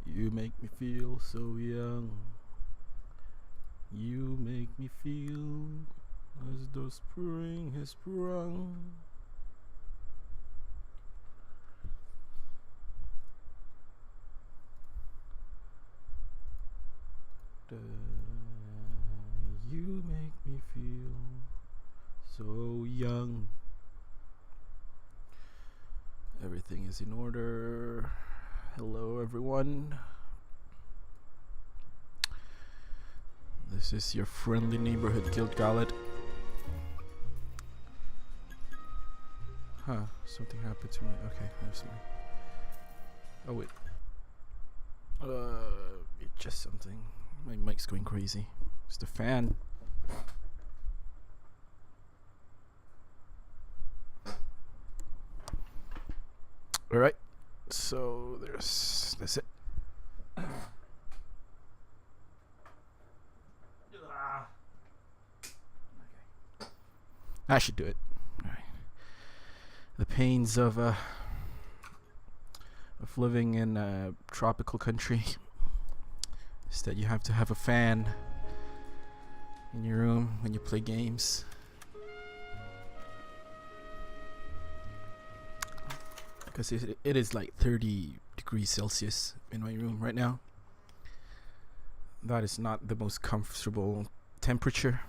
You make me feel so young. You make me feel as though spring has sprung. You make me feel so young. Everything is in order. Hello everyone. This is your friendly neighborhood GiL-GaLad. Huh, something happened to my, okay, there's my, oh wait. It's just something. My mic's going crazy. It's the fan. Alright, so that's it. I should do it. Alright. The pains of living in a tropical country is that you have to have a fan in your room when you play games. Because it is like 30 degrees Celsius in my room right now. That is not the most comfortable temperature.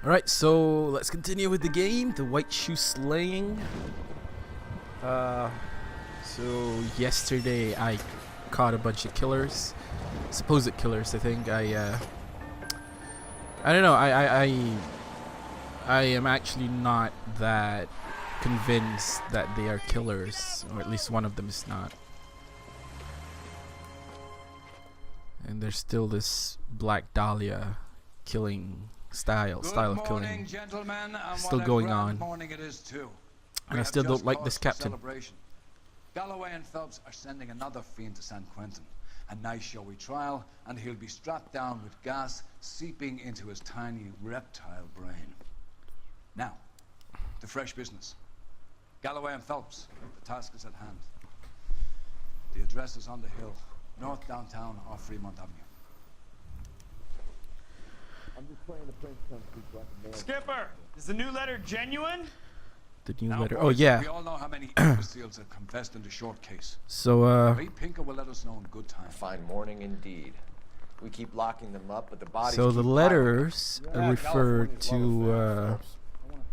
Alright, so let's continue with the game, the white shoe slaying. So yesterday I caught a bunch of killers, supposed killers. I think I don't know. I am actually not that convinced that they are killers, or at least one of them is not. And there's still this Black Dahlia killing style of killing still going on. And I still don't like this captain. Galloway and Phelps are sending another fiend to San Quentin. A nice showy trial, and he'll be strapped down with gas seeping into his tiny reptile brain. Now, to fresh business. Galloway and Phelps, the task is at hand. The address is on the hill, north downtown off Fremont Avenue. I'm just playing the Prince Country. Skipper, is the new letter genuine? The new Now, letter. boys, Oh yeah. We all know how many imbeciles have confessed in the short case. So Ray Pinker will let us know in good time. Fine morning indeed. We keep locking them up, but the bodies. so the keep letters refer to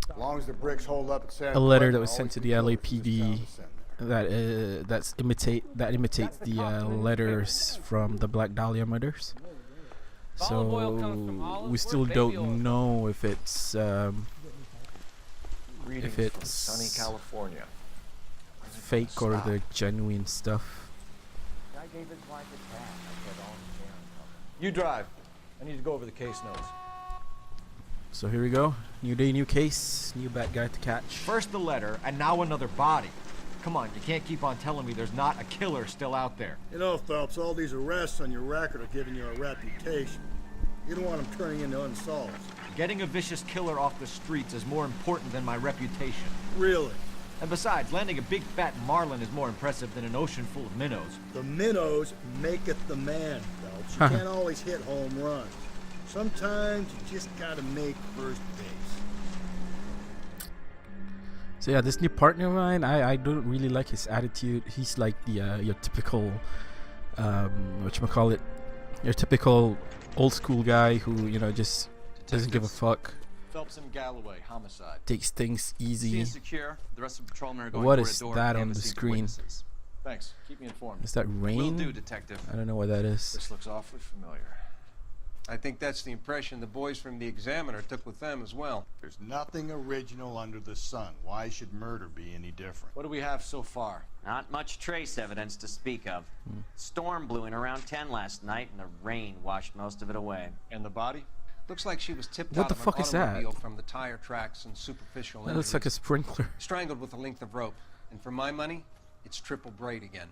As long as the bricks hold up at San a letter that Quentin, was all sent to we the can do is just LAPD down to send there. that imitates the letters from the Black Dahlia murders. So we still don't know if it's Greetings from sunny California. fake or the genuine stuff. You drive. I need to go over the case notes. So here we go. New day, new case, new bad guy to catch. First the letter, and now another body. Come on, you can't keep on telling me there's not a killer still out there. You know, Phelps, all these arrests on your record are giving you a reputation. You don't want them turning into unsolved. Getting a vicious killer off the streets is more important than my reputation. Really? And besides, landing a big fat marlin is more impressive than an ocean full of minnows. The minnows maketh the man, Phelps. You can't always hit home runs. Sometimes you just gotta make first base. So yeah, this new partner of mine, I don't really like his attitude. He's like the your typical whatchamacallit, your typical old school guy who, you know, just doesn't give a fuck. Phelps and Galloway, homicide. Takes things easy. Secure. The rest of the patrolmen are going What door is to door, that on the canvassing screen? witnesses. Thanks. Keep me informed. Is that rain? Will do, detective. I don't know what that is. This looks awfully familiar. I think that's the impression the boys from the Examiner took with them as well. There's nothing original under the sun. Why should murder be any different? What do we have so far? Not much trace evidence to speak of. Storm blew in around 10 last night, and the rain washed most of it away. And the body? Looks like she was tipped What out the of fuck an is that? automobile from the tire tracks and superficial That looks like a injuries. sprinkler. Strangled with a length of rope. And for my money, it's triple braid again.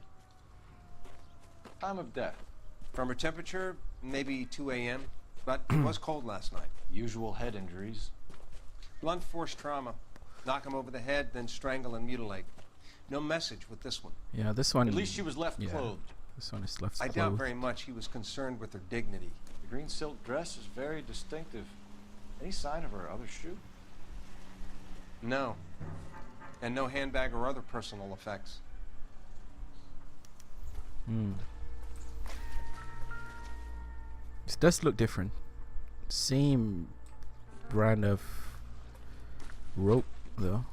Time of death. From her temperature, maybe 2 a.m., but it was cold last night. Usual head injuries. Blunt force trauma. Knock him over the head, then strangle and mutilate. No message with this one. Yeah, this one. At least she was left yeah, clothed. This one is left I clothed. doubt very much he was concerned with her dignity. The green silk dress is very distinctive. Any sign of her other shoe? No. And no handbag or other personal effects. This does look different. Same brand of rope, though.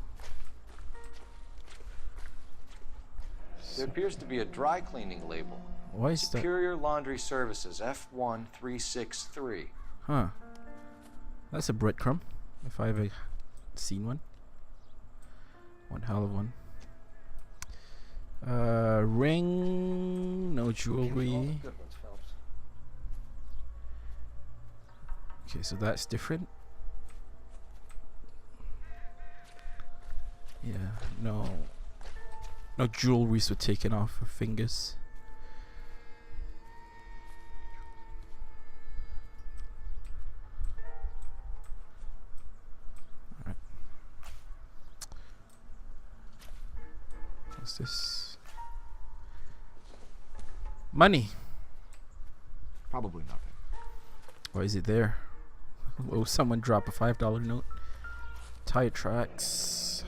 There appears to be a dry cleaning label. Why is that? Superior Laundry Services, F1363. Huh. That's a breadcrumb, if I've ever seen one. One hell of one. Ring, no jewelry. Good ones, Phelps. Okay, so that's different. Yeah, no jewelries were taken off her fingers. Alright. What's this? Money. Probably nothing. Why is it there? Oh, someone drop a $5 note. Tire tracks.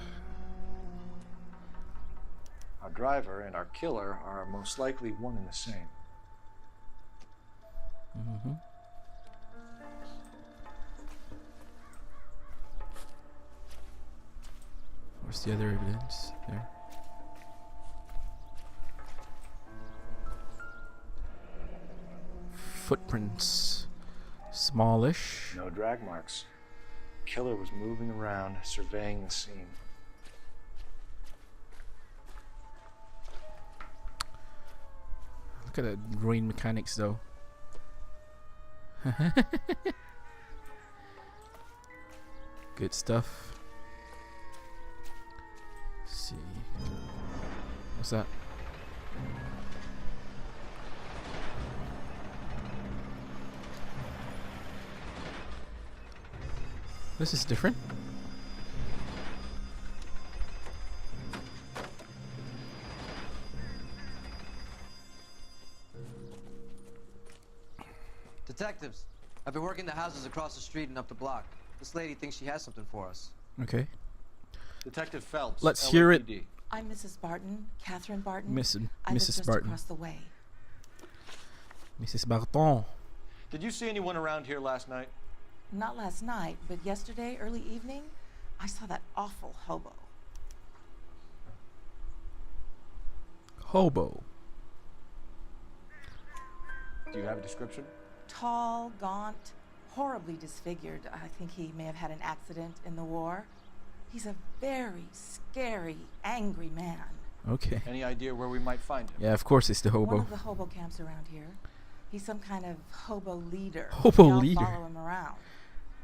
Our driver and our killer are most likely one and the same. Where's the other evidence? There. Footprints. Smallish. No drag marks. Killer was moving around, surveying the scene. Look at the rain mechanics, though. Good stuff. Let's see. What's that? This is different. Detectives, I've been working the houses across the street and up the block. This lady thinks she has something for us. Okay. Detective Phelps. Let's hear it. LAPD. I'm Mrs. Barton, Catherine Barton. Mrs. I live Mrs. just Barton. across the way. Mrs. Barton. Did you see anyone around here last night? Not last night, but yesterday, early evening, I saw that awful hobo. Hobo. Do you have a description? Tall, gaunt, horribly disfigured. I think he may have had an accident in the war. He's a very scary, angry man. Okay. Any idea where we might find him? Yeah, of course it's the One hobo. of the hobo camps around here. He's some kind of hobo leader. Hobo We all leader? follow him around.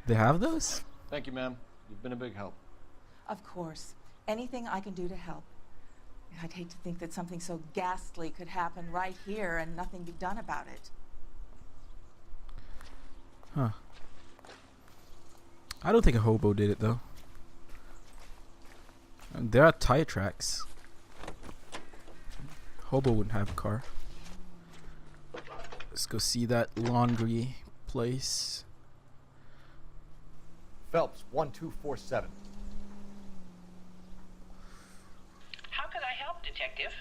They have those? Thank you, ma'am. You've been a big help. Of course. Anything I can do to help. I'd hate to think that something so ghastly could happen right here and nothing be done about it. Huh. I don't think a hobo did it, though. And there are tire tracks. Hobo wouldn't have a car. Let's go see that laundry place. Phelps, 1247. How could I help, Detective?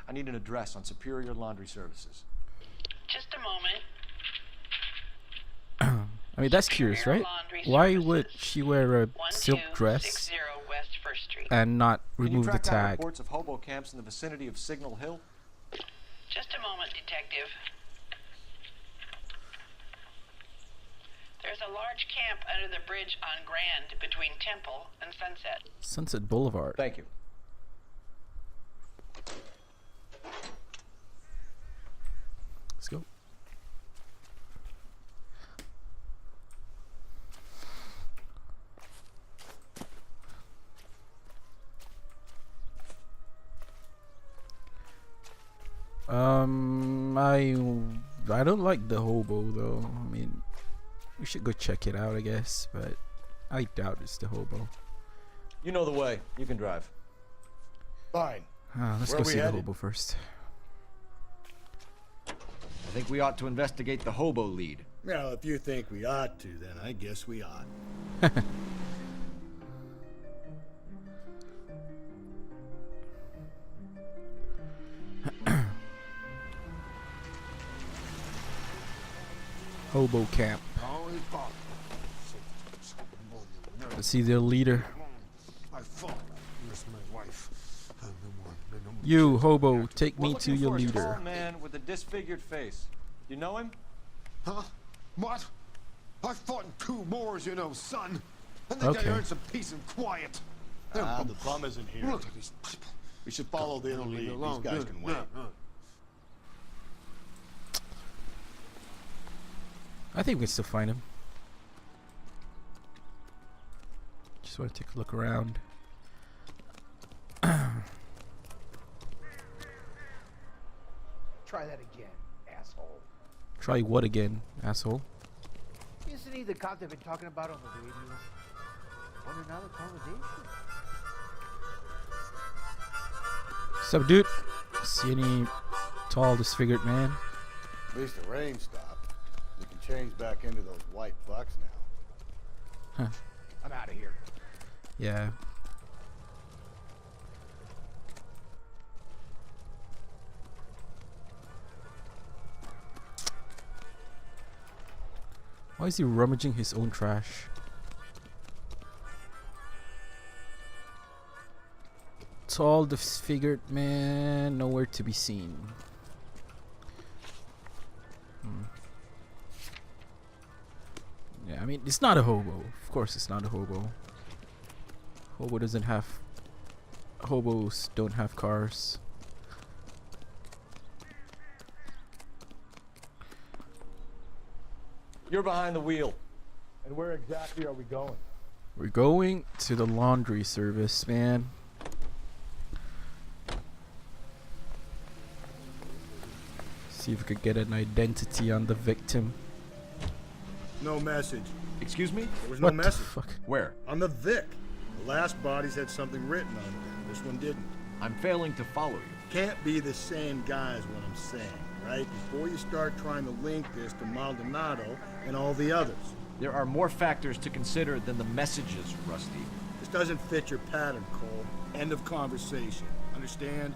I need an address on Superior Laundry Services. Just a moment. I mean, that's curious, right? Why would she wear a silk dress 1260 West First Street. and not Can you remove the track down tag? reports of hobo camps in the vicinity of Signal Hill? Just a moment, Detective. There's a large camp under the bridge on Grand between Temple and Sunset. Sunset Boulevard. Thank you. Let's go. I don't like the hobo though. I mean, we should go check it out, I guess, but I doubt it's the hobo. You know the way. You can drive. Fine. Let's Where go we see the headed? hobo first. I think we ought to investigate the hobo lead. Well, if you think we ought to, then I guess we ought. Hobo camp. Let's see their leader. I fought. Where's my wife? You, hobo, take We're me to looking your for a leader. tall man with a disfigured face. You know him? Huh? What? I fought in 2 wars, you know, son. I think Okay. I earned some peace and quiet. The bum isn't here. Look at these people. We should follow the Leave me lead. alone. These guys can wait. I think we can still find him. Just want to take a look around. Try that again, asshole. Try what again, asshole? Isn't he the cop they've been talking about on the radio? Wonder now the conversation. What's up, dude? See any tall, disfigured man? At least the rain stopped. We can change back into those white bucks now. Huh. I'm out of here. Yeah. Why is he rummaging his own trash? Tall, disfigured man, nowhere to be seen. Yeah, I mean, it's not a hobo. Of course, it's not a hobo. Hobo doesn't have. Hobos don't have cars. You're behind the wheel. And where exactly are we going? We're going to the laundry service, man. See if we could get an identity on the victim. No message. Excuse me? There was no What the message. fuck? Where? On the Vic. The last bodies had something written on them. This one didn't. I'm failing to follow you. Can't be the same guy is what I'm saying, right? Before you start trying to link this to Maldonado and all the others. There are more factors to consider than the messages, Rusty. This doesn't fit your pattern, Cole. End of conversation. Understand?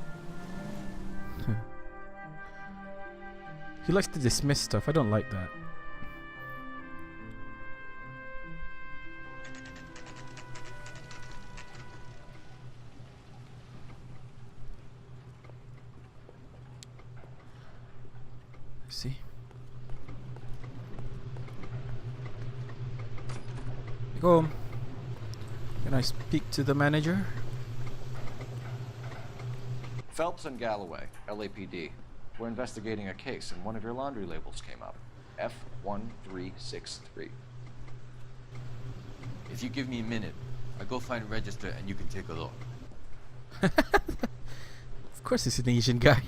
He likes to dismiss stuff. I don't like that. See? Go. Can I speak to the manager? Phelps and Galloway, LAPD. We're investigating a case, and one of your laundry labels came up. F1363. If you give me a minute, I'll go find a register and you can take a look. Of course, it's an Asian guy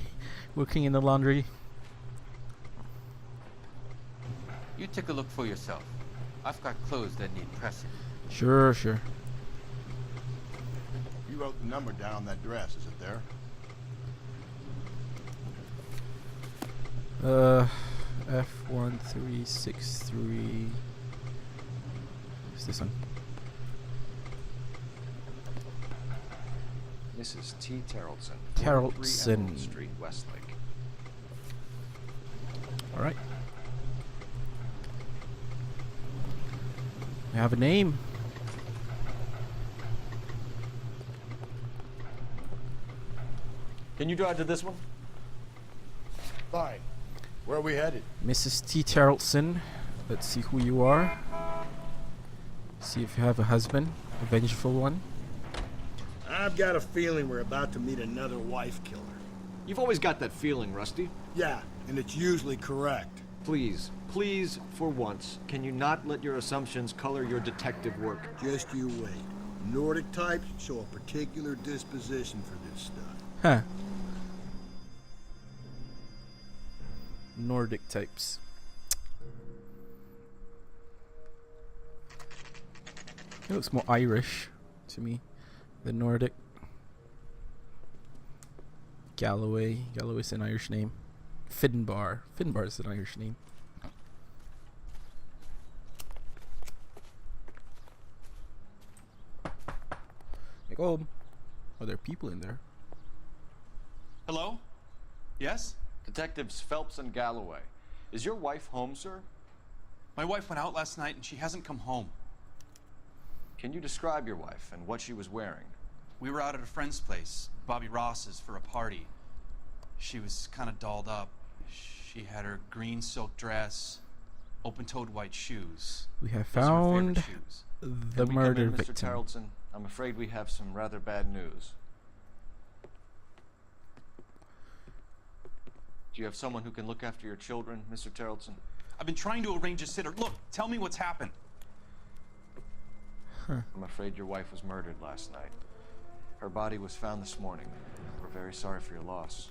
working in the laundry. You take a look for yourself. I've got clothes that need pressing. Sure, sure. You wrote the number down on that dress. Is it there? F1363. What's this one? Mrs. T. Terrellson. Terrellson. 43 Emerald Street, Westlake. Alright. We have a name. Can you drive to this one? Fine. Where are we headed? Mrs. T. Terrellson. Let's see who you are. See if you have a husband. A vengeful one. I've got a feeling we're about to meet another wife killer. You've always got that feeling, Rusty. Yeah, and it's usually correct. Please, please, for once, can you not let your assumptions color your detective work? Just you wait. Nordic types show a particular disposition for this stuff. Huh. Nordic types. It looks more Irish to me. The Nordic. Galloway. Galloway's an Irish name. Finbar. Finbar is an Irish name. Like, oh, there are people in there. Hello? Yes? Detectives Phelps and Galloway. Is your wife home, sir? My wife went out last night and she hasn't come home. Can you describe your wife and what she was wearing? We were out at a friend's place, Bobby Ross's, for a party. She was kind of dolled up. She had her green silk dress, open-toed white shoes. We have Those are her favorite found shoes. the Can we murder come in, Mr. victim. Tarleton? I'm afraid we have some rather bad news. Do you have someone who can look after your children, Mr. Tarleton? I've been trying to arrange a sitter. Look, tell me what's happened. I'm afraid your wife was murdered last night. Her body was found this morning. We're very sorry for your loss.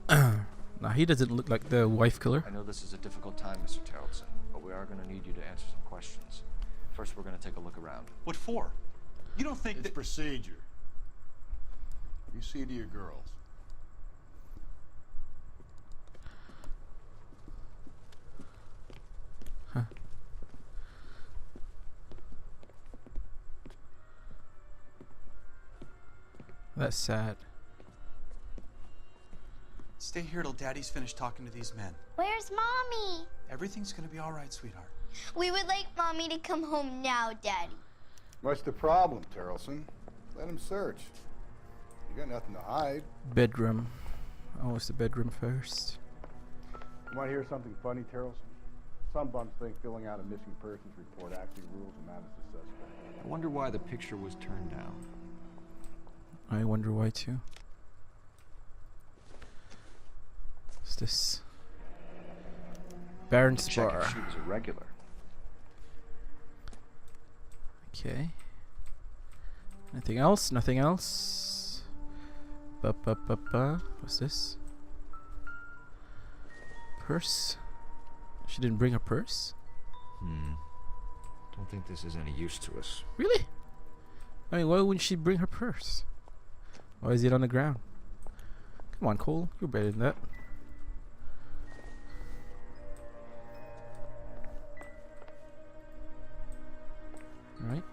Now he doesn't look like the wife killer. I know this is a difficult time, Mr. Tarleton, but we are going to need you to answer some questions. First, we're going to take a look around. What for? You don't think It's that... procedure. You see to your girls. Huh. That's sad. Stay here till Daddy's finished talking to these men. Where's Mommy? Everything's gonna be all right, sweetheart. We would like Mommy to come home now, Daddy. What's the problem, Tarleton? Let him search. You got nothing to hide. Bedroom. Oh, it's the bedroom first. You want to hear something funny, Tarleton? Some bums think filling out a missing persons report actually rules them out as a suspect. I wonder why the picture was turned down. I wonder why too. What's this? Baron's Check bar. if she was a regular. Okay. Anything else? Nothing else. What's this? Purse. She didn't bring a purse? Don't think this is any use to us. Really? I mean, why wouldn't she bring her purse? Why is it on the ground? Come on, Cole. You're better than that. Alright.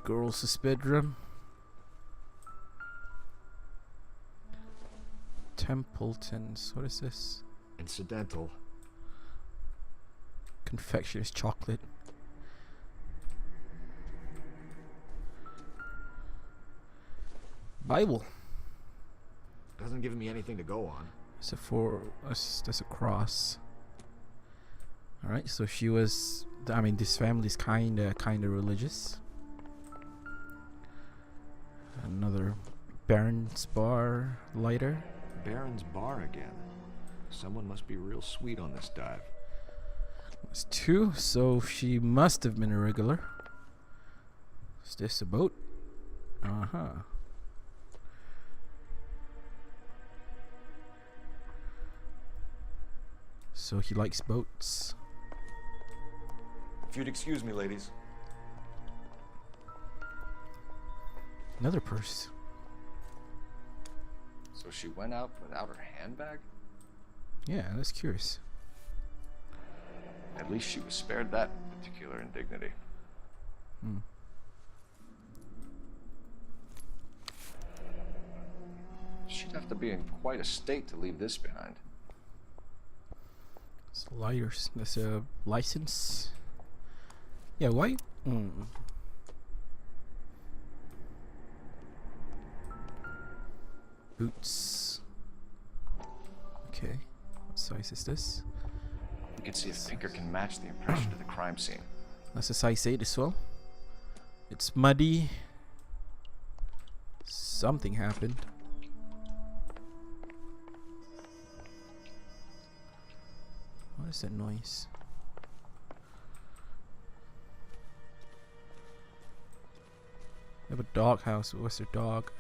Girls' bedroom. Templeton's. What is this? Incidental. Confectioner's chocolate. Bible. Doesn't give me anything to go on. That's a cross. All right, so she was. I mean, this family's kinda religious. Another Baron's bar lighter. Baron's bar again. Someone must be real sweet on this dive. That's two, so she must have been a regular. Is this a boat? Uh-huh. So he likes boats. If you'd excuse me, ladies. Another purse. So she went out without her handbag? Yeah, that's curious. At least she was spared that particular indignity. Hmm. She'd have to be in quite a state to leave this behind. It's lighters. That's a license. Yeah, why? Boots. Okay. What size is this? We can see if Pinker can match the impression to the crime scene. That's a size 8 as well. It's muddy. Something happened. What is that noise? They have a dog house. What's their dog?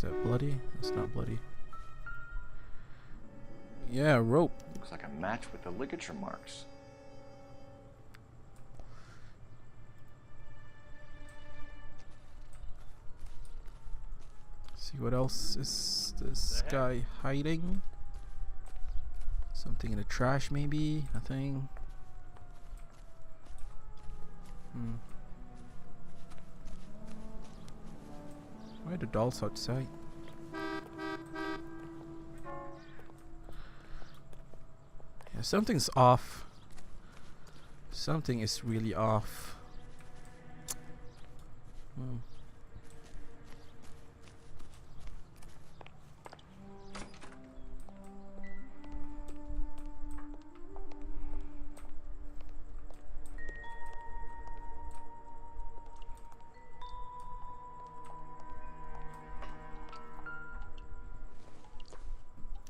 that bloody? It's not bloody. Yeah, rope. Looks like a match with the ligature marks. See what else is this guy hiding? Something in the trash, maybe? Nothing. Why are the dolls outside? Yeah, something's off. Something is really off.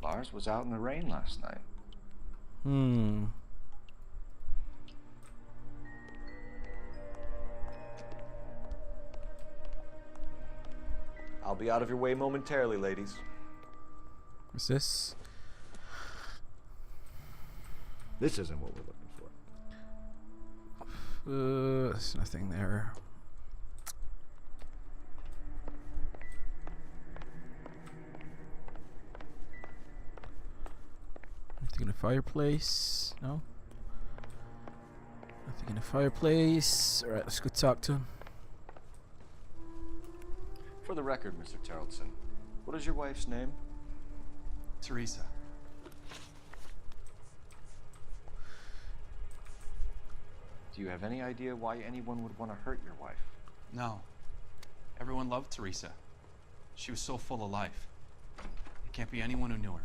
Lars was out in the rain last night. I'll be out of your way momentarily, ladies. What's this? This isn't what we're looking for. There's nothing there. Nothing in the fireplace. No. Nothing in the fireplace. Alright, let's go talk to him. For the record, Mr. Terrelson, what is your wife's name? Teresa. Do you have any idea why anyone would want to hurt your wife? No. Everyone loved Teresa. She was so full of life. It can't be anyone who knew her.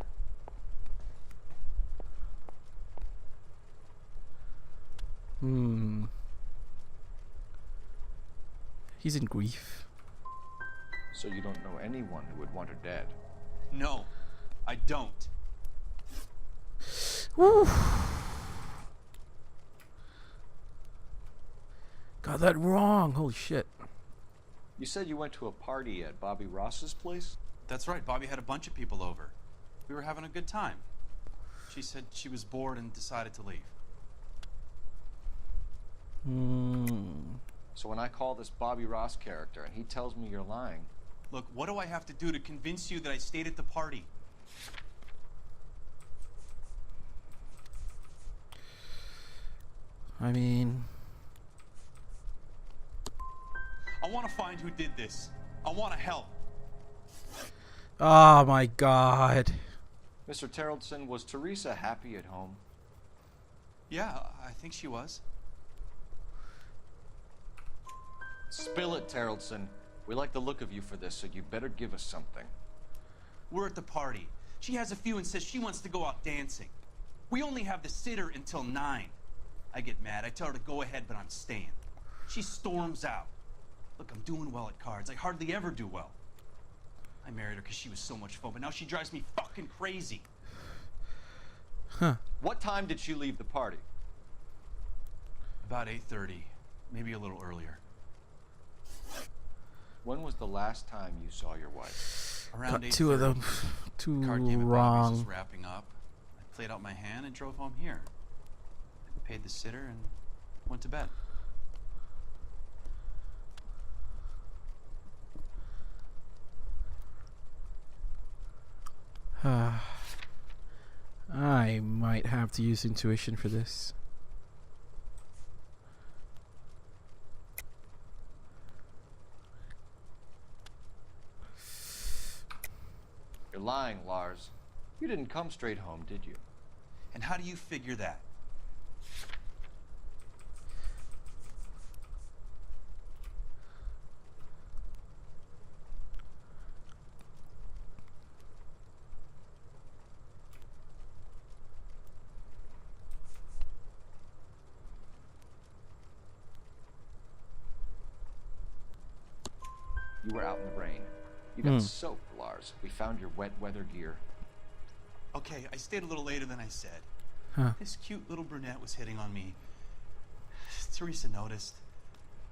He's in grief. So you don't know anyone who would want her dead? No, I don't. Woo. Got that wrong. Holy shit. You said you went to a party at Bobby Ross's place? That's right. Bobby had a bunch of people over. We were having a good time. She said she was bored and decided to leave. So when I call this Bobby Ross character and he tells me you're lying... Look, what do I have to do to convince you that I stayed at the party? I mean... I want to find who did this. I want to help. Oh my god. Mr. Terrelson, was Teresa happy at home? Yeah, I think she was. Spill it, Terrelson. We like the look of you for this, so you better give us something. We're at the party. She has a few and says she wants to go out dancing. We only have the sitter until 9. I get mad. I tell her to go ahead, but I'm staying. She storms out. Look, I'm doing well at cards. I hardly ever do well. I married her because she was so much fun, but now she drives me fucking crazy. Huh. What time did she leave the party? About 8:30, maybe a little earlier. When was the last time you saw your wife? Around Got two of them. Two Card game at Bobby's was wrong. wrapping up. I played out my hand and drove home here. Paid the sitter and went to bed. I might have to use intuition for this. You're lying, Lars. You didn't come straight home, did you? And how do you figure that? You were out in the rain. You got soaked, Lars. We found your wet weather gear. Okay, I stayed a little later than I said. Huh. This cute little brunette was hitting on me. Teresa noticed.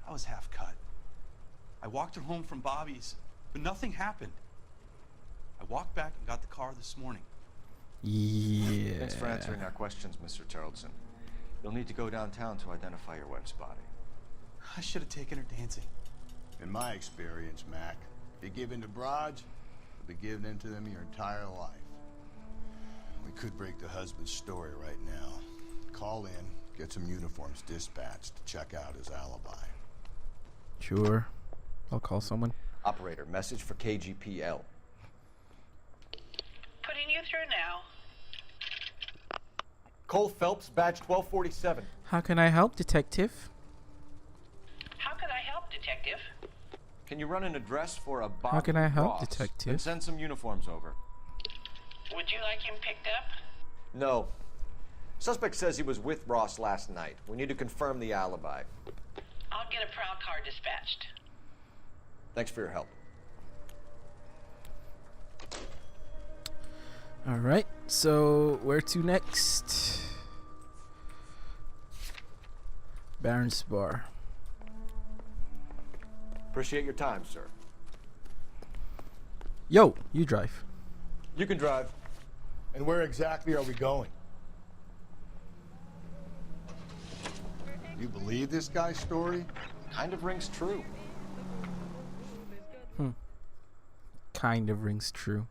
I was half cut. I walked her home from Bobby's, but nothing happened. walked back and got the car this morning. Yeah. Thanks for answering our questions, Mr. Tarleton. You'll need to go downtown to identify your wife's body. I should have taken her dancing. In my experience, Mac, if you give in to broads, you'll be giving in to them your entire life. We could break the husband's story right now. Call in, get some uniforms dispatched to check out his alibi. Sure. I'll call someone. Operator, message for KGPL. Putting you through now. Cole Phelps, badge 1247. How can I help, detective? How can I help, detective? Can you run an address for a Bob How can I help, Ross, detective? and send some uniforms over? Would you like him picked up? No. Suspect says he was with Ross last night. We need to confirm the alibi. I'll get a prowl car dispatched. Thanks for your help. Alright, so where to next? Baron's Bar. Appreciate your time, sir. Yo, you drive. You can drive. And where exactly are we going? You believe this guy's story? Kind of rings true. Kind of rings true.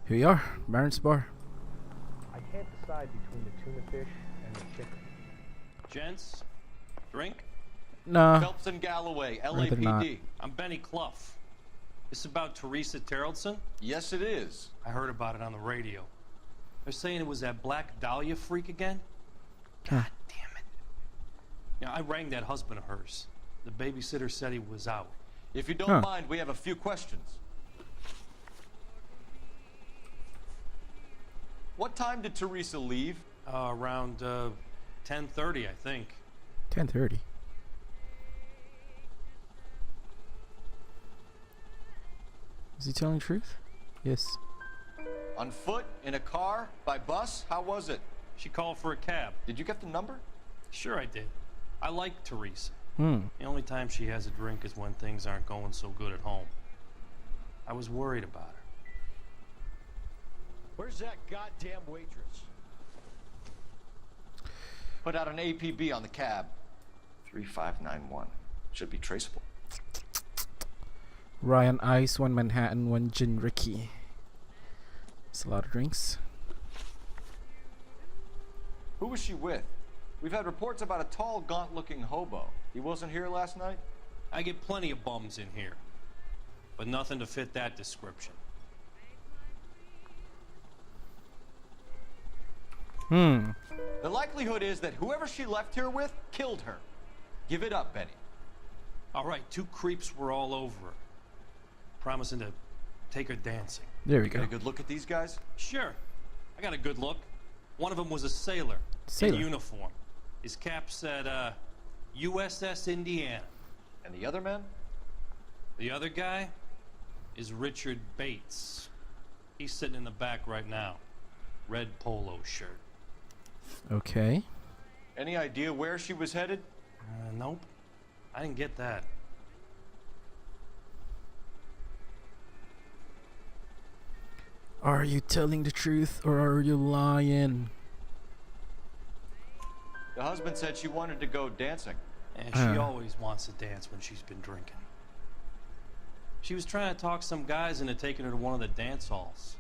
Here we are, Baron's Bar. I can't decide between the tuna fish and the chicken. Gents, drink? Nah. Phelps and Galloway, Rather not. LAPD. I'm Benny Clough. This about Teresa Tarleton? Yes, it is. I heard about it on the radio. They're saying it was that Black Dahlia freak again? God damn it. Yeah, I rang that husband of hers. The babysitter said he was out. If you don't mind, we have a few questions. What time did Teresa leave? Around 10:30, I think. 10:30. Is he telling the truth? Yes. On foot? In a car? By bus? How was it? She called for a cab. Did you get the number? Sure I did. I like Teresa. Hmm. The only time she has a drink is when things aren't going so good at home. I was worried about her. Where's that goddamn waitress? Put out an APB on the cab. 3591. Should be traceable. Ryan Ice, 1 Manhattan, 1 Gin Ricky. It's a lot of drinks. Who was she with? We've had reports about a tall, gaunt-looking hobo. He wasn't here last night? I get plenty of bums in here, but nothing to fit that description. The likelihood is that whoever she left here with killed her. Give it up, Benny. All right, 2 creeps were all over her, promising to take her dancing. There we Get go. a good look at these guys? Sure, I got a good look. One of them was a sailor. Sailor. In uniform. His cap said, USS Indiana. And the other man? The other guy is Richard Bates. He's sitting in the back right now. Red polo shirt. Okay. Any idea where she was headed? Nope. I didn't get that. Are you telling the truth or are you lying? The husband said she wanted to go dancing. And she always wants to dance when she's been drinking. She was trying to talk some guys into taking her to one of the dance halls.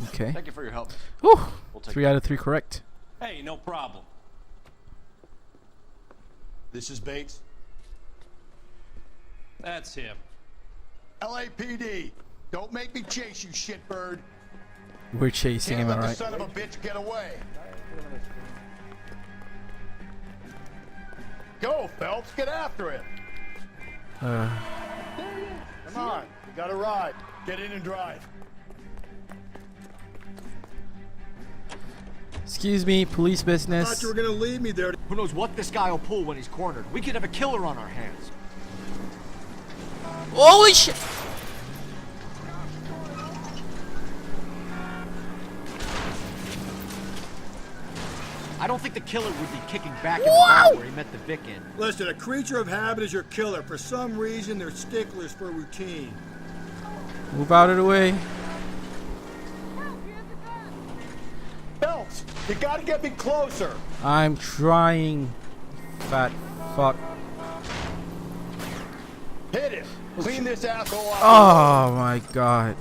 Okay. Thank you for your help. Whew. We'll take 3 out of 3 correct. Hey, no problem. This is Bates. That's him. LAPD, don't make me chase you, shitbird. We're chasing Can't him, let the alright. son of a bitch get away. Go, Phelps, get after him. Come on, you got a ride. Get in and drive. Excuse me, police business. Thought you were gonna leave me there. Who knows what this guy will pull when he's cornered? We could have a killer on our hands. Holy shit! I don't think the killer would be kicking back in the bar where he met the Vic in. Listen, a creature of habit is your killer. For some reason, they're sticklers for routine. Move out of the way. Phelps, you gotta get me closer. I'm trying, fat fuck. Hit him. Clean this asshole up. Oh my god.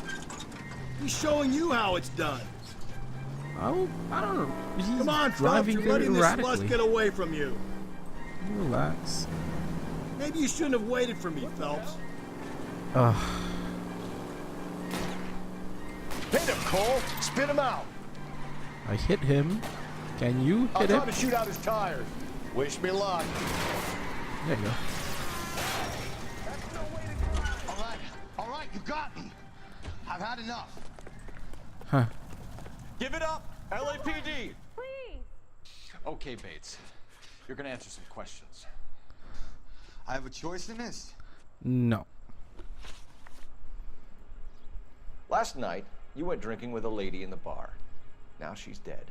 He's showing you how it's done. I don't know. He's Come on, Phelps, driving you're very letting this erratically. lust get away from you. Relax. Maybe you shouldn't have waited for me, Phelps. Ugh. Hit him, Cole. Spit him out. I hit him. Can you I'll hit try him? to shoot out his tires. Wish me luck. There you go. All right, you got me. I've had enough. Huh. Give it up, LAPD. Please. Okay, Bates. You're gonna answer some questions. I have a choice in this. No. Last night, you went drinking with a lady in the bar. Now she's dead,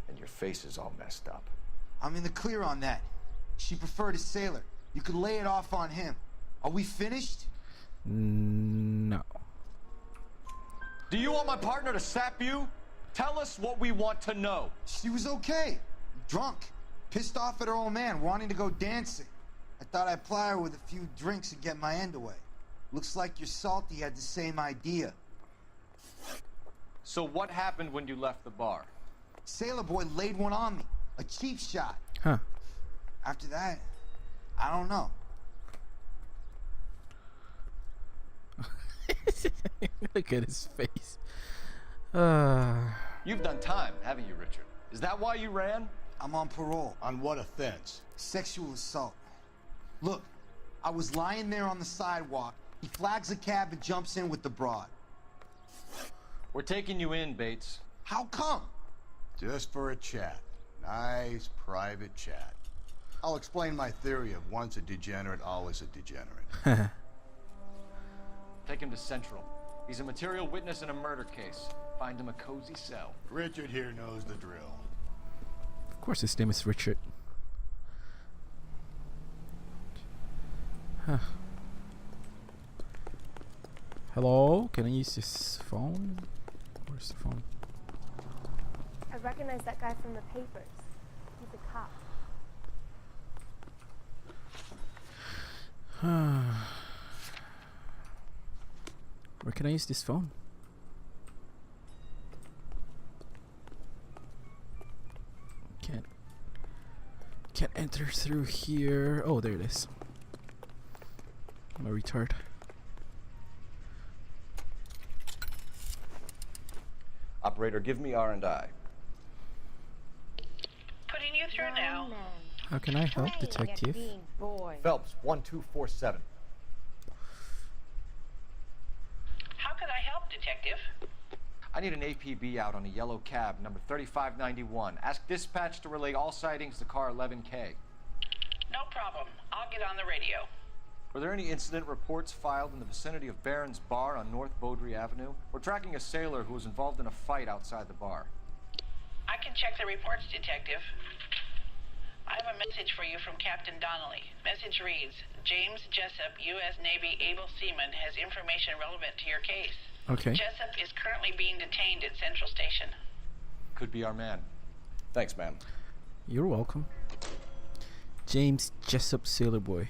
and your face is all messed up. I'm in the clear on that. She preferred a sailor. You could lay it off on him. Are we finished? No. Do you want my partner to sap you? Tell us what we want to know. She was okay. Drunk. Pissed off at her old man, wanting to go dancing. I thought I'd ply her with a few drinks and get my end away. Looks like your Salty had the same idea. So what happened when you left the bar? Sailor boy laid one on me. A cheap shot. Huh. After that, I don't know. Look at his face. You've done time, haven't you, Richard? Is that why you ran? I'm on parole. On what offense? Sexual assault. Look, I was lying there on the sidewalk. He flags a cab and jumps in with the broad. We're taking you in, Bates. How come? Just for a chat. Nice private chat. I'll explain my theory of once a degenerate, always a degenerate. Take him to Central. He's a material witness in a murder case. Find him a cozy cell. Richard here knows the drill. Of course his name is Richard. Huh. Hello? Can I use this phone? Where's the phone? I recognize that guy from the papers. He's a cop. Where can I use this phone? Can't enter through here. Oh, there it is. I'm a retard. Operator, give me R&I. Putting you through now. How can I help, detective? Phelps, 1247. How could I help, detective? I need an APB out on a yellow cab, number 3591. Ask dispatch to relay all sightings to car 11K. No problem. I'll get on the radio. Were there any incident reports filed in the vicinity of Barron's Bar on North Beaudry Avenue? We're tracking a sailor who was involved in a fight outside the bar. I can check the reports, detective. I have a message for you from Captain Donnelly. Message reads, James Jessup, U.S. Navy able seaman, has information relevant to your case. Okay. Jessup is currently being detained at Central Station. Could be our man. Thanks, man. You're welcome. James Jessup, Sailor Boy.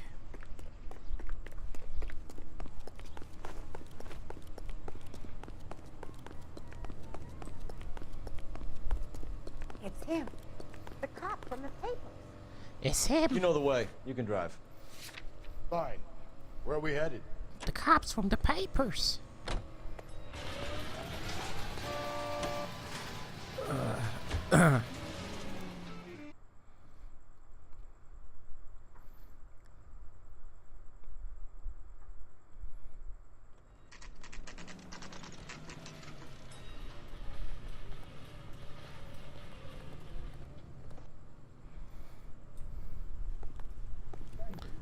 It's him. The cop from the papers. It's him. You know the way. You can drive. Fine. Where are we headed? The cops from the papers.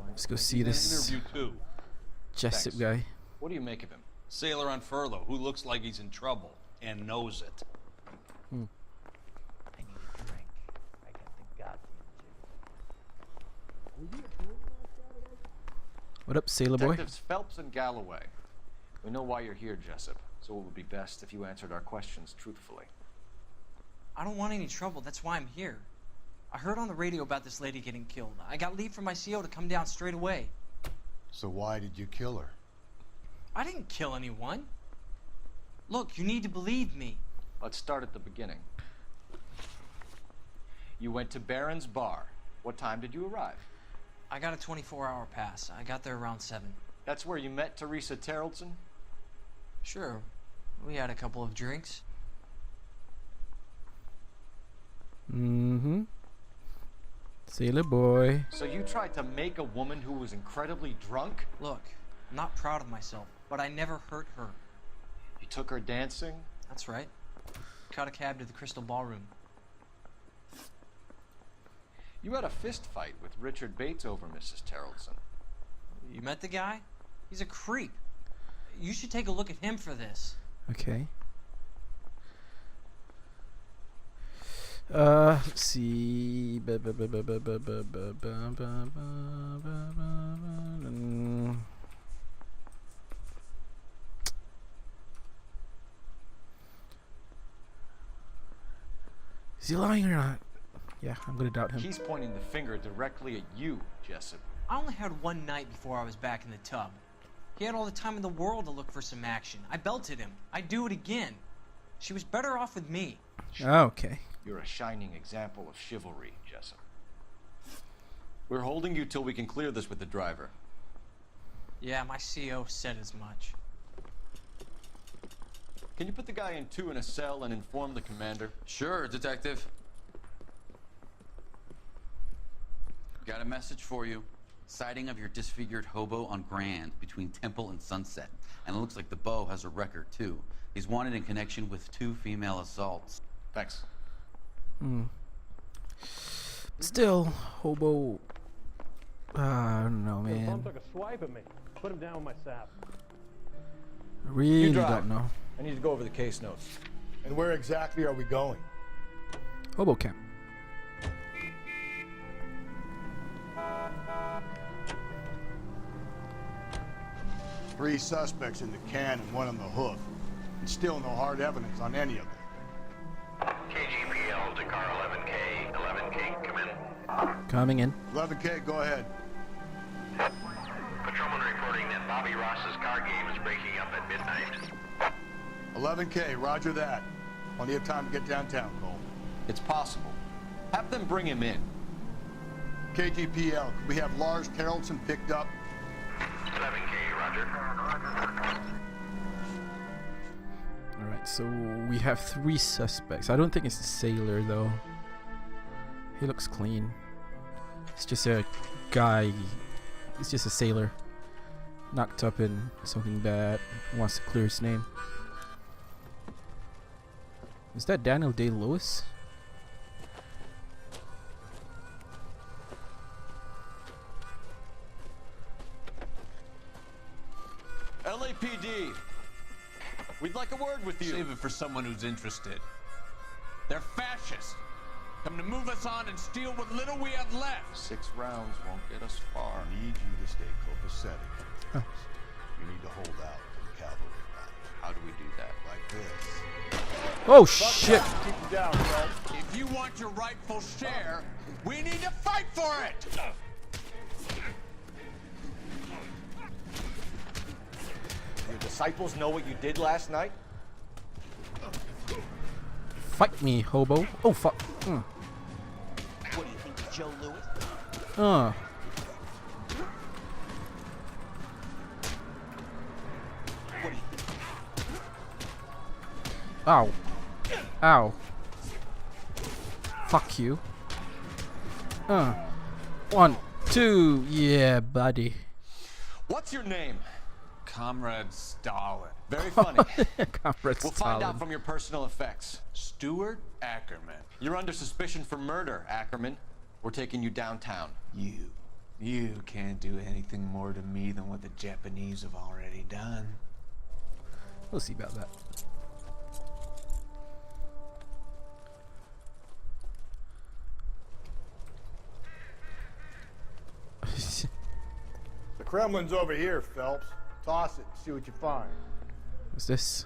Let's go see this Interview two. Jessup Thanks. guy. What do you make of him? Sailor on furlough who looks like he's in trouble and knows it. Hmm. I need a drink. I get What up, sailor boy? Detectives Phelps and Galloway. We know why you're here, Jessup, so it would be best if you answered our questions truthfully. I don't want any trouble. That's why I'm here. I heard on the radio about this lady getting killed. I got leave from my CO to come down straight away. So why did you kill her? I didn't kill anyone. Look, you need to believe me. Let's start at the beginning. You went to Barron's Bar. What time did you arrive? I got a 24-hour pass. I got there around 7. That's where you met Teresa Terrellson? Sure. We had a couple of drinks. Mm-hmm. Sailor boy. So you tried to make a woman who was incredibly drunk? Look, I'm not proud of myself, but I never hurt her. You took her dancing? That's right. Caught a cab to the Crystal Ballroom. You had a fist fight with Richard Bates over Mrs. Terrellson. You met the guy? He's a creep. You should take a look at him for this. Okay. Let's see. Is he lying or not? Yeah, I'm gonna doubt him. He's pointing the finger directly at you, Jessup. I only had one night before I was back in the tub. He had all the time in the world to look for some action. I belted him. I'd do it again. She was better off with me. Okay. You're a shining example of chivalry, Jessup. We're holding you till we can clear this with the driver. Yeah, my CO said as much. Can you put the guy in 2 in a cell and inform the commander? Sure, Detective. Got a message for you. Sighting of your disfigured hobo on Grand between Temple and Sunset. And it looks like the Beau has a record, too. He's wanted in connection with 2 female assaults. Thanks. Still, hobo. I don't know, man. Bum took a swipe at me. Put him down with my sap. I really drive. don't know. I need to go over the case notes. And where exactly are we going? Hobo camp. Three suspects in the can and one on the hoof. And still no hard evidence on any of them. KGPL to car 11K. 11K, come in. Coming in. 11K, go ahead. Patrolman reporting that Bobby Ross's car game is breaking up at midnight. 11K, roger that. Plenty of time to get downtown, Cole. It's possible. Have them bring him in. KGPL, could we have Lars Terrellson picked up? 11K, roger. Alright, so we have 3 suspects. I don't think it's the sailor, though. He looks clean. It's just a guy. It's just a sailor. Knocked up in something bad. Wants to clear his name. Is that Daniel Day-Lewis? LAPD. We'd like a word with you. Save it for someone who's interested. They're fascists. Come to move us on and steal what little we have left. 6 rounds won't get us far. I need you to stay copacetic. You need to hold out for the cavalry line. How do we do that? Like this. Oh shit! Keep him down, bro. If you want your rightful share, we need to fight for it. Your disciples know what you did last night? Fight me, hobo. Oh fuck. What do you think, Joe Louis? Uh. What do you think? Ow. Ow. Fuck you. 1, 2. Yeah, buddy. What's your name? Comrade Stalin. Very funny. Comrade We'll find Stalin. out from your personal effects. Stuart Ackerman. You're under suspicion for murder, Ackerman. We're taking you downtown. You can't do anything more to me than what the Japanese have already done. We'll see about that. Kremlin's over here, Phelps. Toss it, see what you find. What's this?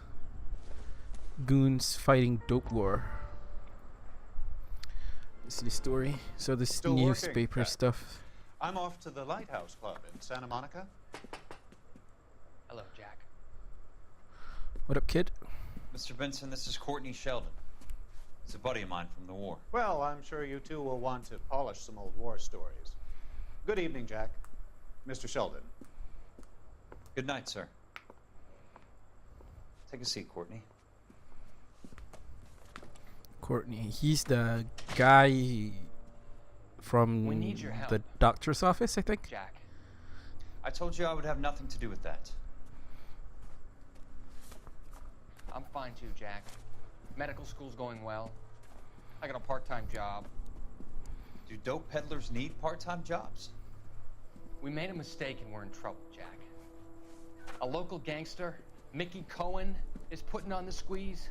Goons fighting dope war. This is the story. So this Still working, newspaper Jack. stuff. I'm off to the Lighthouse Club in Santa Monica. Hello, Jack. What up, kid? Mr. Benson, this is Courtney Sheldon. He's a buddy of mine from the war. Well, I'm sure you two will want to polish some old war stories. Good evening, Jack. Mr. Sheldon. Good night, sir. Take a seat, Courtney. Courtney, he's the guy from We need your help. the doctor's office, I think. Jack. I told you I would have nothing to do with that. I'm fine too, Jack. Medical school's going well. I got a part-time job. Do dope peddlers need part-time jobs? We made a mistake and we're in trouble, Jack. A local gangster, Mickey Cohen, is putting on the squeeze.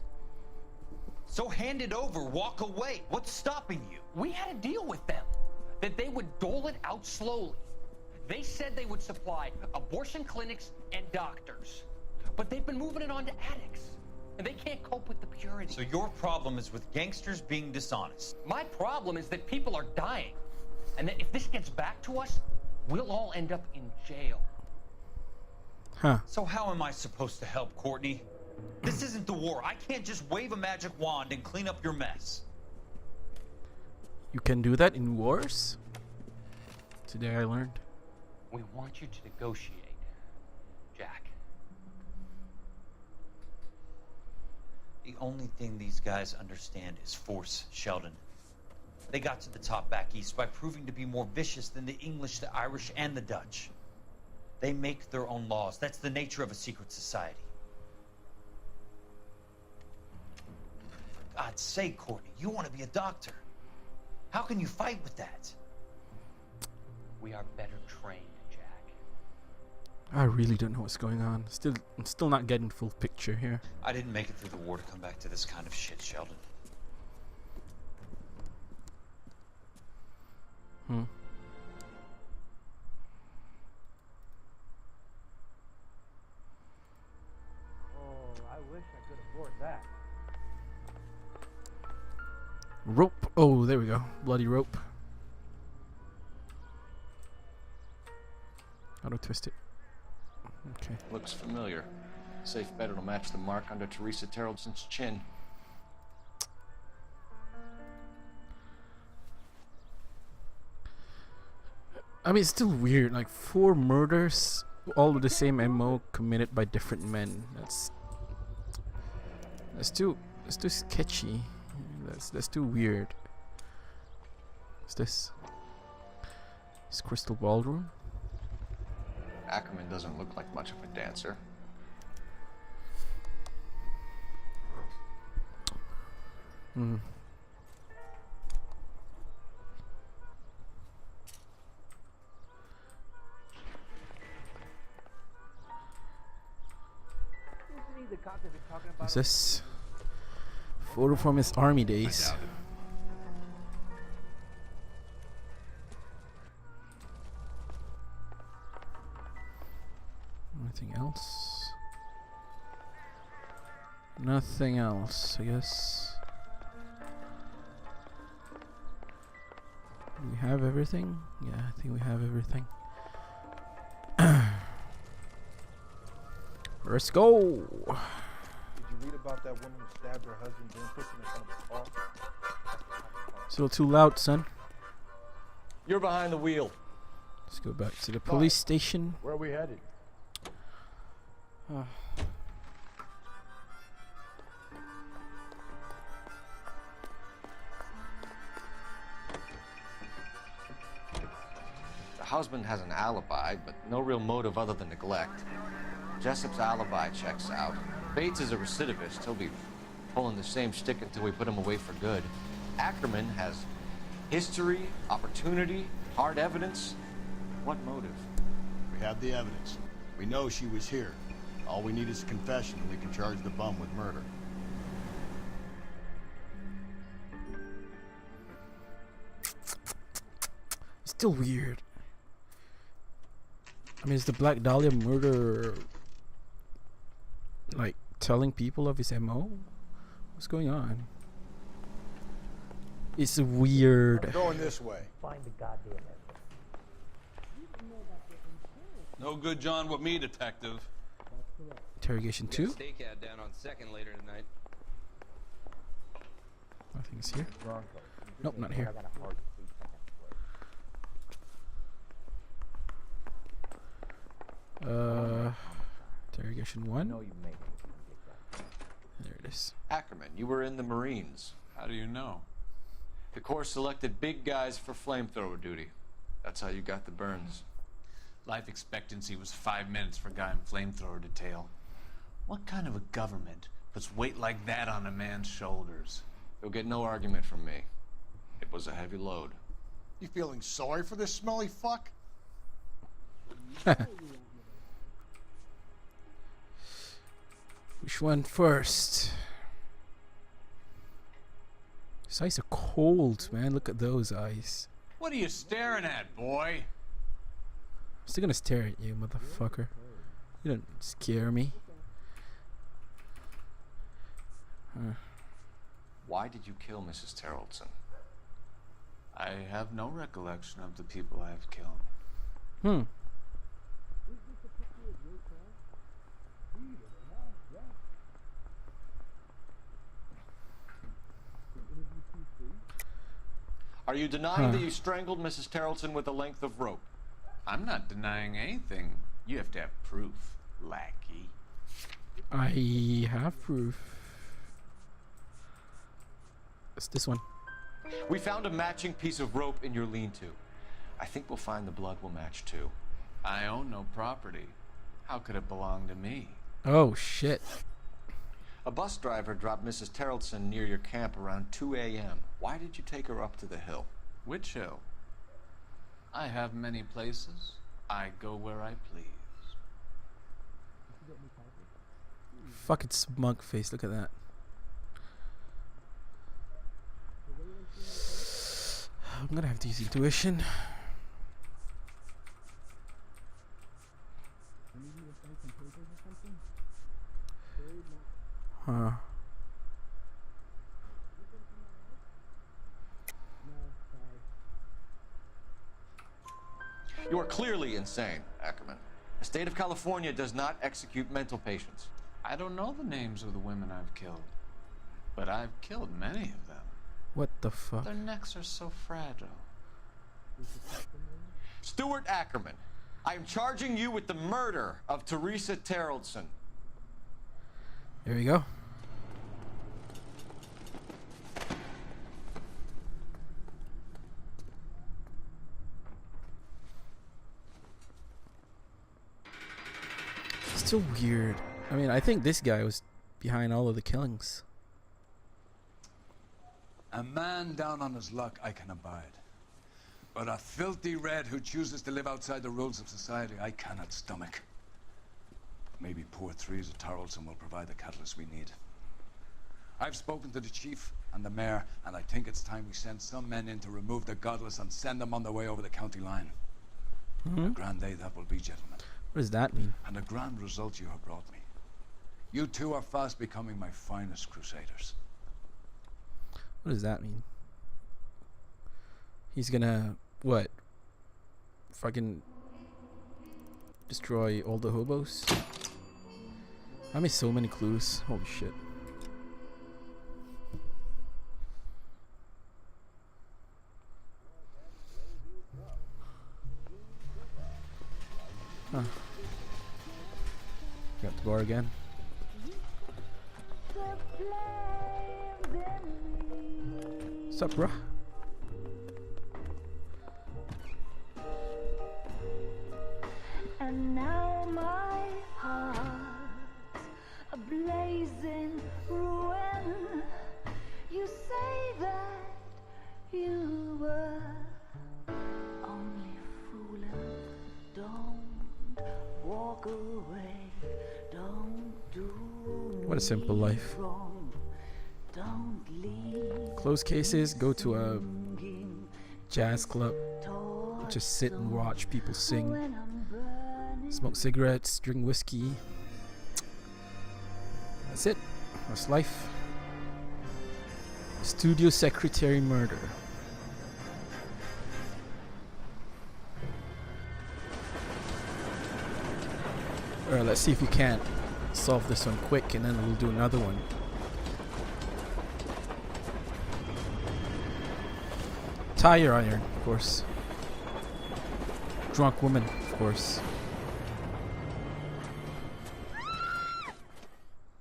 So hand it over, walk away. What's stopping you? We had a deal with them that they would dole it out slowly. They said they would supply abortion clinics and doctors, but they've been moving it on to addicts, and they can't cope with the purity. So your problem is with gangsters being dishonest. My problem is that people are dying, and that if this gets back to us, we'll all end up in jail. Huh. So how am I supposed to help, Courtney? This isn't the war. I can't just wave a magic wand and clean up your mess. You can do that in wars? Today I learned. We want you to negotiate, Jack. The only thing these guys understand is force, Sheldon. They got to the top back east by proving to be more vicious than the English, the Irish, and the Dutch. They make their own laws. That's the nature of a secret society. For God's sake, Courtney, you want to be a doctor. How can you fight with that? We are better trained, Jack. I really don't know what's going on. I'm still not getting full picture here. I didn't make it through the war to come back to this kind of shit, Sheldon. Hmm. Oh, I wish I could afford that. Rope. Oh, there we go. Bloody rope. How do I twist it? Okay. Looks familiar. Safe bet it'll match the mark under Teresa Terrelson's chin. I mean, it's still weird. Like 4 murders, all with the same MO, committed by different men. That's too sketchy. That's too weird. What's this? This crystal ballroom. Ackerman doesn't look like much of a dancer. Hmm. Isn't he the cop they've been talking about? What's this? Photo from his army days. Anything else? Nothing else, I guess. We have everything? Yeah, I think we have everything. Let's go! Did you read about that woman who stabbed her husband doing pushing in front of a car? It's a little too loud, son. You're behind the wheel. Let's go back to the police station. Where are we headed? The husband has an alibi, but no real motive other than neglect. Jessup's alibi checks out. Bates is a recidivist. He'll be pulling the same stick until we put him away for good. Ackerman has history, opportunity, hard evidence. What motive? We have the evidence. We know she was here. All we need is a confession and we can charge the bum with murder. Still weird. I mean, is the Black Dahlia murder like telling people of his MO? What's going on? It's weird. I'm going this way. Find the goddamn evidence. No good John with me, detective. Interrogation 2? Stakeout down on 2nd later tonight. Nothing's here. Nope, not here. Interrogation 1. There it is. Ackerman, you were in the Marines. How do you know? The Corps selected big guys for flamethrower duty. That's how you got the burns. Life expectancy was 5 minutes for a guy in flamethrower detail. What kind of a government puts weight like that on a man's shoulders? You'll get no argument from me. It was a heavy load. You feeling sorry for this smelly fuck? Which one first? His eyes are cold, man. Look at those eyes. What are you staring at, boy? I'm still gonna stare at you, motherfucker. You don't scare me. Why did you kill Mrs. Terrelson? I have no recollection of the people I have killed. Are you denying that you strangled Mrs. Terrelson with a length of rope? I'm not denying anything. You have to have proof, lackey. I have proof. It's this one. We found a matching piece of rope in your lean-to. I think we'll find the blood will match too. I own no property. How could it belong to me? Oh shit. A bus driver dropped Mrs. Terrelson near your camp around 2 a.m. Why did you take her up to the hill? Which hill? I have many places. I go where I please. Fucking smug face, look at that. I'm gonna have to use intuition. Huh. You are clearly insane, Ackerman. The state of California does not execute mental patients. I don't know the names of the women I've killed, but I've killed many of them. What the fuck? Their necks are so fragile. Stuart Ackerman, I am charging you with the murder of Teresa Terrelson. There we go. Still weird. I mean, I think this guy was behind all of the killings. A man down on his luck I can abide. But a filthy red who chooses to live outside the rules of society I cannot stomach. Maybe poor Teresa Terrelson will provide the catalyst we need. I've spoken to the chief and the mayor, and I think it's time we send some men in to remove the godless and send them on their way over the county line. A grand day that will be, gentlemen. What does that mean? And a grand result you have brought me. You two are fast becoming my finest crusaders. What does that mean? He's gonna, what? Fucking destroy all the hobos? I missed so many clues. Holy shit. Huh. Got the bar again. What's up, bruh? And now my heart's a blazing ruin. You say that you were only fooling. Don't walk away. Don't do What a simple life. wrong. Don't leave. Close cases, go to a jazz club, just sit and watch people sing. Smoke cigarettes, drink whiskey. That's it. That's life. Studio secretary murder. Alright, let's see if we can't solve this one quick, and then we'll do another one. Tire iron, of course. Drunk woman, of course.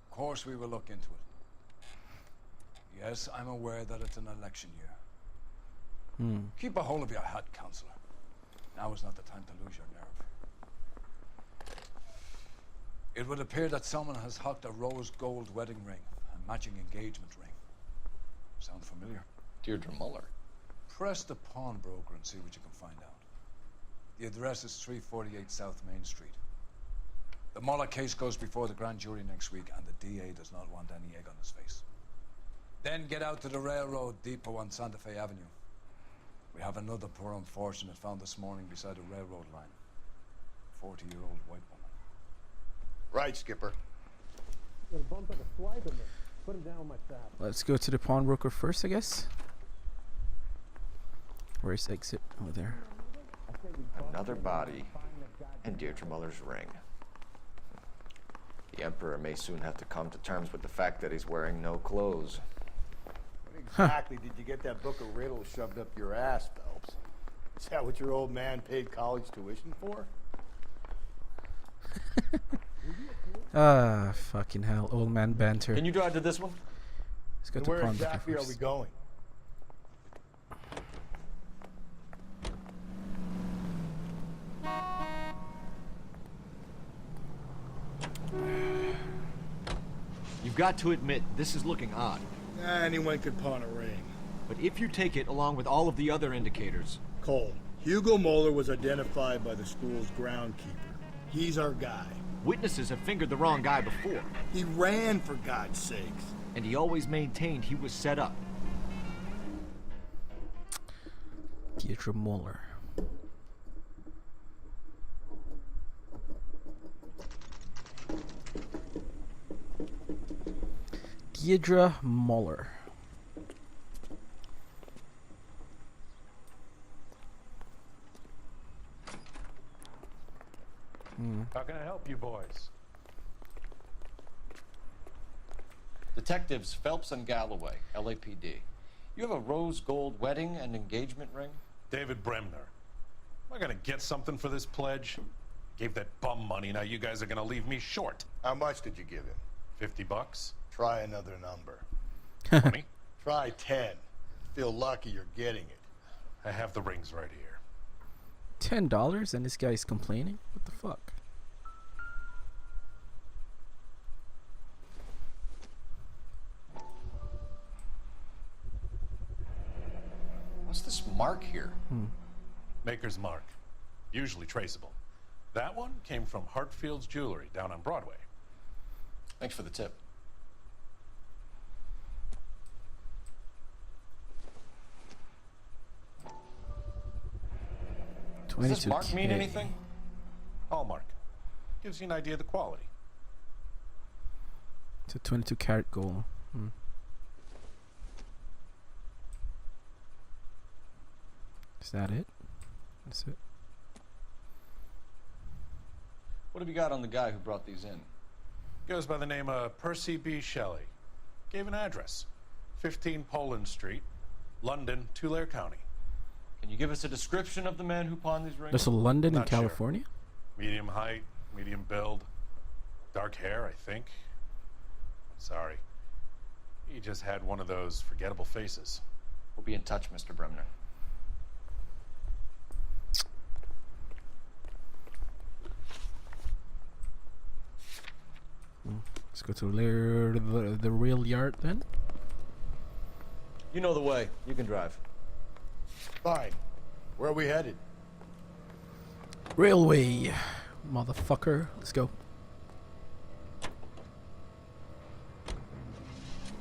Of course we will look into it. Yes, I'm aware that it's an election year. Keep a hold of your hat, Counselor. Now is not the time to lose your nerve. It would appear that someone has hocked a rose gold wedding ring and matching engagement ring. Sound familiar? Deirdre Muller. Press the pawnbroker and see what you can find out. The address is 348 South Main Street. The Muller case goes before the grand jury next week, and the DA does not want any egg on his face. Then get out to the railroad depot on Santa Fe Avenue. We have another poor unfortunate found this morning beside a railroad line. 40-year-old white woman. Right, Skipper. Put him down with my saddle. Let's go to the pawnbroker first, I guess. Where's exit? Oh, there. Another body and Deirdre Muller's ring. The Emperor may soon have to come to terms with the fact that he's wearing no clothes. When exactly did you get that book of riddles shoved up your ass, Phelps? Is that what your old man paid college tuition for? Ah, fucking hell. Old man banter. Can you drive to this one? Let's go And to where pawnbroker exactly are first. we going? You've got to admit, this is looking odd. Anyone could pawn a ring. But if you take it along with all of the other indicators... Cole, Hugo Moeller was identified by the school's groundkeeper. He's our guy. Witnesses have fingered the wrong guy before. He ran, for God's sakes. And he always maintained he was set up. Deirdre Muller. Deirdre Muller. How can I help you boys? Detectives Phelps and Galloway, LAPD. You have a rose gold wedding and engagement ring? David Bremner. Am I gonna get something for this pledge? Gave that bum money, now you guys are gonna leave me short. How much did you give him? $50? Try another number. 20? Try 10. Feel lucky you're getting it. I have the rings right here. $10 and this guy's complaining? What the fuck? What's this mark here? Maker's mark. Usually traceable. That one came from Hartfield's Jewelry down on Broadway. Thanks for the tip. Does this mark mean anything? Hallmark. Gives you an idea of the quality. It's a 22 karat gold. Is that it? That's it. What have you got on the guy who brought these in? Goes by the name of Percy B. Shelley. Gave an address. 15 Poland Street, London, Tulare County. Can you give us a description of the man who pawned these rings? There's a London in Not sure. California? Medium height, medium build, dark hair, I think. Sorry. He just had one of those forgettable faces. We'll be in touch, Mr. Bremner. Let's go to the real yard then. You know the way. You can drive. Fine. Where are we headed? Railway, motherfucker. Let's go.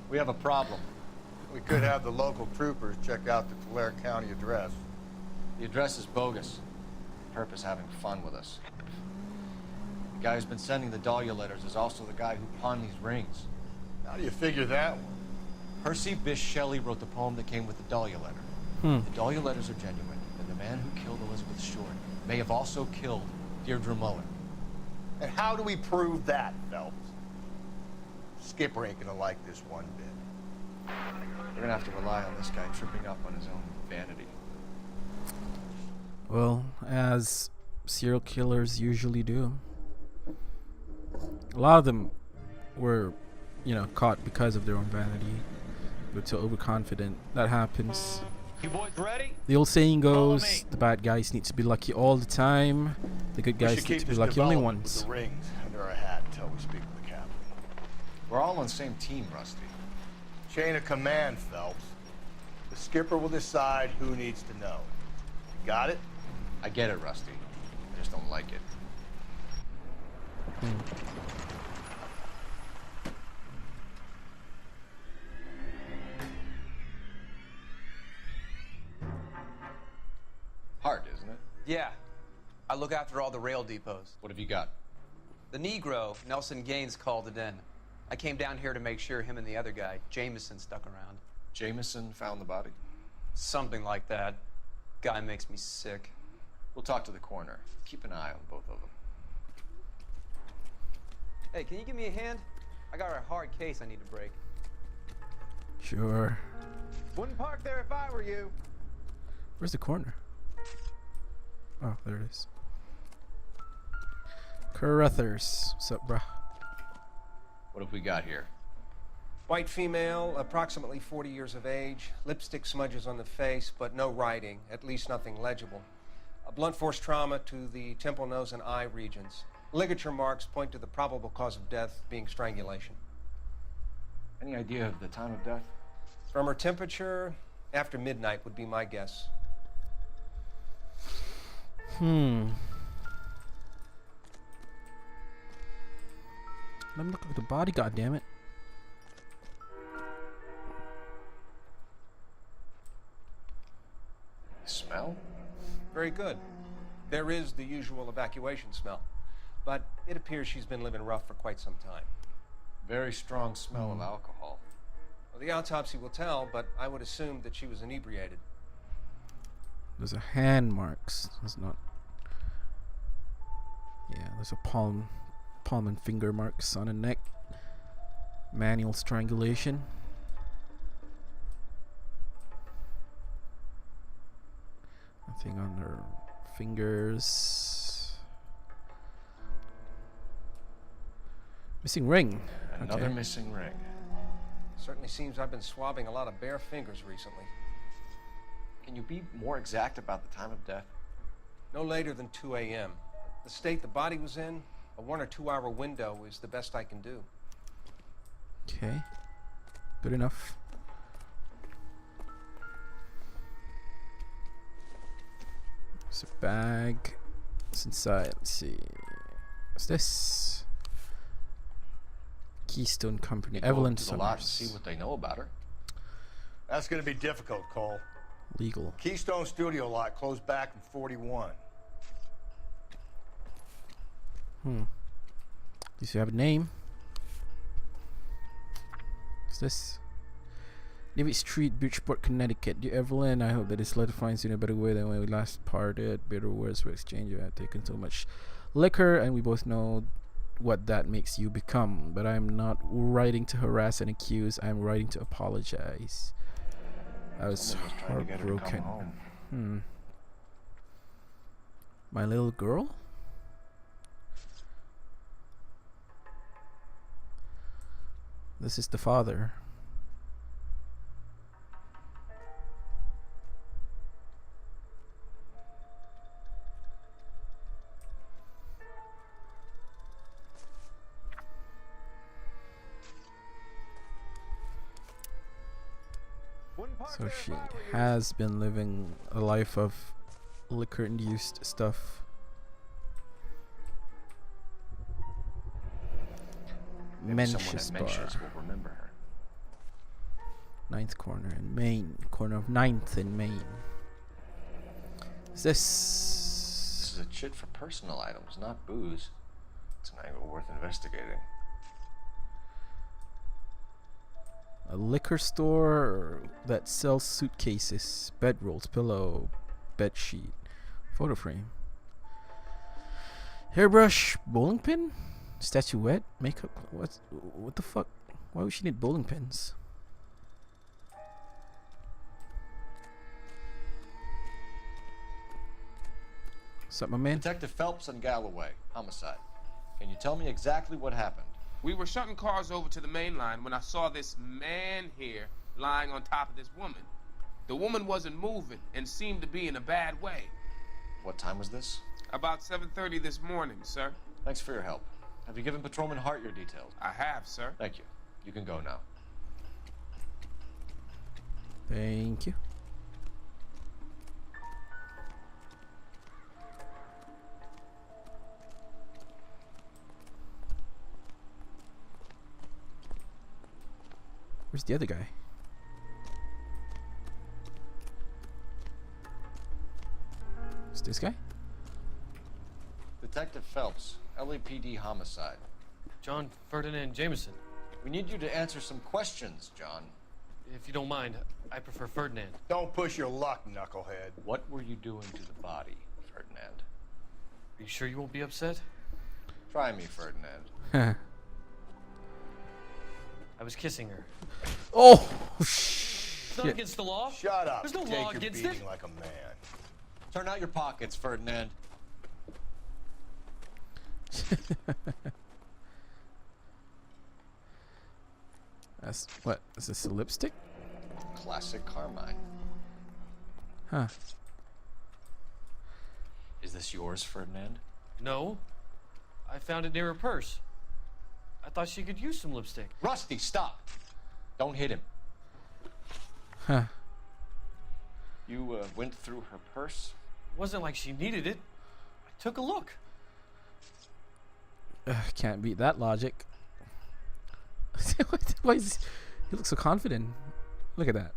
We have a problem. We could have the local troopers check out the Tulare County address. The address is bogus. Purpose having fun with us. The guy who's been sending the Dahlia letters is also the guy who pawned these rings. How do you figure that one? Percy Bysshe Shelley wrote the poem that came with the Dahlia letter. Hmm. The Dahlia letters are genuine, and the man who killed Elizabeth Short may have also killed Deirdre Mullen. And how do we prove that, Phelps? Skipper ain't gonna like this one bit. We're gonna have to rely on this guy tripping up on his own vanity. Well, as serial killers usually do. A lot of them were, you know, caught because of their own vanity. They're too overconfident. That happens. You boys ready? The old saying goes, the bad guys need to be lucky all the time. The good guys need to be lucky only once. The rings under our hat until we speak with the captain. We're all on the same team, Rusty. Chain of command, Phelps. The skipper will decide who needs to know. You got it? I get it, Rusty. I just don't like it. Hard, isn't it? Yeah. I look after all the rail depots. What have you got? The Negro, Nelson Gaines, called it in. I came down here to make sure him and the other guy, Jameson, stuck around. Jameson found the body? Something like that. Guy makes me sick. We'll talk to the coroner. Keep an eye on both of them. Hey, can you give me a hand? I got a hard case I need to break. Sure. Wouldn't park there if I were you. Where's the corner? Oh, there it is. Carruthers. What's up, bruh? What have we got here? White female, approximately 40 years of age, lipstick smudges on the face, but no writing, at least nothing legible. A blunt force trauma to the temple, nose, and eye regions. Ligature marks point to the probable cause of death being strangulation. Any idea of the time of death? From her temperature, after midnight would be my guess. Let me look at the body, goddammit. Smell? Very good. There is the usual evacuation smell, but it appears she's been living rough for quite some time. Very strong smell of alcohol. Well, the autopsy will tell, but I would assume that she was inebriated. There's a hand marks. There's not. Yeah, there's a palm and finger marks on the neck. Manual strangulation. Nothing on her fingers. Missing ring. Another missing ring. Certainly seems I've been swabbing a lot of bare fingers recently. Can you be more exact about the time of death? No later than 2 a.m. The state the body was in, a 1 or 2 hour window is the best I can do. Okay. Good enough. There's a bag. What's inside? Let's see. What's this? Keystone Company. Evelyn Summers. A lot to Summers. see what they know about her. That's gonna be difficult, Cole. Legal. Keystone Studio lot closed back in 41. At least you have a name. What's this? Navy Street, Bridgeport, Connecticut. Dear Evelyn, I hope that this letter finds you in a better way than when we last parted. Bitter words were exchanged. You have taken so much liquor, and we both know what that makes you become. But I'm not writing to harass and accuse. I'm writing to apologize. I was heartbroken. My little girl? This is the father. So she has been living a life of liquor-induced stuff. Mencius Bar. Will remember her. 9th corner in Maine. Corner of 9th in Maine. Is this? This is a chit for personal items, not booze. It's an angle worth investigating. A liquor store that sells suitcases, bedrolls, pillow, bed sheet, photo frame, hairbrush, bowling pin, statuette, makeup. What the fuck? Why would she need bowling pins? What's up, my man? Detective Phelps and Galloway, homicide. Can you tell me exactly what happened? We were shunting cars over to the main line when I saw this man here lying on top of this woman. The woman wasn't moving and seemed to be in a bad way. What time was this? About 7:30 this morning, sir. Thanks for your help. Have you given Patrolman Hart your details? I have, sir. Thank you. You can go now. Thank you. Where's the other guy? Is this guy? Detective Phelps, LAPD homicide. John Ferdinand Jameson. We need you to answer some questions, John. If you don't mind, I prefer Ferdinand. Don't push your luck, knucklehead. What were you doing to the body, Ferdinand? Are you sure you won't be upset? Try me, Ferdinand. I was kissing her. Oh, It's not against the law. Shut up. There's no Take law your against beating it. like a man. Turn out your pockets, Ferdinand. That's what? Is this a lipstick? Classic Carmine. Huh. Is this yours, Ferdinand? No. I found it near her purse. I thought she could use some lipstick. Rusty, stop. Don't hit him. Huh. You went through her purse? It wasn't like she needed it. I took a look. Can't beat that logic. Why is he looks so confident? Look at that.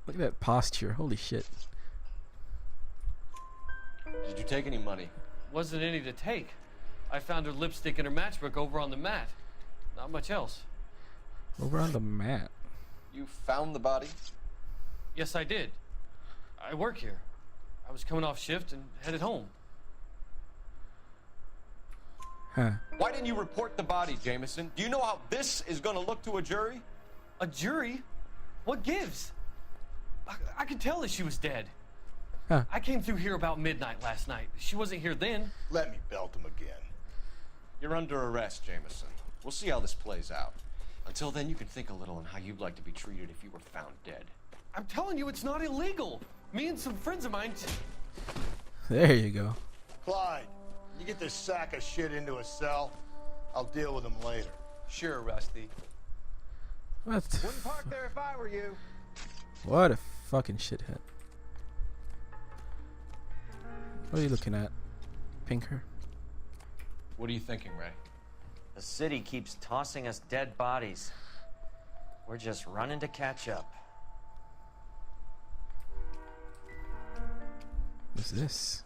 Look at that posture. Holy shit. Did you take any money? Wasn't any to take. I found her lipstick and her matchbook over on the mat. Not much else. Over on the mat. You found the body? Yes, I did. I work here. I was coming off shift and headed home. Huh. Why didn't you report the body, Jameson? Do you know how this is going to look to a jury? A jury? What gives? I could tell that she was dead. Huh. I came through here about midnight last night. She wasn't here then. Let me belt him again. You're under arrest, Jameson. We'll see how this plays out. Until then, you can think a little on how you'd like to be treated if you were found dead. I'm telling you, it's not illegal. Me and some friends of mine... There you go. Clyde, you get this sack of shit into a cell. I'll deal with him later. Sure, Rusty. What? Wouldn't park there if I were you. What a fucking shithead. What are you looking at, Pinker? What are you thinking, Ray? The city keeps tossing us dead bodies. We're just running to catch up. What's this?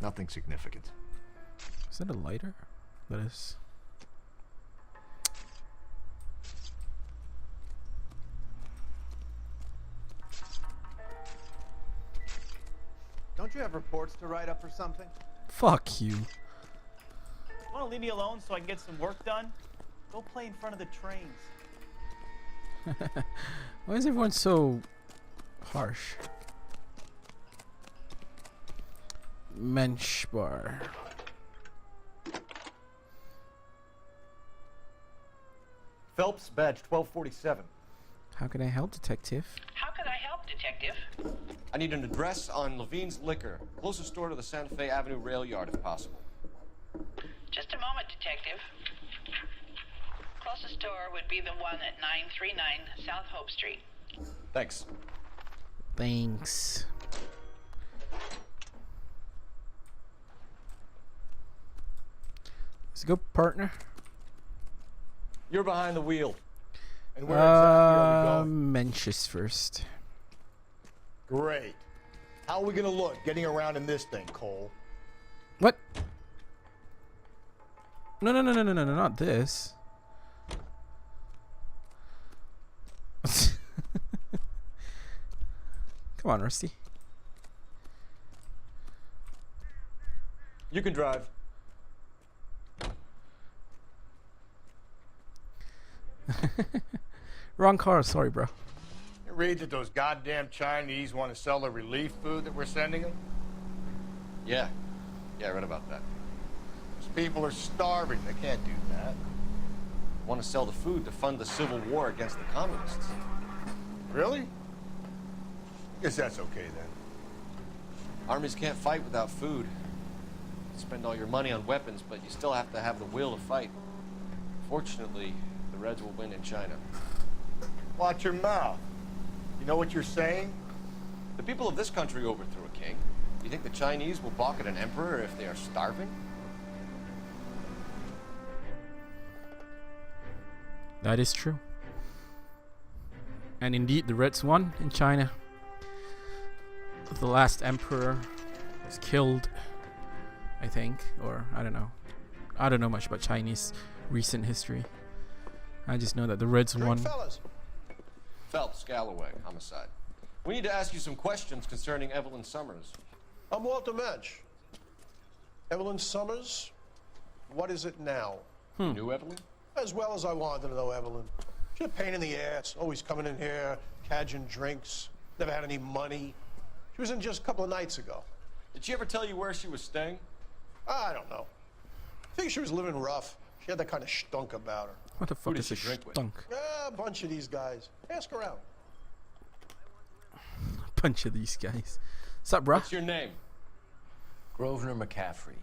Nothing significant. Is that a lighter? That is. Don't you have reports to write up or something? Fuck you. Want to leave me alone so I can get some work done? Go play in front of the trains. Why is everyone so harsh? Mensch bar. Phelps, badge 1247. How can I help, detective? How can I help, detective? I need an address on Levine's Liquor. Closest store to the Santa Fe Avenue rail yard, if possible. Just a moment, detective. Closest store would be the one at 939 South Hope Street. Thanks. Thanks. Let's go, partner. You're behind the wheel. And where exactly are we going? Mencius first. Great. How are we gonna look getting around in this thing, Cole? What? No, no, no, no, no, no, no, not this. Come on, Rusty. You can drive. Wrong car, sorry, bro. You read that those goddamn Chinese want to sell the relief food that we're sending them? Yeah. Yeah, I read about that. Those people are starving. They can't do that. Want to sell the food to fund the civil war against the communists. Really? Guess that's okay then. Armies can't fight without food. Spend all your money on weapons, but you still have to have the will to fight. Fortunately, the Reds will win in China. Watch your mouth. You know what you're saying? The people of this country overthrew a king. You think the Chinese will balk at an emperor if they are starving? That is true. And indeed, the Reds won in China. The last emperor was killed, I think, or I don't know. I don't know much about Chinese recent history. I just know that the Reds won. Fellas. Phelps, Galloway, homicide. We need to ask you some questions concerning Evelyn Summers. I'm Walter Mensch. Evelyn Summers, what is it now? You knew Evelyn? As well as I wanted to know Evelyn. She's a pain in the ass, always coming in here, cadging drinks, never had any money. She was in just a couple of nights ago. Did she ever tell you where she was staying? I don't know. I think she was living rough. She had that kind of stunk about her. What the fuck Who is did a she drink with? stunk? A bunch of these guys. Ask around. Bunch of these guys. What's up, bro? What's your name? Grosvenor McCaffrey.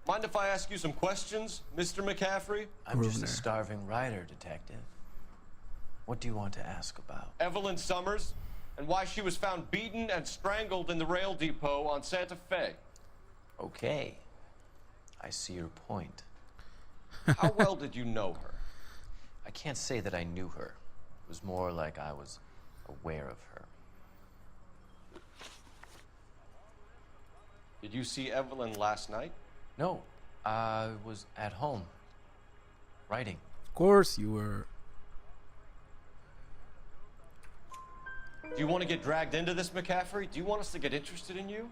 Mind if I ask you some questions, Mr. McCaffrey? I'm just a starving writer, detective. What do you want to ask about? Evelyn Summers, and why she was found beaten and strangled in the rail depot on Santa Fe. Okay. I see your point. How well did you know her? I can't say that I knew her. It was more like I was aware of her. Did you see Evelyn last night? No, I was at home, writing. Of course you were. Do you want to get dragged into this, McCaffrey? Do you want us to get interested in you?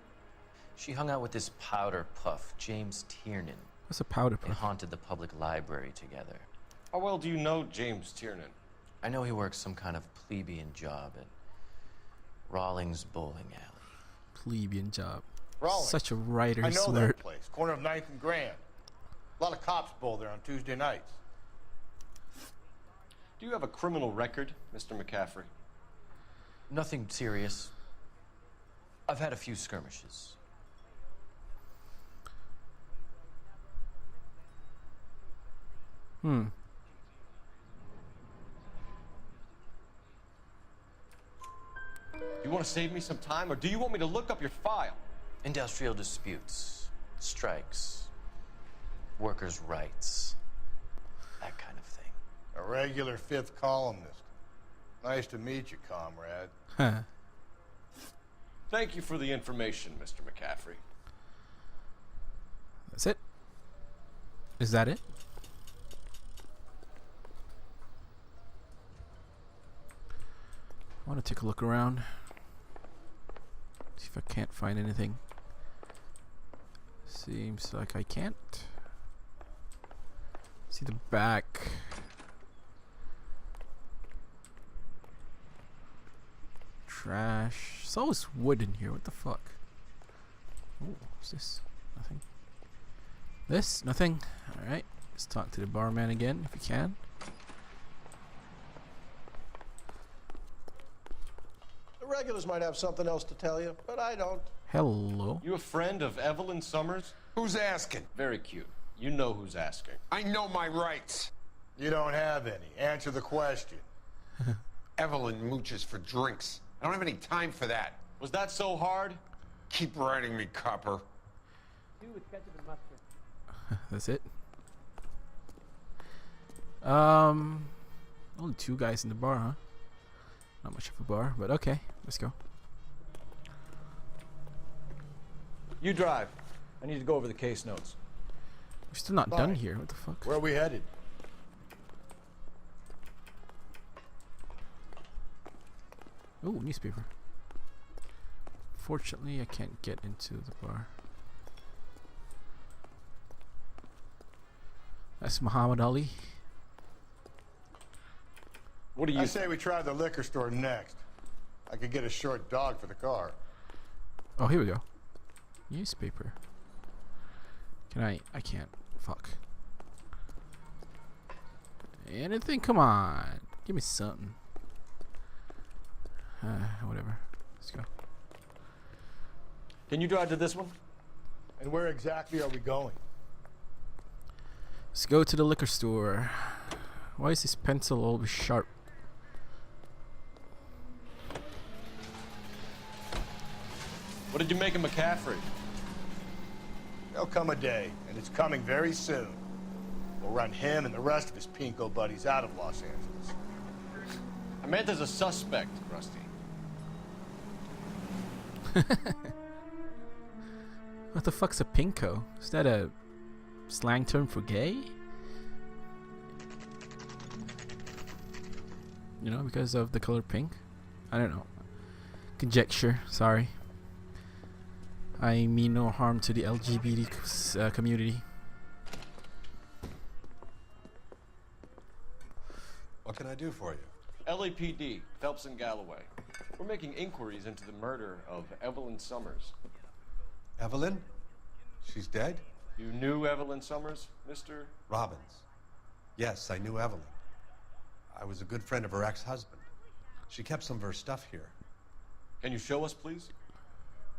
She hung out with this powder puff, James Tiernan. What's a powder They puff? haunted the public library together. How well do you know James Tiernan? I know he works some kind of plebeian job at Rawlings Bowling Alley. Plebeian job. Rawlings. Such a I writer's know word. that place. Corner of 9th and Grand. A lot of cops bowl there on Tuesday nights. Do you have a criminal record, Mr. McCaffrey? Nothing serious. I've had a few skirmishes. Hmm. You want to save me some time, or do you want me to look up your file? Industrial disputes, strikes, workers' rights, that kind of thing. A regular fifth columnist. Nice to meet you, comrade. Huh. Thank you for the information, Mr. McCaffrey. That's it? Is that it? I want to take a look around. See if I can't find anything. Seems like I can't. See the back. Trash. There's always wood in here. What the fuck? Oh, what's this? Nothing. This? Nothing. Alright. Let's talk to the barman again if you can. The regulars might have something else to tell you, but I don't. Hello. You a friend of Evelyn Summers? Who's asking? Very cute. You know who's asking. I know my rights. You don't have any. Answer the question. Evelyn mooches for drinks. I don't have any time for that. Was that so hard? Keep writing me, copper. That's it. Only two guys in the bar, huh? Not much of a bar, but okay. Let's go. You drive. I need to go over the case notes. We're still not done here. What the fuck? Where are we headed? Oh, newspaper. Fortunately, I can't get into the bar. That's Muhammad Ali. What do you say we try the liquor store next? I could get a short dog for the car. Oh, here we go. Newspaper. Can I can't. Fuck. Anything? Come on. Give me something. Whatever. Let's go. Can you drive to this one? And where exactly are we going? Let's go to the liquor store. Why is this pencil always sharp? What did you make of McCaffrey? There'll come a day, and it's coming very soon. We'll run him and the rest of his pinko buddies out of Los Angeles. I meant as a suspect, Rusty. What the fuck's a pinko? Is that a slang term for gay? You know, because of the color pink? I don't know. Conjecture, sorry. I mean no harm to the LGBT community. What can I do for you? LAPD, Phelps and Galloway. We're making inquiries into the murder of Evelyn Summers. Evelyn? She's dead? You knew Evelyn Summers, Mr. Robbins. Yes, I knew Evelyn. I was a good friend of her ex-husband. She kept some of her stuff here. Can you show us, please?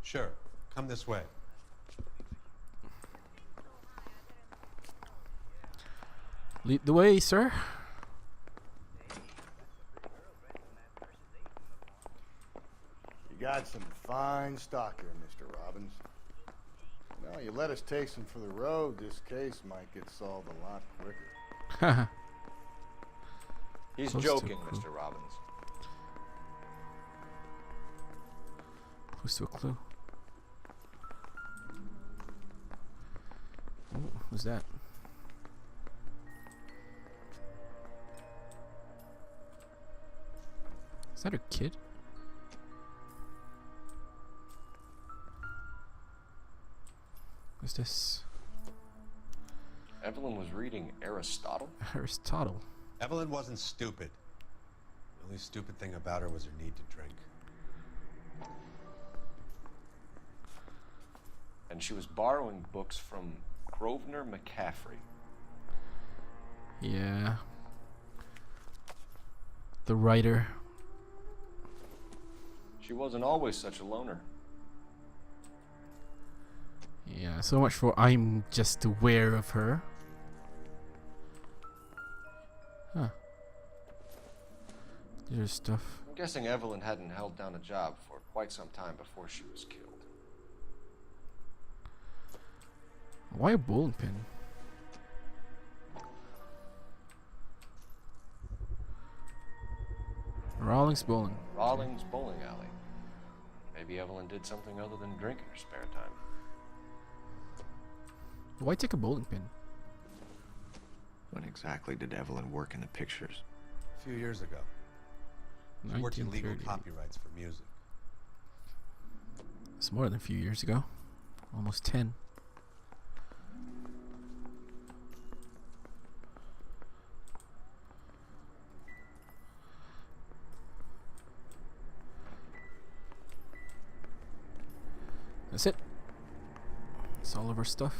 Sure. Come this way. Lead the way, sir. You got some fine stock here, Mr. Robbins. Now, you let us take some for the road, this case might get solved a lot quicker. He's Close joking, Mr. Robbins. Close to a clue. Ooh, who's that? Is that her kid? What's this? Evelyn was reading Aristotle? Aristotle. Evelyn wasn't stupid. The only stupid thing about her was her need to drink. And she was borrowing books from Grosvenor McCaffrey. Yeah. The writer. She wasn't always such a loner. Yeah, so much for I'm just aware of her. Huh. There's stuff. I'm guessing Evelyn hadn't held down a job for quite some time before she was killed. Why a bowling pin? Rawlings Bowling. Rawlings Bowling Alley. Maybe Evelyn did something other than drink in her spare time. Why take a bowling pin? When exactly did Evelyn work in the pictures? A few years ago. She worked in legal 1930. copyrights for music. It's more than a few years ago. Almost 10. That's it. That's all of our stuff.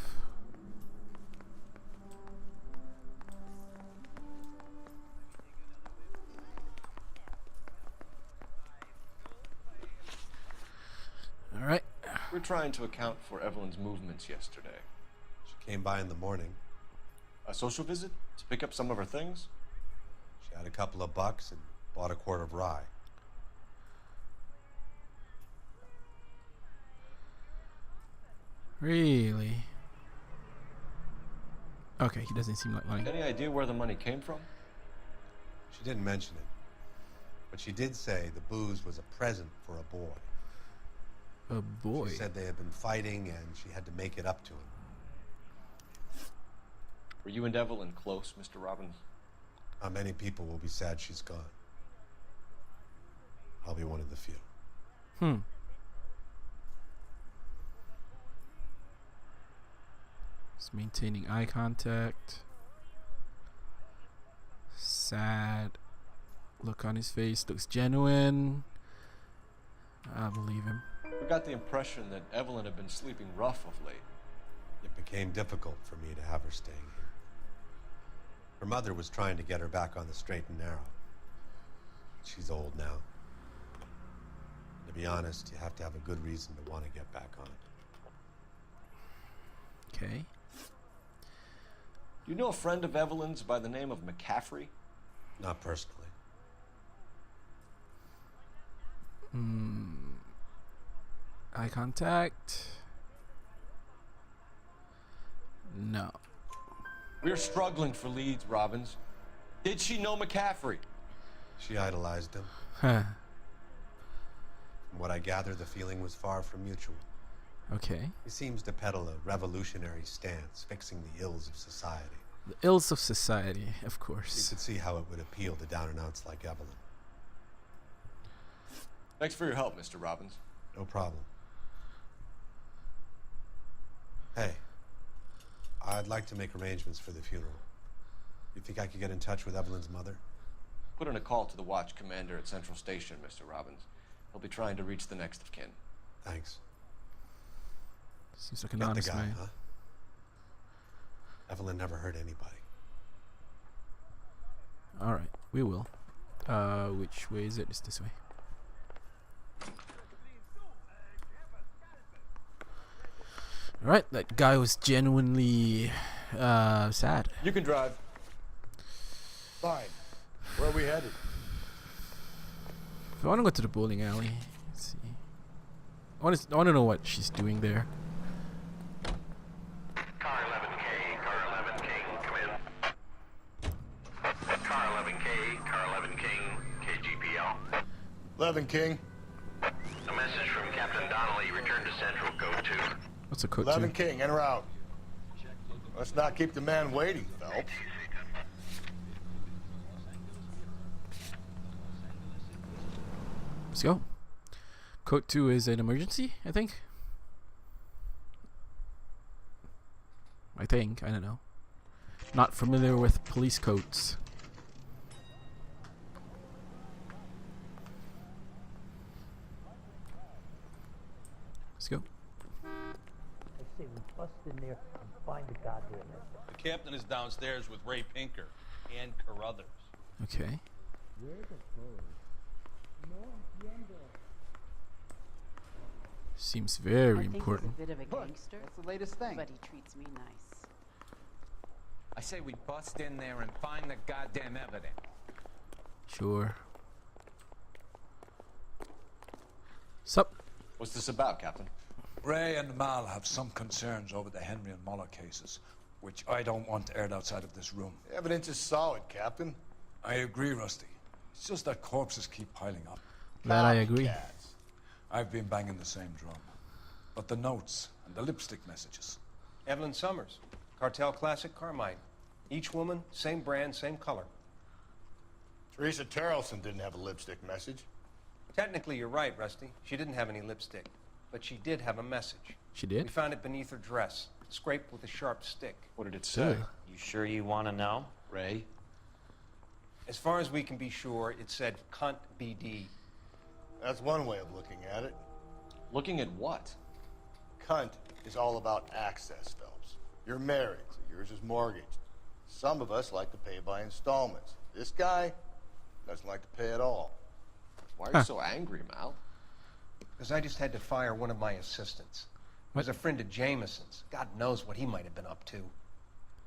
All right. We're trying to account for Evelyn's movements yesterday. She came by in the morning. A social visit to pick up some of her things? She had a couple of bucks and bought a quart of rye. Really? Okay, he doesn't seem like lying. Any idea where the money came from? She didn't mention it. But she did say the booze was a present for a boy. A boy? She said they had been fighting and she had to make it up to him. Were you and Evelyn close, Mr. Robbins? How many people will be sad she's gone? I'll be one of the few. Just maintaining eye contact. Sad look on his face. Looks genuine. I believe him. We got the impression that Evelyn had been sleeping rough of late. It became difficult for me to have her staying here. Her mother was trying to get her back on the straight and narrow. She's old now. To be honest, you have to have a good reason to want to get back on it. Okay. Do you know a friend of Evelyn's by the name of McCaffrey? Not personally. Eye contact. No. We're struggling for leads, Robbins. Did she know McCaffrey? She idolized him. Huh. From what I gather, the feeling was far from mutual. Okay. He seems to peddle a revolutionary stance, fixing the ills of society. The ills of society, of You course. could see how it would appeal to down-and-outs like Evelyn. Thanks for your help, Mr. Robbins. No problem. Hey, I'd like to make arrangements for the funeral. You think I could get in touch with Evelyn's mother? Put in a call to the watch commander at Central Station, Mr. Robbins. He'll be trying to reach the next of kin. Thanks. Seems like an Got the honest guy, man. huh? Evelyn never hurt anybody. Alright, we will. Which way is it? It's this way. Alright, that guy was genuinely sad. You can drive. Fine. Where are we headed? I want to go to the bowling alley. Let's see. I want to know what she's doing there. Car 11K, Car 11 King, come in. Car 11K, Car 11 King, KGPL. 11 King. A message from Captain Donnelly, return to Central, code 2. What's a code 11 2? King, enter out. Let's not keep the man waiting, Phelps. Let's go. Code 2 is an emergency, I think. I don't know. Not familiar with police codes. Let's go. I say we bust in there and find the goddamn it. The captain is downstairs with Ray Pinker and Carruthers. Okay. Where the boys? No entiendo. Seems very I think important. he's a bit of a gangster. That's the latest thing. But he treats me nice. I say we bust in there and find the goddamn evidence. Sure. Sup? What's this about, Captain? Ray and Mal have some concerns over the Henry and Muller cases, which I don't want aired outside of this room. The evidence is solid, Captain. I agree, Rusty. It's just that corpses keep piling up. That I agree. I've been banging the same drum. But the notes and the lipstick messages. Evelyn Summers, Cartel Classic Carmine. Each woman, same brand, same color. Teresa Terrelson didn't have a lipstick message. Technically, you're right, Rusty. She didn't have any lipstick, but she did have a message. She did? We found it beneath her dress, scraped with a sharp stick. What did it say? You sure you want to know? Ray? As far as we can be sure, it said cunt BD. That's one way of looking at it. Looking at what? Cunt is all about access, Phelps. You're married, so yours is mortgaged. Some of us like to pay by installments. This guy doesn't like to pay at all. Why are you so angry, Mal? Because I just had to fire one of my assistants. He was a friend of Jameson's. God knows what he might have been up to.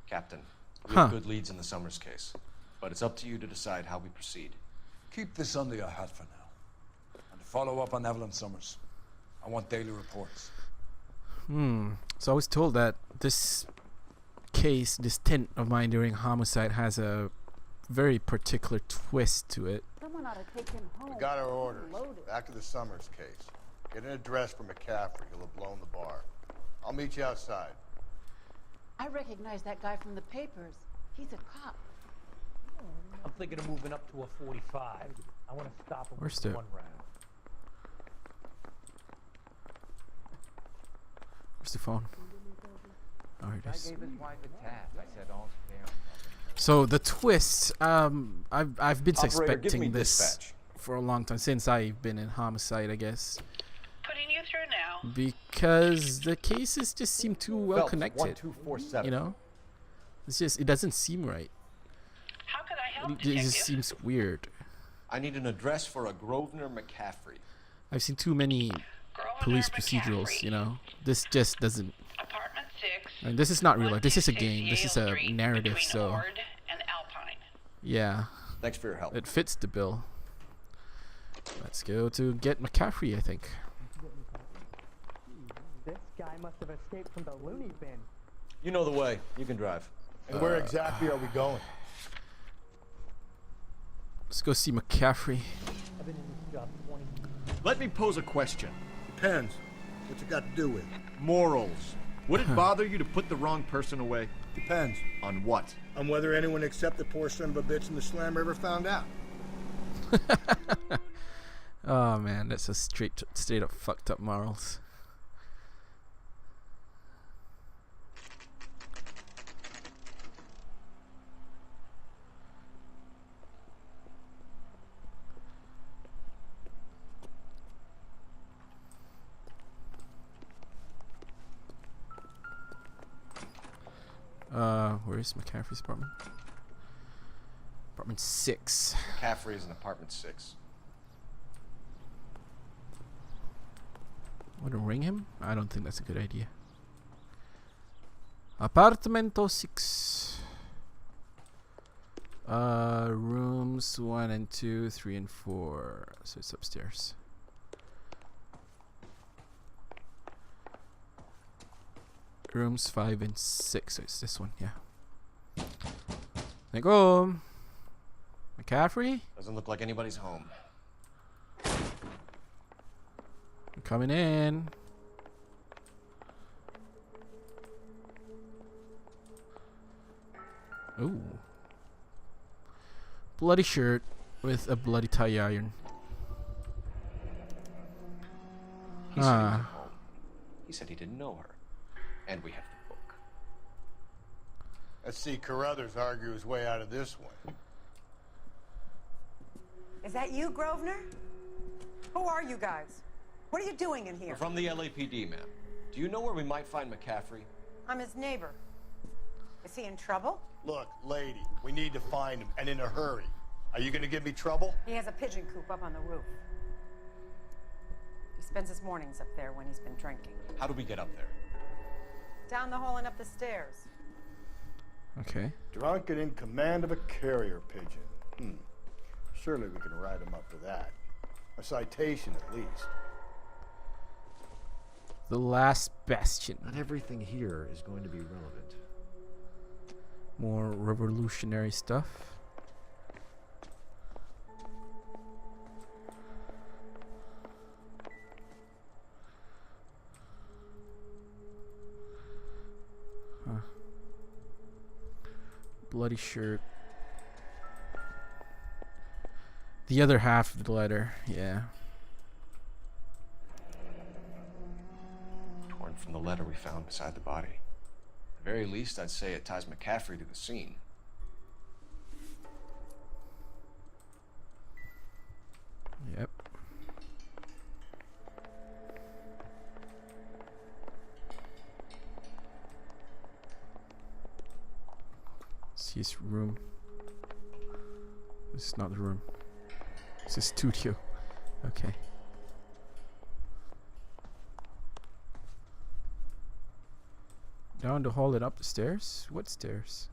Captain, we have good leads in the Summers case, but it's up to you to decide how we proceed. Keep this under your hat for now. And follow up on Evelyn Summers. I want daily reports. So I was told that this case, this tint of mind during homicide, has a very particular twist to it. Someone ought to take him home. We got our orders. Loaded. Back to the Summers case. Get an address for McCaffrey. He'll have blown the bar. I'll meet you outside. I recognize that guy from the papers. He's a cop. I'm thinking of moving up to a 45. I want to stop him Where's with the- one round. Where's the phone? Oh, here it I is. gave his wife a tap. I said, all care. So the twist, I've been Operator, give me suspecting this dispatch. for a long time, since I've been in homicide, I guess. Putting you through now. Because the cases just seem too well Phelps, connected. 1247. You know? It's just, it doesn't seem right. How could I help, It Detective? just seems weird. I need an address for a Grosvenor McCaffrey. I've seen too many police procedurals, you know? This just doesn't... Apartment 6. I mean, this is not real life. This is a game. This is a narrative, between so... Ord and Alpine. Yeah. Thanks for your help. It fits the bill. Let's go to get McCaffrey, I think. This guy must have escaped from the loony bin. You know the way. You can drive. And where exactly are we going? Let's go see McCaffrey. I've been in this job 20 years. Let me pose a question. Depends. What's it got to do with? Morals. Would it bother you to put the wrong person away? Depends. On what? On whether anyone except the poor son of a bitch in the slammer ever found out. Oh man, that's a straight up fucked up morals. Where is McCaffrey's apartment? Apartment 6. McCaffrey is in apartment 6. Want to ring him? I don't think that's a good idea. Apartamento 6. Rooms 1 and 2, 3 and 4. So it's upstairs. Rooms 5 and 6. So it's this one, yeah. There you go. McCaffrey? Doesn't look like anybody's home. I'm coming in. Ooh. Bloody shirt with a bloody tie iron. He said he wasn't home. He said he didn't know her. And we have the book. Let's see Carruthers argue his way out of this one. Is that you, Grosvenor? Who are you guys? What are you doing in here? We're from the LAPD, ma'am. Do you know where we might find McCaffrey? I'm his neighbor. Is he in trouble? Look, lady, we need to find him, and in a hurry. Are you going to give me trouble? He has a pigeon coop up on the roof. He spends his mornings up there when he's been drinking. How do we get up there? Down the hall and up the stairs. Okay. Drunk and in command of a carrier pigeon. Surely we can write him up for that. A citation, at least. The Last Bastion. Not everything here is going to be relevant. More revolutionary stuff. Huh. Bloody shirt. The other half of the letter, yeah. Torn from the letter we found beside the body. At the very least, I'd say it ties McCaffrey to the scene. Yep. See his room. This is not the room. It's a studio. Okay. Down the hall and up the stairs? What stairs?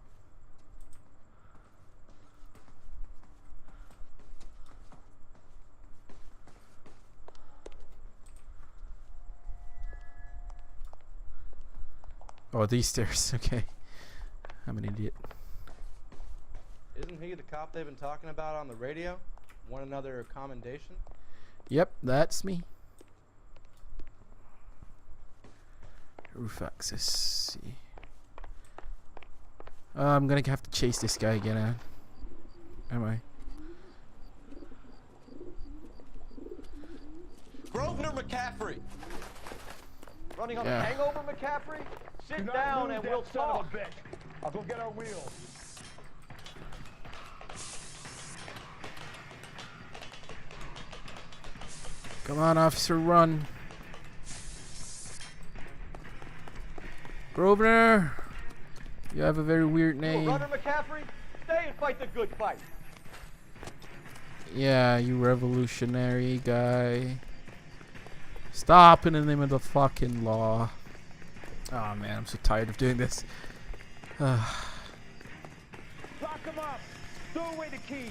Oh, these stairs. Okay. I'm an idiot. Isn't he the cop they've been talking about on the radio? Want another commendation? Yep, that's me. Roof access. See. I'm gonna have to chase this guy again, am I? Grosvenor McCaffrey. Running on Yeah. a hangover, McCaffrey? Sit down and we'll talk. I'll go get our wheels. Come on, officer, run. Grosvenor, you have a very weird You a name. runner, McCaffrey? Stay and fight the good fight. Yeah, you revolutionary guy. Stop in the name of the fucking law. Oh man, I'm so tired of doing this. Lock him up. Throw away the keys.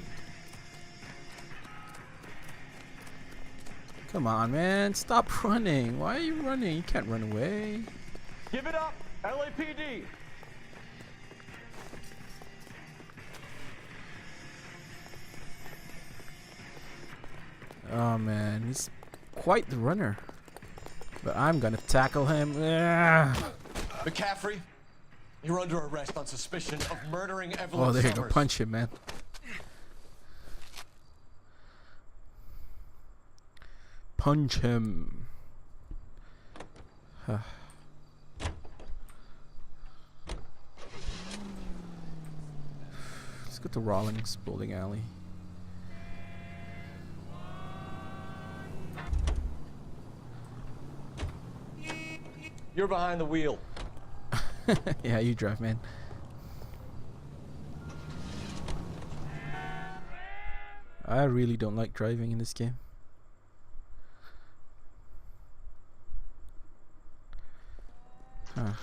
Come on, man. Stop running. Why are you running? You can't run away. Give it up, LAPD. Oh man, he's quite the runner. But I'm gonna tackle him. Ugh. McCaffrey, you're under arrest on suspicion of murdering Evelyn Oh, there you go. Summers. Punch him, man. Punch him. Huh. Let's go to Rawlings Bowling Alley. You're behind the wheel. Yeah, you drive, man. I really don't like driving in this game. Huh.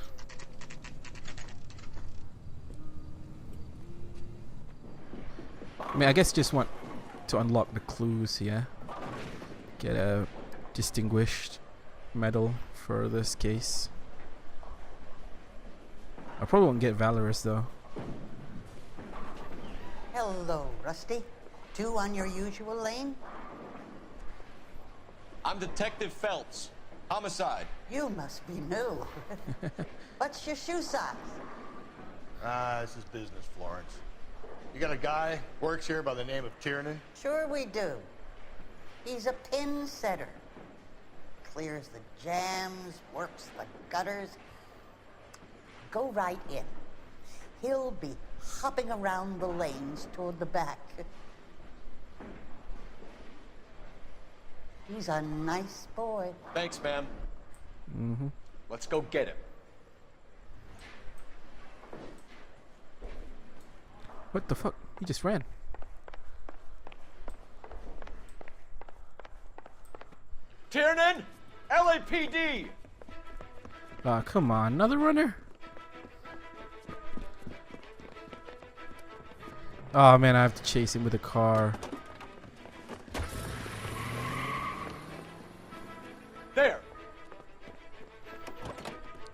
I mean, I guess just want to unlock the clues here. Get a distinguished medal for this case. I probably won't get valorous though. Hello, Rusty. Two on your usual lane? I'm Detective Phelps. Homicide. You must be new. What's your shoe size? This is business, Florence. You got a guy works here by the name of Tiernan? Sure we do. He's a pin setter. Clears the jams, works the gutters. Go right in. He'll be hopping around the lanes toward the back. He's a nice boy. Thanks, ma'am. Mm-hmm. Let's go get him. What the fuck? He just ran. Tiernan! LAPD! Ah, come on. Another runner? Oh man, I have to chase him with a car. There!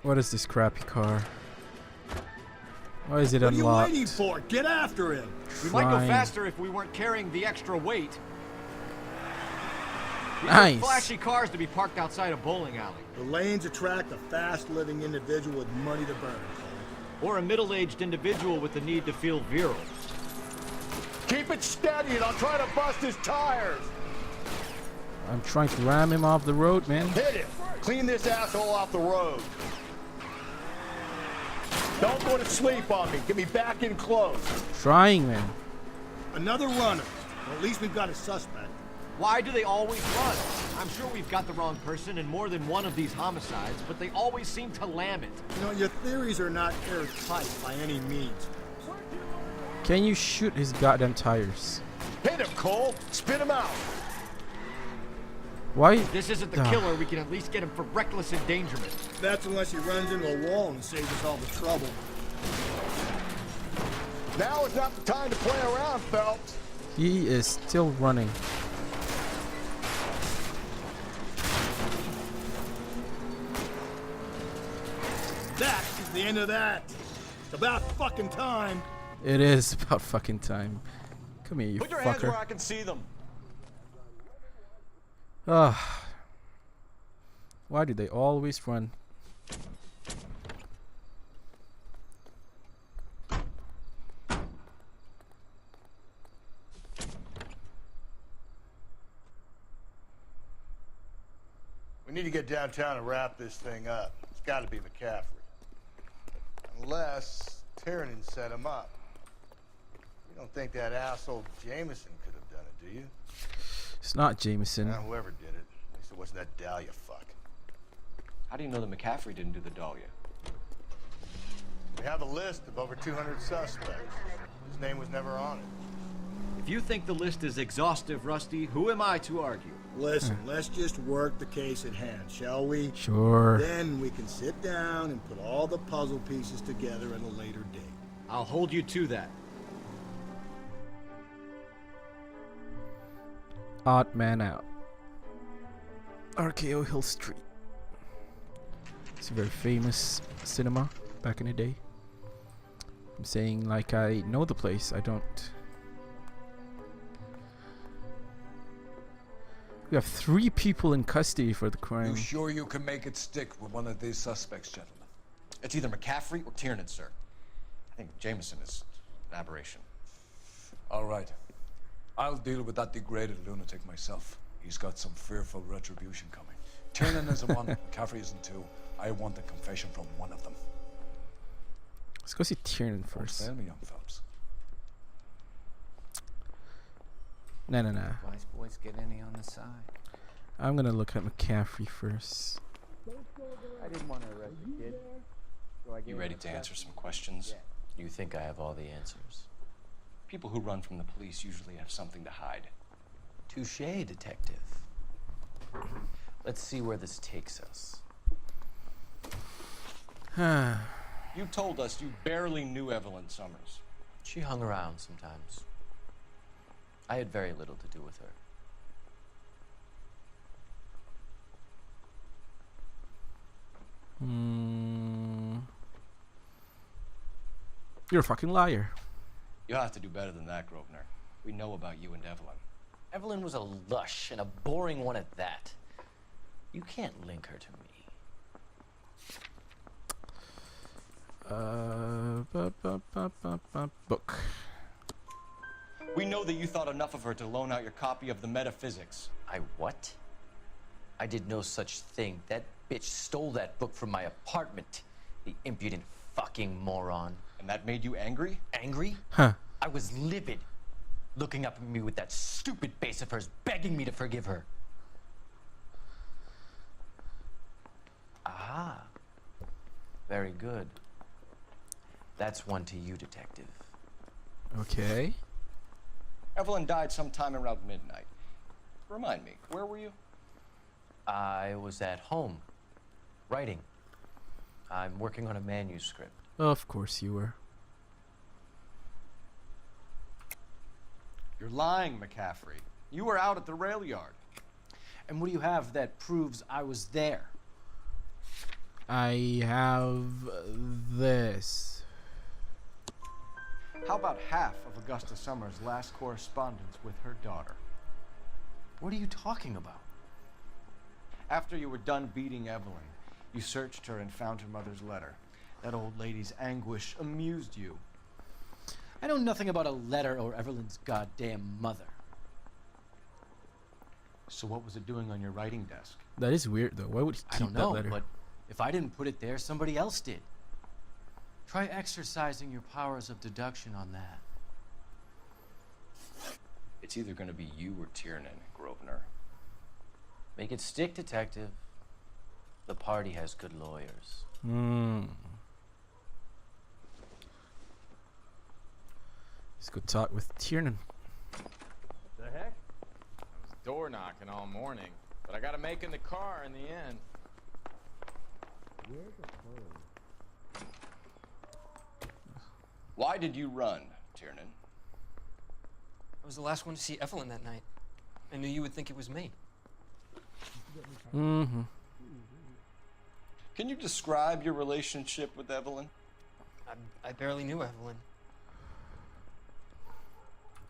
What is this crappy car? Why is it What are you unlocked? waiting for? Get after him! We might go Fine. faster if we weren't carrying the extra weight. These are Nice. flashy cars to be parked outside a bowling alley. The lanes attract a fast-living individual with money to burn. Or a middle-aged individual with the need to feel virile. Keep it steady and I'll try to bust his tires. I'm trying to ram him off the road, man. Hit him. Clean this asshole off the road. Don't go to sleep on me. Get me back in close. Trying, man. Another runner. Well, at least we've got a suspect. Why do they always run? I'm sure we've got the wrong person in more than one of these homicides, but they always seem to lam it. You know, your theories are not airtight by any means. Can you shoot his goddamn tires? Hit him, Cole. Spit him out. Why? If this isn't the killer, we can at least get him for reckless endangerment. That's unless he runs into a wall and saves us all the trouble. Now is not the time to play around, Phelps. He is still running. That is the end of that. It's about fucking time. It is about fucking time. Come here, you Put your hands where fucker. I can see them. Ah. Why do they always run? need to get downtown and wrap this thing up. It's got to be McCaffrey. Unless Tiernan set him up. You don't think that asshole Jameson could have done it, do you? It's not Jameson. Whoever did it. At least it wasn't that Dahlia fuck. How do you know that McCaffrey didn't do the Dahlia? We have a list of over 200 suspects. His name was never on it. If you think the list is exhaustive, Rusty, who am I to argue? Listen, let's just work the case at hand, shall we? Sure. Then we can sit down and put all the puzzle pieces together at a later date. I'll hold you to that. Odd Man Out. RKO Hill Street. It's a very famous cinema back in the day. I'm saying like I know the place. I don't. We have 3 people in custody for the crime. You sure you can make it stick with one of these suspects, gentlemen? It's either McCaffrey or Tiernan, sir. I think Jameson is an aberration. All right. I'll deal with that degraded lunatic myself. He's got some fearful retribution coming. Tiernan is a 1, McCaffrey isn't 2. I want a confession from one of them. Let's go see Tiernan Don't first. fail me, young Phelps. No. Wise boys get any on the side. I'm gonna look at McCaffrey first. I didn't want to arrest the kid. So I gave You him ready a to shot. answer some questions? You think I have all the answers? People who run from the police usually have something to hide. Touché, detective. Let's see where this takes us. You told us you barely knew Evelyn Summers. She hung around sometimes. I had very little to do with her. You're a fucking liar. You'll have to do better than that, Grosvenor. We know about you and Evelyn. Evelyn was a lush, and a boring one at that. You can't link her to me. Book. We know that you thought enough of her to loan out your copy of the Metaphysics. I what? I did no such thing. That bitch stole that book from my apartment. The impudent fucking moron. And that made you angry? Angry? Huh. I was livid. Looking up at me with that stupid face of hers, begging me to forgive her. Ah. Very good. That's one to you, detective. Okay. Evelyn died sometime around midnight. Remind me, where were you? I was at home, writing. I'm working on a manuscript. Of course you were. You're lying, McCaffrey. You were out at the rail yard. And what do you have that proves I was there? I have this. How about half of Augusta Summers' last correspondence with her daughter? What are you talking about? After you were done beating Evelyn, you searched her and found her mother's letter. That old lady's anguish amused you. I know nothing about a letter or Evelyn's goddamn mother. So what was it doing on your writing desk? That is weird though. Why would he I keep don't that know, letter? but if I didn't put it there, somebody else did. Try exercising your powers of deduction on that. It's either going to be you or Tiernan, Grosvenor. Make it stick, detective. The party has good lawyers. Let's go talk with Tiernan. The heck? I was door knocking all morning, but I got to make in the car in the end. Why did you run, Tiernan? I was the last one to see Evelyn that night. I knew you would think it was me. Mm-hmm. Can you describe your relationship with Evelyn? I barely knew Evelyn.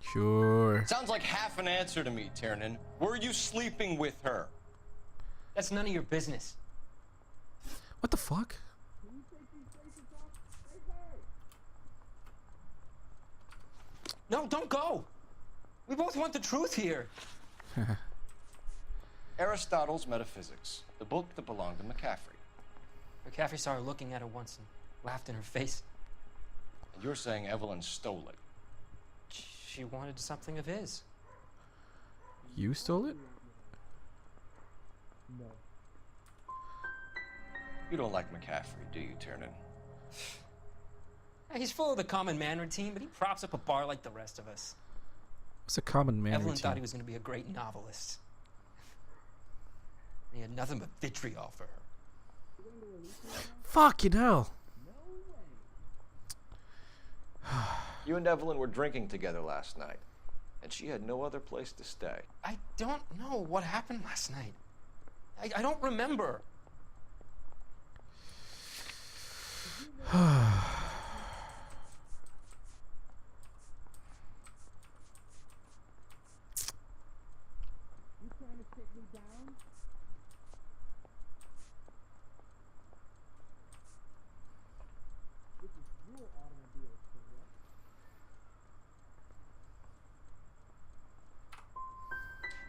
Sure. Sounds like half an answer to me, Tiernan. Were you sleeping with her? That's none of your business. What the fuck? No, don't go. We both want the truth here. Aristotle's Metaphysics, the book that belonged to McCaffrey. McCaffrey saw her looking at it once and laughed in her face. And you're saying Evelyn stole it? She wanted something of his. You stole it? No. You don't like McCaffrey, do you, Tiernan? He's full of the common man routine, but he props up a bar like the rest of us. What's a common man Evelyn routine? thought he was going to be a great novelist. He had nothing but vitriol for her. Fucking hell. You and Evelyn were drinking together last night, and she had no other place to stay. I don't know what happened last night. I don't remember.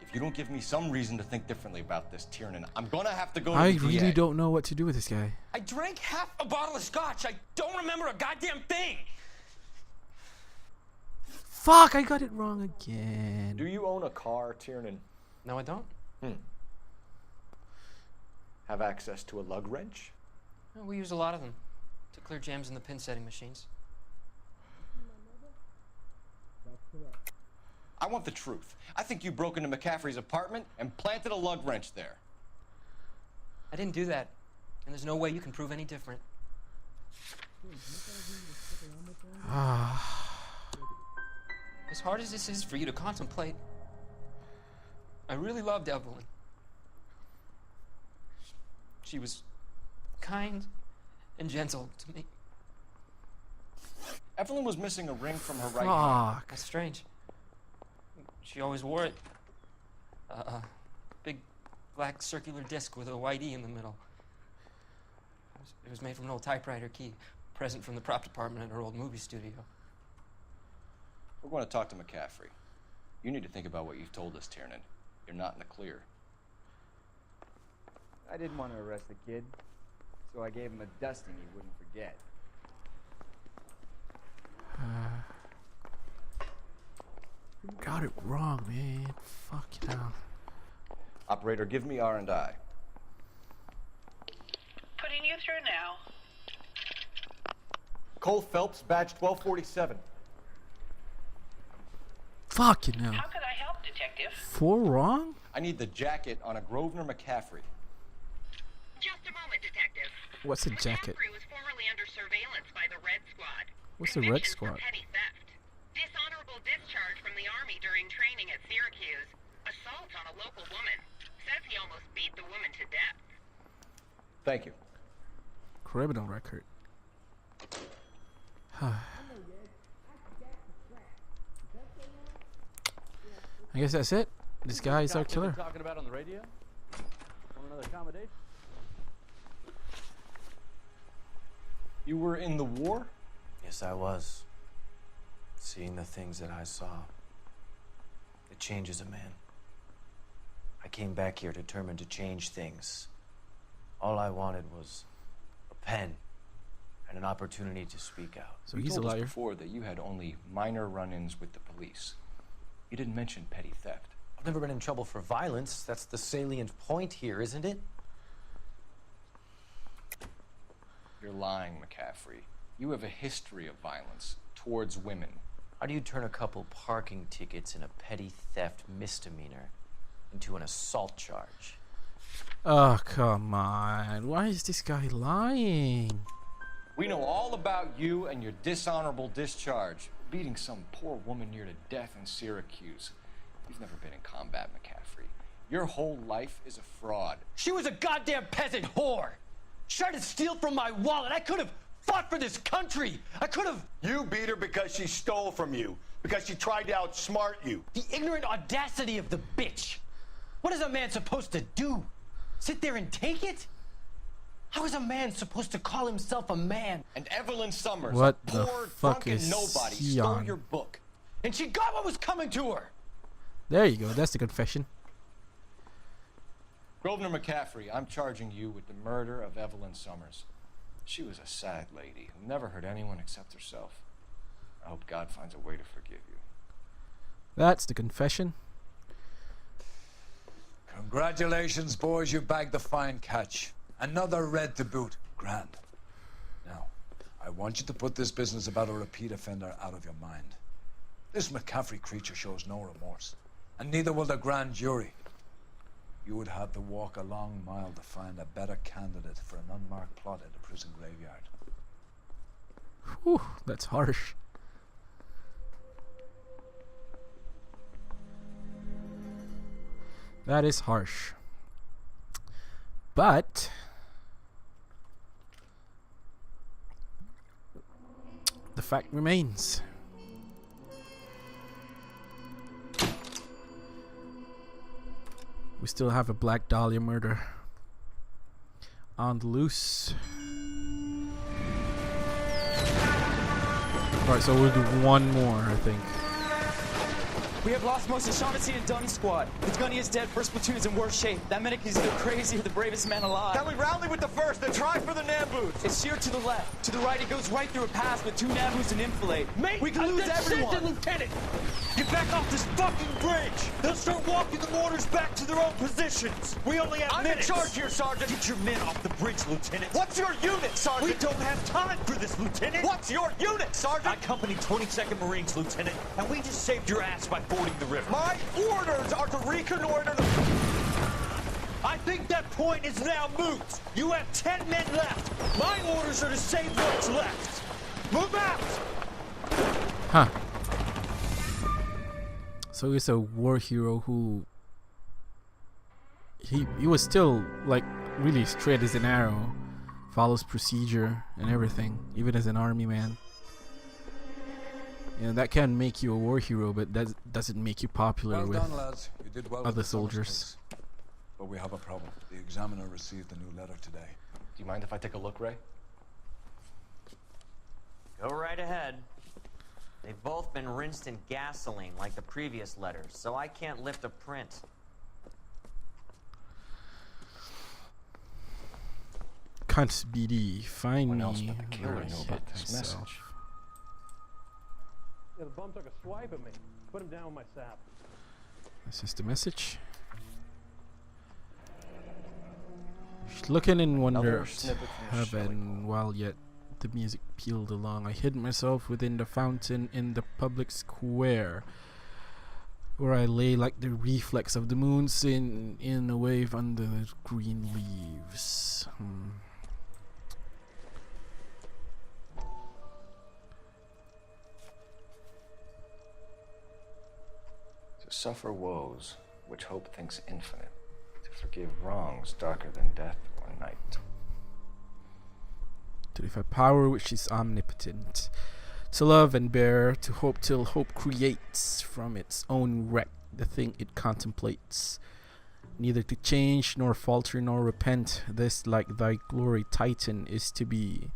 If you don't give me some reason to think differently about this, Tiernan, I'm gonna have to go to I the really DA. don't know what to do with this guy. I drank half a bottle of scotch. I don't remember a goddamn thing. Fuck, I got it wrong again. Do you own a car, Tiernan? No, I don't. Have access to a lug wrench? We use a lot of them to clear jams in the pin setting machines. I want the truth. I think you broke into McCaffrey's apartment and planted a lug wrench there. I didn't do that, and there's no way you can prove any different. As hard as this is for you to contemplate, I really loved Evelyn. She was kind and gentle to me. Evelyn was missing a ring from her right hand. Fuck. That's strange. She always wore it. A big black circular disc with a white E in the middle. It was made from an old typewriter key, present from the prop department at her old movie studio. We're going to talk to McCaffrey. You need to think about what you've told us, Tiernan. You're not in the clear. I didn't want to arrest the kid, so I gave him a dusting he wouldn't forget. Got it wrong, man. Fuck it out. Operator, give me R&I. Putting you through now. Cole Phelps, badge 1247. Fucking hell. How could I help, Detective? 4 wrong? I need the jacket on a Grosvenor McCaffrey. Just a moment, Detective. What's a jacket? McCaffrey was formerly under surveillance by the Red Squad. What's the Red Squad? Petty theft. Dishonorable discharge from the Army during training at Syracuse. Assault on a local woman. Says he almost beat the woman to death. Thank you. Criminal record. I guess that's it. This guy is our killer. Talking about on the radio? Want another accommodation? You were in the war? Yes, I was. Seeing the things that I saw. It changes a man. I came back here determined to change things. All I wanted was a pen and an opportunity to speak out. So You he's a told us liar. before that you had only minor run-ins with the police. You didn't mention petty theft. I've never been in trouble for violence. That's the salient point here, isn't it? You're lying, McCaffrey. You have a history of violence towards women. How do you turn a couple parking tickets and a petty theft misdemeanor into an assault charge? Oh, come on. Why is this guy lying? We know all about you and your dishonorable discharge. Beating some poor woman near to death in Syracuse. You've never been in combat, McCaffrey. Your whole life is a fraud. She was a goddamn peasant whore! She tried to steal from my wallet. I could have fought for this country. I could have... You beat her because she stole from you. Because she tried to outsmart you. The ignorant audacity of the bitch. What is a man supposed to do? Sit there and take it? How is a man supposed to call himself a man? And Evelyn Summers, What a the poor, fuck drunken is nobody, he stole on? your book. And she got what was coming to her. There you go. That's the confession. Grosvenor McCaffrey, I'm charging you with the murder of Evelyn Summers. She was a sad lady who never hurt anyone except herself. I hope God finds a way to forgive you. That's the confession. Congratulations, boys. You bagged the fine catch. Another red to boot. Grand. Now, I want you to put this business about a repeat offender out of your mind. This McCaffrey creature shows no remorse, and neither will the grand jury. You would have to walk a long mile to find a better candidate for an unmarked plot at a prison graveyard. Whew, that's harsh. That is harsh. But the fact remains. We still have a Black Dahlia murder on the loose. Alright, so we'll do one more, I think. We have lost most of Shaughnessy and Dunn's squad. The gunny is dead, first platoon is in worse shape. That medic is either crazy or the bravest man alive. Can we rally with the first and try for the Nambus? It's sheer to the left. To the right, it goes right through a pass with 2 Nambus and enfilade. Mate, we can lose everyone. Lieutenant! Get back off this fucking bridge! They'll start walking the mortars back to their own positions! We only have minutes! I'm in charge here, Sergeant! Get your men off the bridge, Lieutenant! What's your unit, Sergeant? We don't have time for this, Lieutenant! What's your unit, Sergeant? I company 22nd Marines, Lieutenant, and we just saved your ass by fording the river. My orders are to reconnoiter the... I think that point is now moot! You have 10 men left! My orders are to save what's left! Move out! Huh. So he's a war hero who he was still like really straight as an arrow, follows procedure and everything, even as an army man. You know, that can make you a war hero, but that doesn't make you popular Well with done, lads. You did well other with the soldiers. case. But we have a problem. The examiner received a new letter today. Do you mind if I take a look, Ray? Go right ahead. They've both been rinsed in gasoline like the previous letters, so I can't lift a print. Cunt BD, find Someone else me but the killer where I knew hit about this myself. message. Yeah, the bum took a swipe at me. Put him down with my sap. This is the message. Looking in wonder Another at snippet from heaven while yet the music pealed along. I hid myself within the fountain in the public square, where I lay like the reflex of the moon's in a wave under the green leaves. To suffer woes which hope thinks infinite, to forgive wrongs darker than death or night. To defy power which is omnipotent, to love and bear, to hope till hope creates from its own wreck the thing it contemplates. Neither to change, nor falter, nor repent, this like thy glory Titan is to be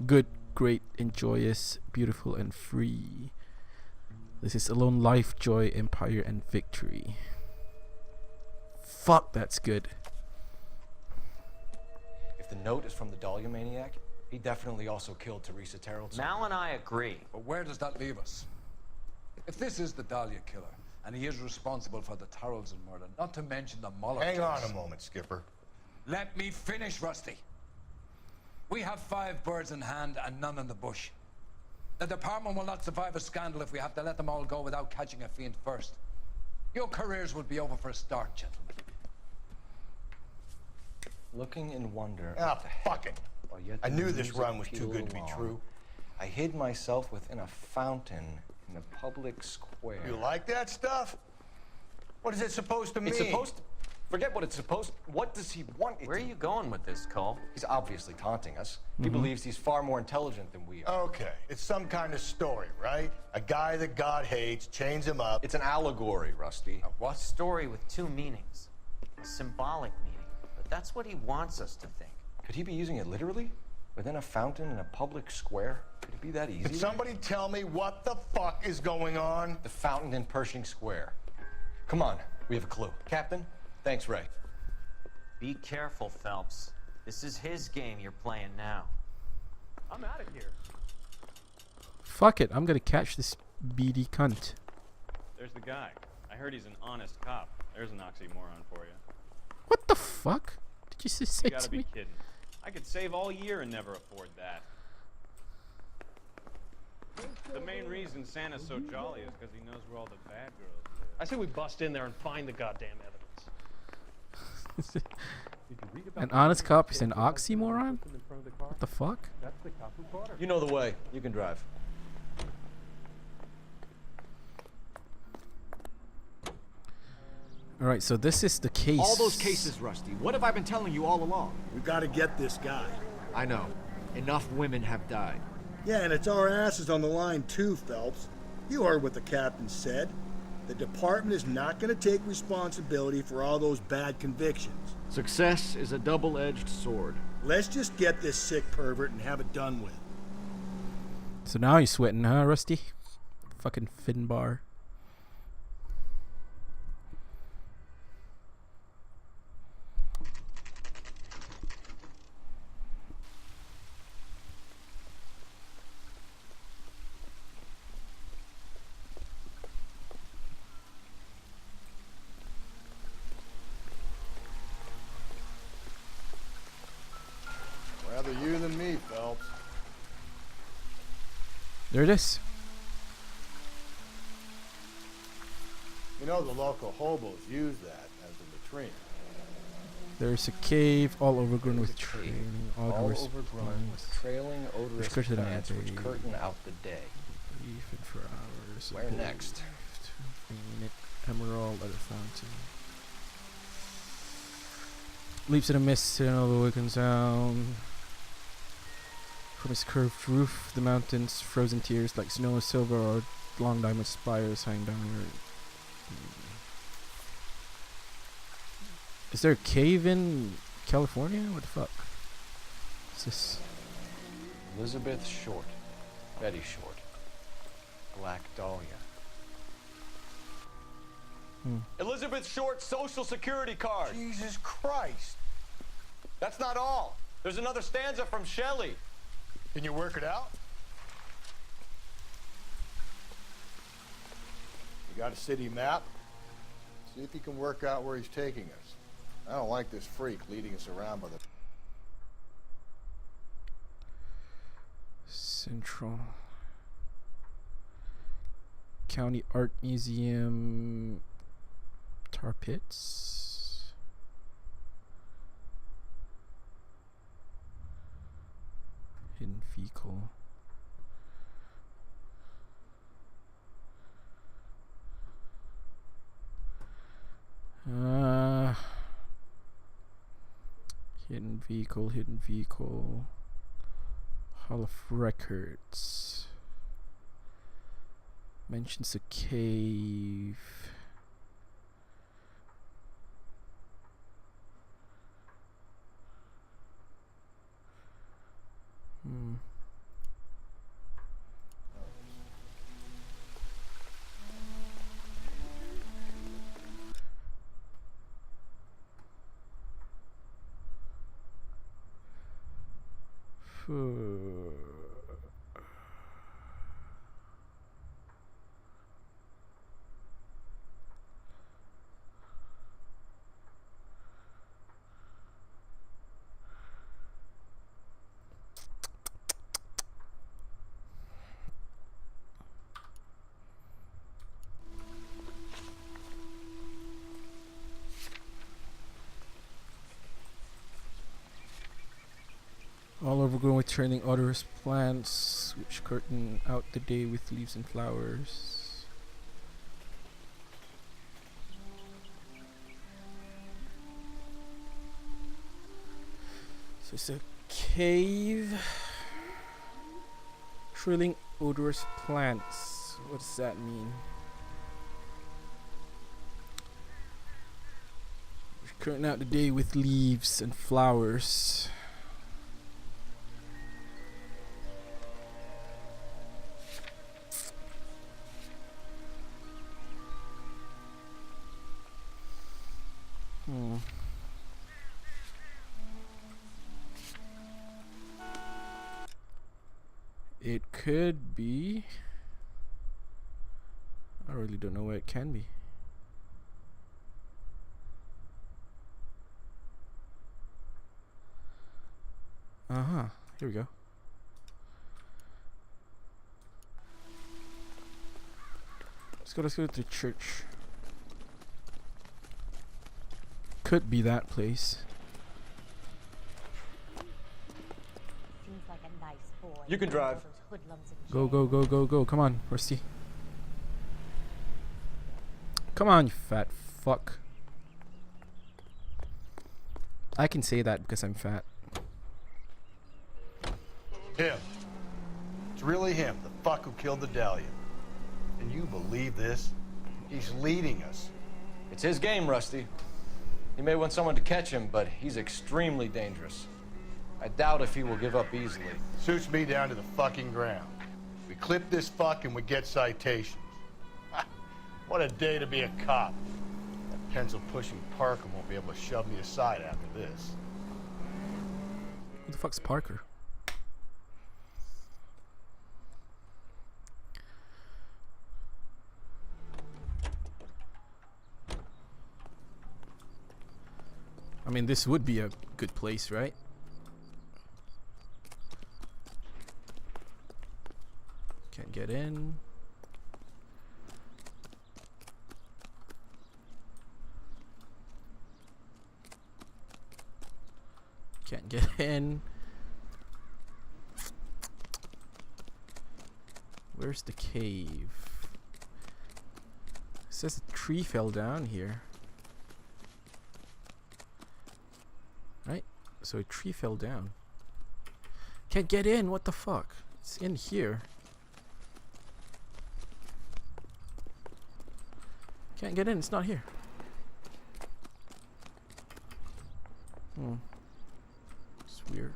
good, great, and joyous, beautiful and free. This is alone life, joy, empire, and victory. Fuck, that's good. If the note is from the Dahlia maniac, he definitely also killed Teresa Terrellson. Mal and I agree. But where does that leave us? If this is the Dahlia killer, and he is responsible for the Tarrelson murder, not to mention the Muller Hang case. on a moment, Skipper. Let me finish, Rusty. We have 5 birds in hand and none in the bush. The department will not survive a scandal if we have to let them all go without catching a fiend first. Your careers will be over for a start, gentlemen. Looking in wonder. Ah, fuck it. While yet I the knew this music run was too pealed good to be along, true. I hid myself within a fountain in the public square. You like that stuff? What is it supposed to mean? It's supposed to... Forget what it's supposed... What does he want it Where are to you going with this, Cole? He's obviously taunting us. He believes he's far more intelligent than we are. Okay, it's some kind of story, right? A guy that God hates, chains him up. It's an allegory, Rusty. A what? Story with 2 meanings. A symbolic meaning. But that's what he wants us to think. Could he be using it literally? Within a fountain in a public square? Could it be that easy? Can somebody tell me what the fuck is going on? The fountain in Pershing Square. Come on, we have a clue. Captain, thanks, Ray. Be careful, Phelps. This is his game you're playing now. I'm out of here. Fuck it, I'm gonna catch this beady cunt. There's the guy. I heard he's an honest cop. There's an oxymoron for you. What the fuck? Did you just say You gotta to be me? kidding. I could save all year and never afford that. The main reason Santa's so jolly is because he knows where all the bad girls live. I say we bust in there and find the goddamn evidence. An honest cop is an oxymoron? What the fuck? That's the cop who caught her. You know the way. You can drive. Alright, so this is the case. All those cases, Rusty. What have I been telling you all along? We've got to get this guy. I know. Enough women have died. Yeah, and it's our asses on the line too, Phelps. You heard what the captain said. The department is not going to take responsibility for all those bad convictions. Success is a double-edged sword. Let's just get this sick pervert and have it done with. So now you're sweating, huh, Rusty? Fucking Finbar. Rather you than me, Phelps. There it is. You know the local hobos use that as a latrine. There's a cave all overgrown with trailing All odorous overgrown with trailing odorous curtain plants which day. curtain out the day. Even for hours. Where next? Emerald at a fountain. Leaps in a mist and all the wickens down. From its curved roof, the mountains, frozen tears like snow and silver, or long diamond spires hang downward. Is there a cave in California? What the fuck? What's this? Elizabeth Short. Betty Short. Black Dahlia. Elizabeth Short's social security card. Jesus Christ. That's not all. There's another stanza from Shelley. Can you work it out? You got a city map? See if you can work out where he's taking us. I don't like this freak leading us around by the... Central County Art Museum, Tar Pits. Hidden Vehicle. Hidden Vehicle. Hall of Records. Mentions a cave. All overgrown with trailing odorous plants, which curtain out the day with leaves and flowers. So it's a cave. Trailing odorous plants. What does that mean? Which curtain out the day with leaves and flowers. It could be. I really don't know where it can be. Uh-huh. Here we go. Let's go to the church. Could be that place. Seems like a nice boy. You can drive. Go, go, go, go, go. Come on, Rusty. Come on, you fat fuck. I can say that because I'm fat. Him. It's really him, the fuck who killed the Dahlia. And you believe this? He's leading us. It's his game, Rusty. He may want someone to catch him, but he's extremely dangerous. I doubt if he will give up easily. Suits me down to the fucking ground. We clip this fuck and we get citations. What a day to be a cop. That pencil-pushing Parker won't be able to shove me aside after this. Who the fuck's Parker? I mean, this would be a good place, right? Can't get in. Can't get in. Where's the cave? It says a tree fell down here. Right? So a tree fell down. Can't get in. What the fuck? It's in here. Can't get in. It's not here. It's weird.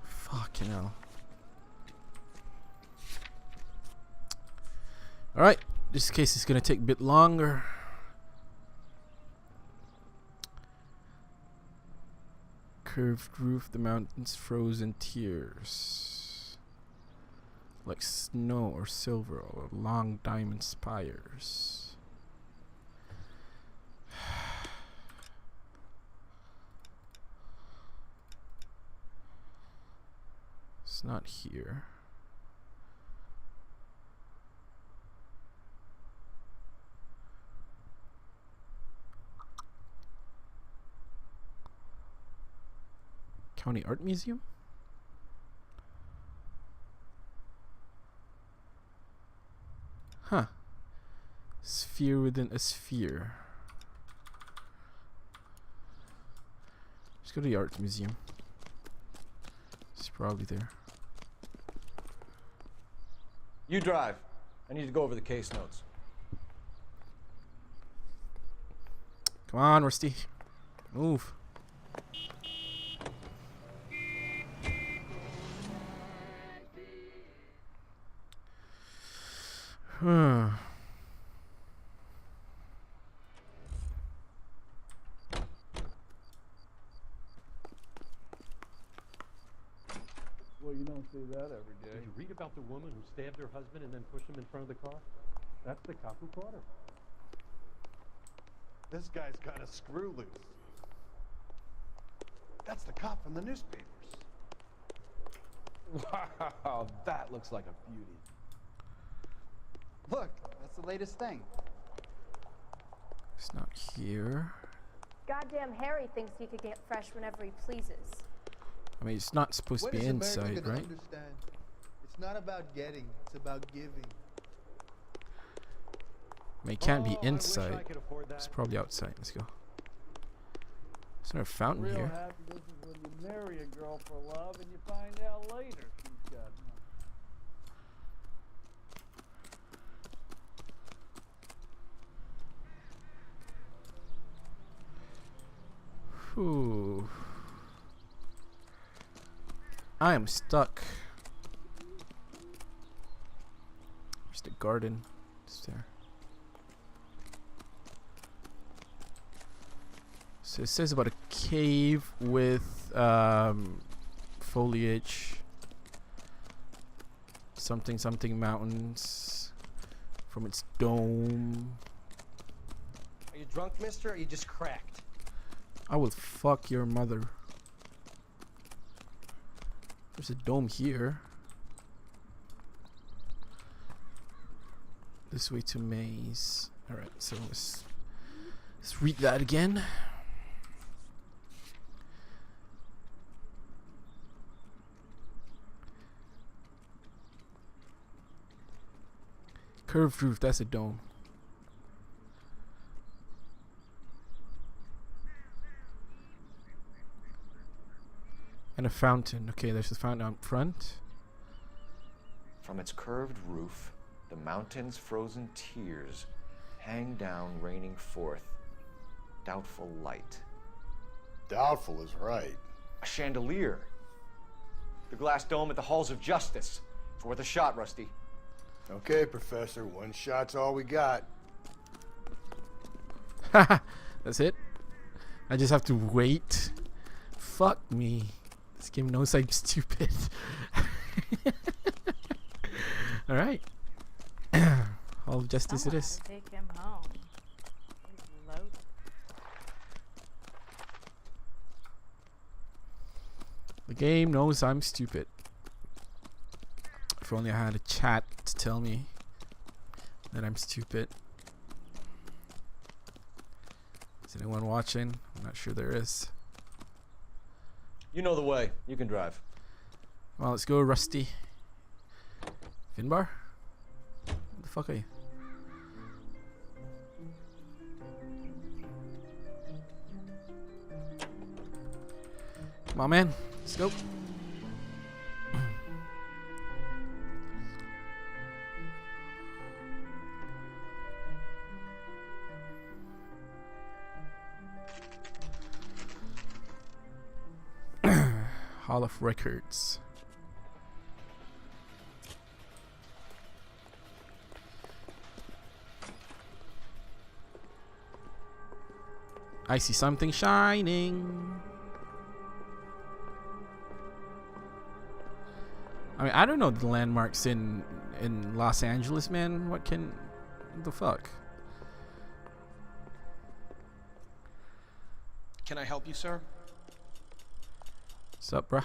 Fucking hell. Alright, this case is gonna take a bit longer. Curved roof, the mountains frozen tears. Like snow or silver or long diamond spires. It's not here. County Art Museum? Huh. Sphere within a sphere. Let's go to the art museum. It's probably there. You drive. I need to go over the case notes. Come on, Rusty. Move. Well, you don't see that every day. Did you read about the woman who stabbed her husband and then pushed him in front of the car? That's the cop who caught her. This guy's got a screw loose. That's the cop from the newspapers. Wow, that looks like a beauty. Look, that's the latest thing. It's not here. Goddamn Harry thinks he could get fresh whenever he pleases. I mean, it's not supposed to be inside, right? Understand? It's not about getting, it's about giving. I mean, it can't be inside. It's probably outside. Let's go. There's no fountain Real here. happiness is when you marry a girl for love and you find out later she's got money. Whew. I am stuck. There's the garden. It's there. So it says about a cave with foliage. Something mountains from its dome. Are you drunk, mister, or are you just cracked? I will fuck your mother. There's a dome here. This way to maze. Alright, so let's read that again. Curved roof, that's a dome. And a fountain. Okay, there's a fountain out front. From its curved roof, the mountain's frozen tears hang down, raining forth doubtful light. Doubtful is right. A chandelier. The glass dome at the halls of justice. It's worth a shot, Rusty. Okay, Professor, one shot's all we got. That's it? I just have to wait? Fuck me. This game knows I'm stupid. Alright. Hall of Justice it is. Take him home. He's loaded. The game knows I'm stupid. If only I had a chat to tell me that I'm stupid. Is anyone watching? I'm not sure there is. You know the way. You can drive. Well, let's go, Rusty. Finbar? What the fuck are you? Come on, man. Let's go. Hall of Records. I see something shining. I mean, I don't know the landmarks in Los Angeles, man. What the fuck? Can I help you, sir? What's up, bruh?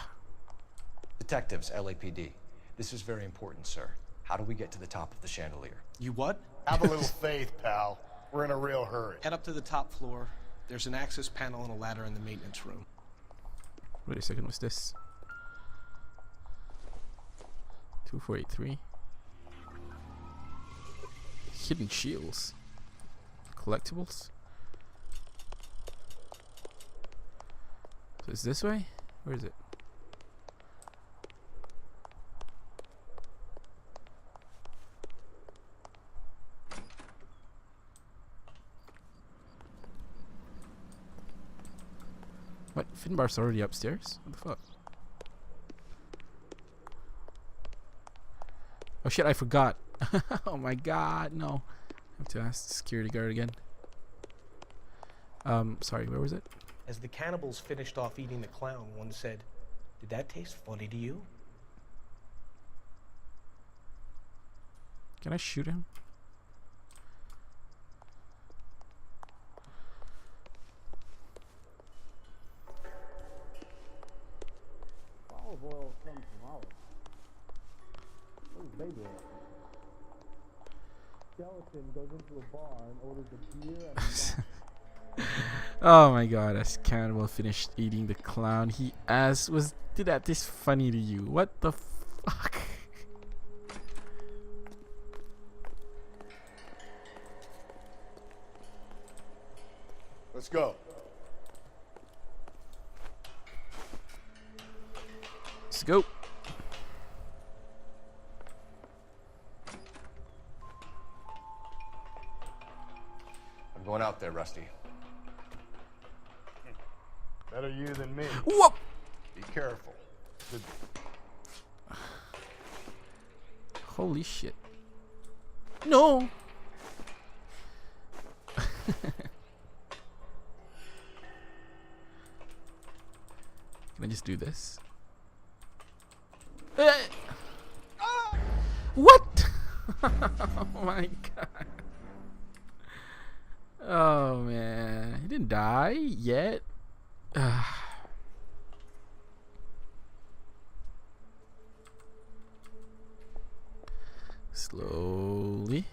Detectives, LAPD. This is very important, sir. How do we get to the top of the chandelier? You what? Have a little faith, pal. We're in a real hurry. Head up to the top floor. There's an access panel and a ladder in the maintenance room. Wait a second, what's this? 2483. Hidden shields. Collectibles. So it's this way? Where is it? What? Finbar's already upstairs? What the fuck? Oh shit, I forgot. Oh my god, no. I have to ask the security guard again. Sorry, where was it? As the cannibals finished off eating the clown, one said, "Did that taste funny to you?" Can I shoot him? Olive oil comes from olives. What does baby oil? Skeleton goes into a bar and orders a beer and a Oh my god, as Cannibal finished eating the clown, he asked, did that taste funny to you? What the fuck? Let's go. Let's go. I'm going out there, Rusty. Better you than me. Whoa! Be careful. Good. Holy shit. No! I just do this? What? Oh my god. Oh man. He didn't die yet. Slowly.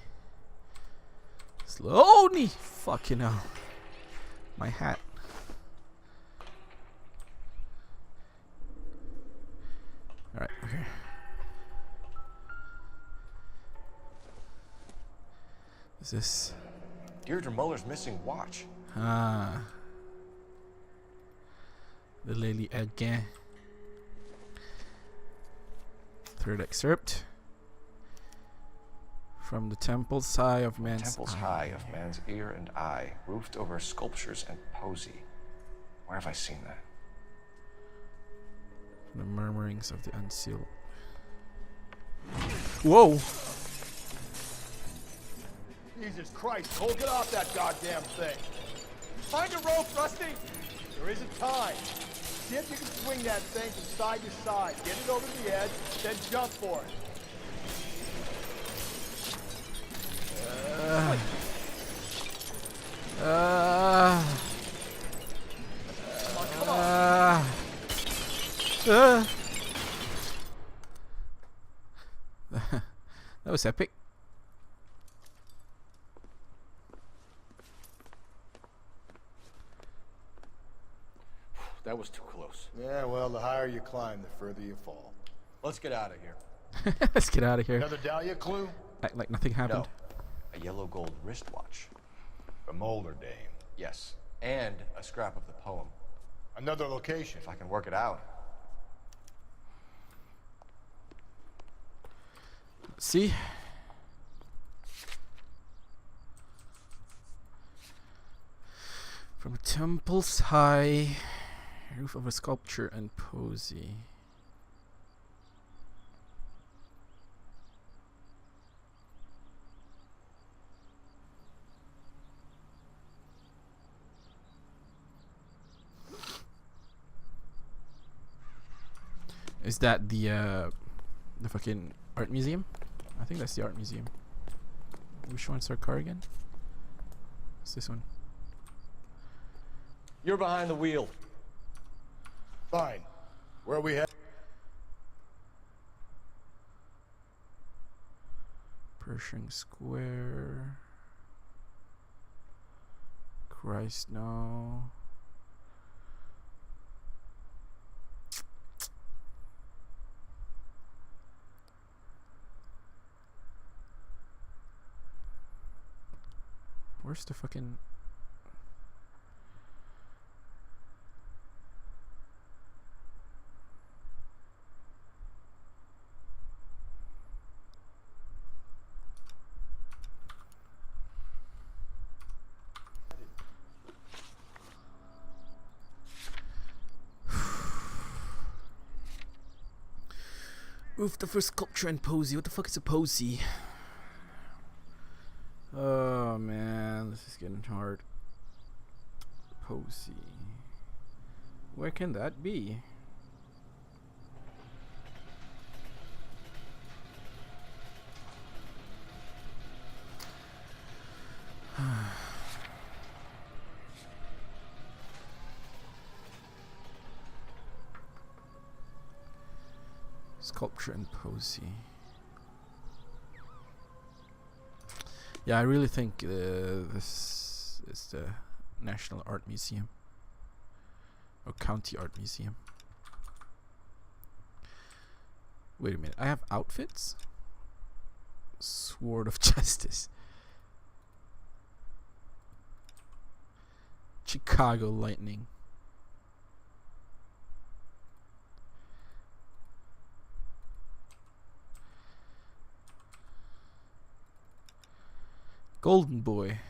Slowly. Fucking hell. My hat. Alright, okay. Is this? Deirdre Muller's missing watch. Ah. The lady again. Third excerpt. From the temple's high of man's Temple's eye. high of man's ear and eye, roofed over sculptures and posy. Where have I seen that? The murmurings of the unsealed. Whoa! Jesus Christ, Cole, get off that goddamn thing. Find a rope, Rusty. There isn't time. See if you can swing that thing from side to side. Get it over the edge, then jump for it. Come on. That was epic. That was too close. Yeah, well, the higher you climb, the further you fall. Let's get out of here. Let's get out of here. Another Dahlia clue? Act like nothing happened. No. A yellow gold wristwatch. A Mulder dame. Yes. And a scrap of the poem. Another location. If I can work it out. Let's see. From a temple's high roof of a sculpture and posy. Is that the fucking art museum? I think that's the art museum. Which one's our car again? It's this one. You're behind the wheel. Fine. Where are we headed? Pershing Square. Christ, no. Where's the fucking... Roof the first sculpture and posy. What the fuck is a posy? Oh man, this is getting hard. Posy. Where can that be? Sculpture and posy. Yeah, I really think this is the National Art Museum or County Art Museum. Wait a minute, I have outfits? Sword of Justice. Chicago Lightning. Golden Boy.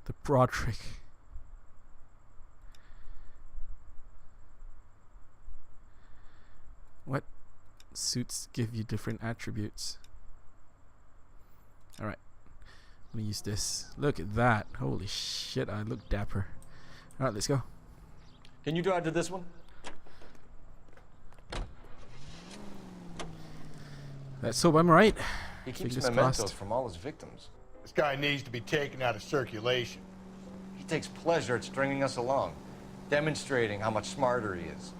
The Broderick. What suits give you different attributes? Alright. Let me use this. Look at that. Holy shit, I look dapper. Alright, let's go. Can you drive to this one? Let's hope I'm right. He keeps Fingers mementos crossed. from all his victims. This guy needs to be taken out of circulation. He takes pleasure at stringing us along, demonstrating how much smarter he is.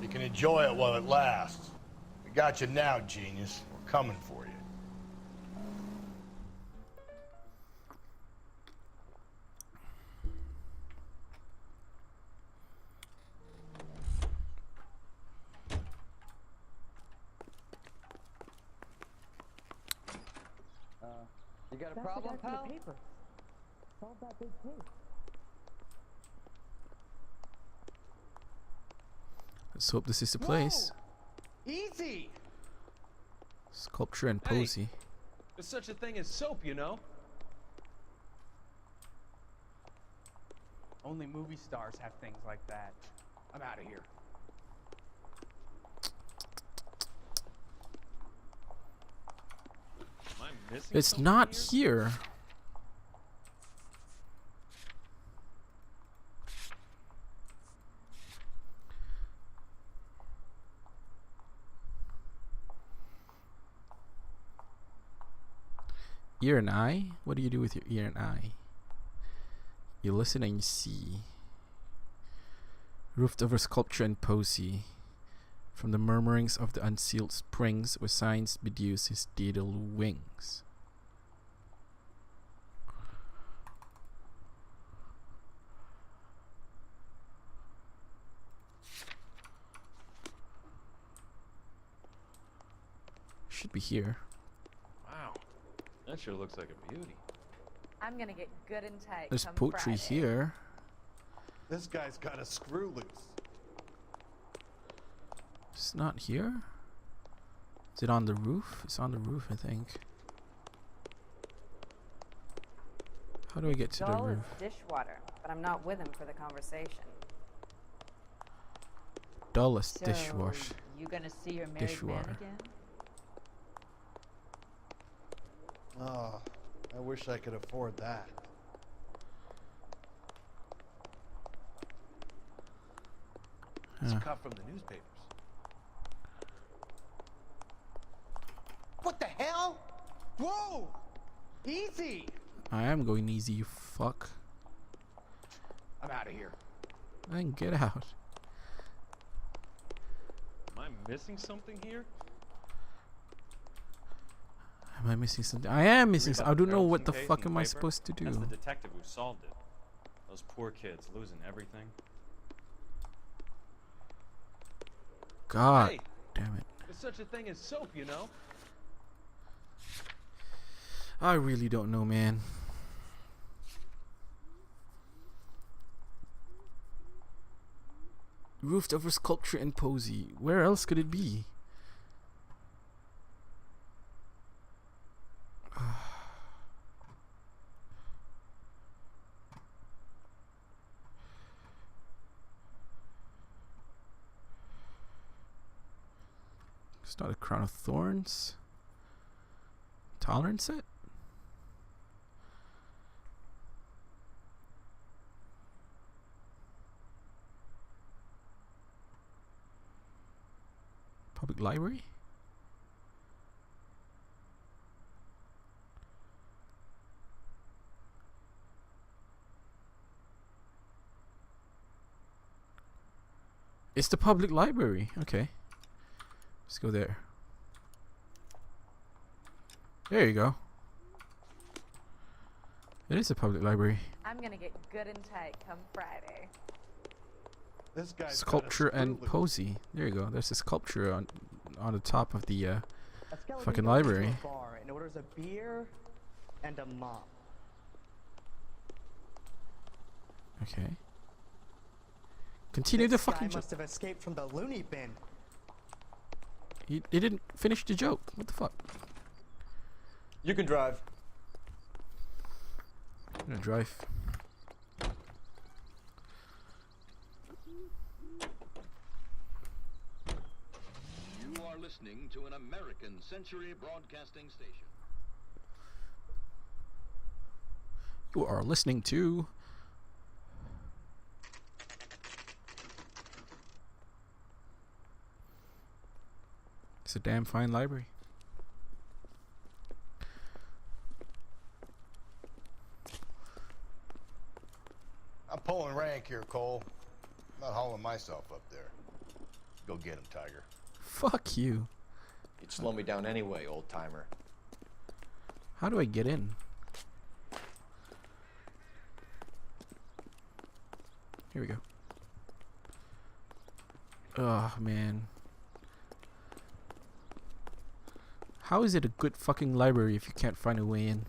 You can enjoy it while it lasts. We got you now, genius. We're coming for you. You got a problem, pal? Solve that big case. Let's hope this is the place. Easy! Sculpture and Hey. posy. There's such a thing as soap, you know? Only movie stars have things like that. I'm out of here. Am I missing It's something not here? here. Ear and eye? What do you do with your ear and eye? You listen and you see. Roofed over sculpture and posy. From the murmurings of the unsealed springs where signs bedews his daedal wings. Should be here. Wow. That sure looks like a beauty. I'm gonna get good and tight. There's come poetry Friday. here. This guy's got a screw loose. It's not here. Is it on the roof? It's on the roof, I think. How do I get to the Joel is roof? dishwater, but I'm not with him for the conversation. Dullest So, dishwash. you gonna see your married Dishwater. man again? Oh, I wish I could afford that. It's Huh. cut from the newspapers. What the hell? Whoa! Easy! I am going easy, you fuck. I'm out of here. Then get out. Am I missing something here? Am I missing something? I am missing Read something. about I don't know Carrollton what the case fuck in am I paper? supposed to That's the do. detective who solved it. Those poor kids losing everything. God Hey. damn it. There's such a thing as soap, you know? I really don't know, man. Roofed over sculpture and posy. Where else could it be? It's not a crown of thorns. Tolerance set? Public library? It's the public library. Okay. Let's go there. There you go. It is a public library. I'm gonna get good and tight come Friday. This guy's Sculpture got a and screw loose. posy. There you go. There's a sculpture on the top of the A skeleton fucking goes into library. a bar and orders a beer and a mop. Okay. Continue the This guy fucking joke. must have escaped from the loony bin. He didn't finish the joke. What the fuck? You can drive. I'm gonna drive. You are listening to an American Century Broadcasting Station. You are listening to It's a damn fine library. I'm pulling rank here, Cole. I'm not hauling myself up there. Go get him, Tiger. Fuck you. You'd slow me down anyway, old timer. How do I get in? Here we go. Oh, man. How is it a good fucking library if you can't find a way in?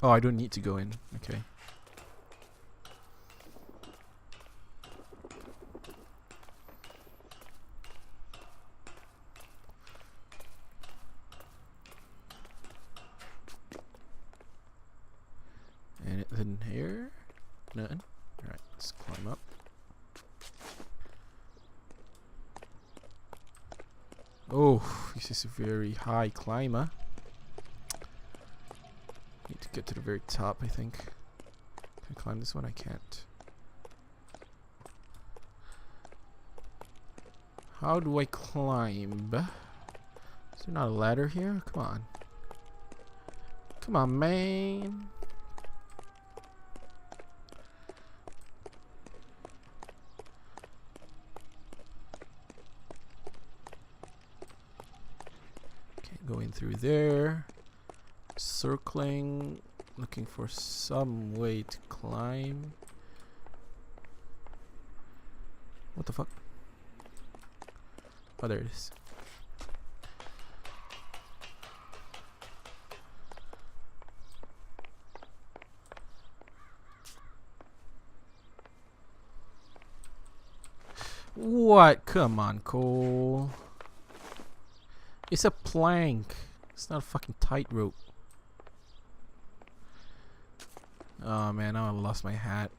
Oh, I don't need to go in. Okay. Anything here? Nothing. Alright, let's climb up. Oh, this is a very high climber. Need to get to the very top, I think. Can I climb this one? I can't. How do I climb? Is there not a ladder here? Come on. Come on, man. Okay, going through there. Circling, looking for some way to climb. What the fuck? Oh, there it is. What? Come on, Cole. It's a plank. It's not a fucking tightrope. Oh man, now I lost my hat.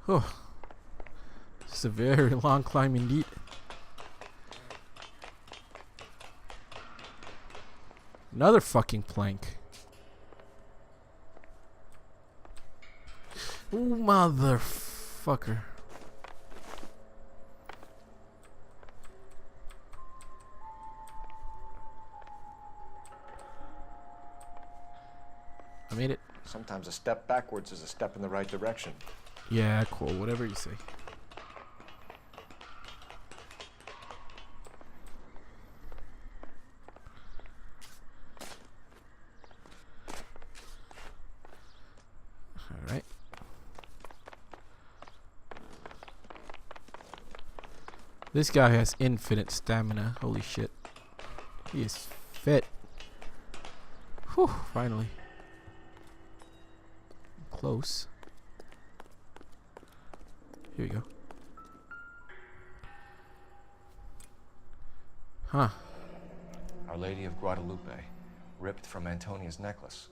Oh, it's a very long climb indeed. Another fucking plank. Ooh, motherfucker. I made it. Sometimes a step backwards is a step in the right direction. Yeah, cool. Whatever you say. Alright. This guy has infinite stamina. Holy shit. He is fit. Whew, finally. Close. Here we go. Huh. Our Lady of Guadalupe, ripped from Antonia's necklace.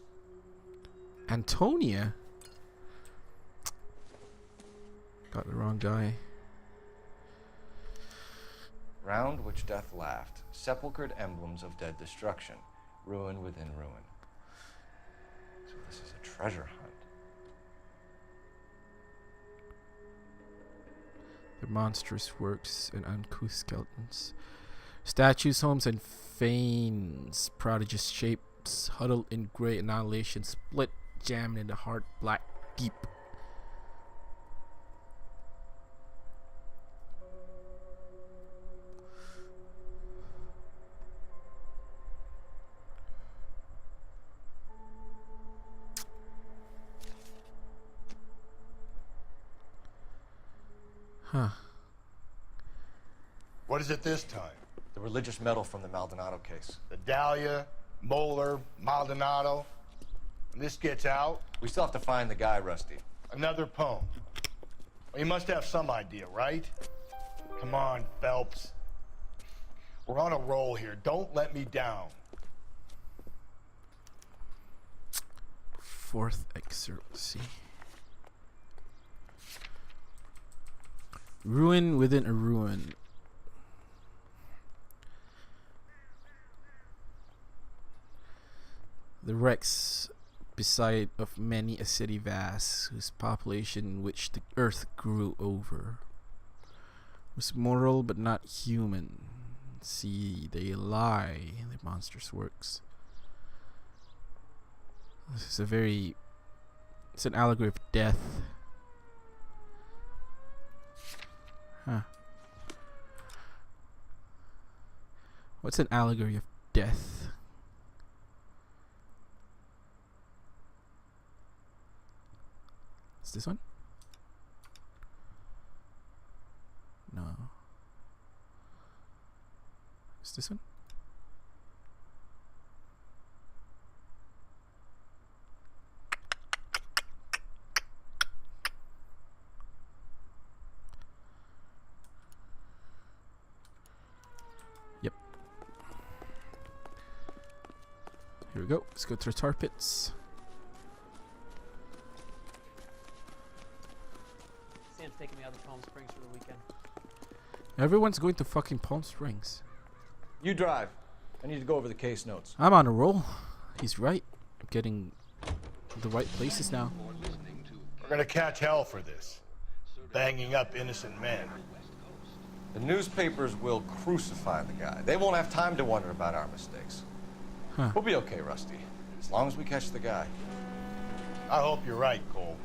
Antonia? Got the wrong guy. Round which death laughed, sepulchred emblems of dead destruction, ruin within ruin. So this is a treasure hunt. The monstrous works and uncouth skeletons. Statues, homes, and fanes. Prodigious shapes, huddled in grey annihilation, split, jammed in the hard black deep. Huh. What is it this time? The religious medal from the Maldonado case. The Dahlia, Moeller, Maldonado. When this gets out... We still have to find the guy, Rusty. Another poem. Well, you must have some idea, right? Come on, Phelps. We're on a roll here. Don't let me down. Fourth excerpt. Let's see. Ruin within a ruin. The wrecks beside of many a city vast, whose population which the earth grew over was moral but not human. See, they lie, the monstrous works. This is it's an allegory of death. Huh. What's an allegory of death? Is this one? No. Is this one? Yep. Here we go. Let's go through tar pits. Sam's taking me out to Palm Springs for the weekend. Everyone's going to fucking Palm Springs. You drive. I need to go over the case notes. I'm on a roll. He's right. I'm getting the right places now. We're gonna catch hell for this. Banging up innocent men. The newspapers will crucify the guy. They won't have time to wonder about our mistakes. Huh. We'll be okay, Rusty. As long as we catch the guy. I hope you're right, Cole.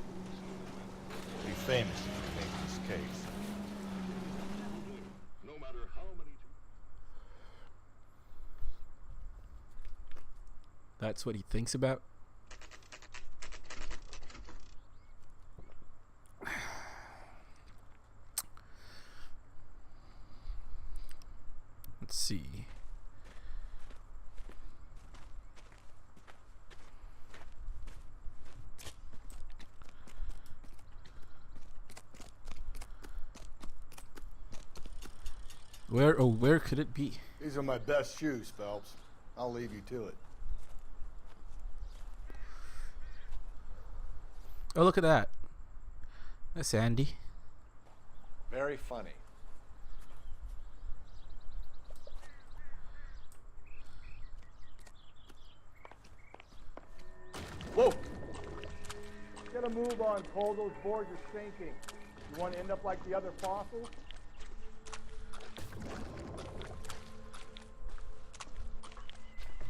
We'll be famous if we make this case. That's what he thinks about. Let's see. Where could it be? These are my best shoes, Phelps. I'll leave you to it. Oh, look at that. That's Andy. Very funny. Whoa! Get a move on, Cole. Those boards are sinking. You want to end up like the other fossils?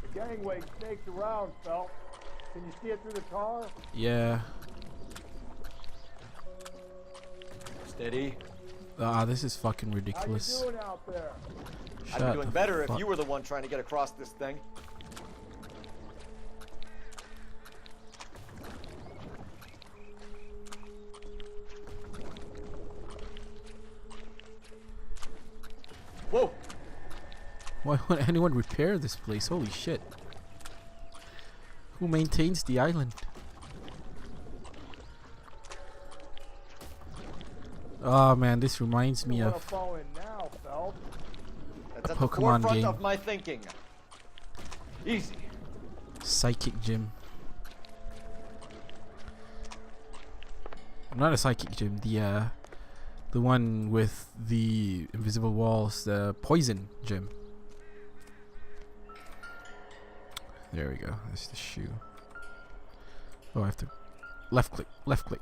The gangway snakes around, Phelps. Can you see it through the tar? Yeah. Steady. Ah, this is fucking ridiculous. How you doing out there? Shut I'd be doing the better fuck. if you were the one trying to get across this thing. Whoa! Why would anyone repair this place? Holy shit. Who maintains the island? Oh man, this reminds me of That's a at Pokemon the forefront game. of my thinking. Easy. Psychic Gym. Not a Psychic Gym, the one with the invisible walls, the Poison Gym. There we go. That's the shoe. Oh, I have to left click, left click.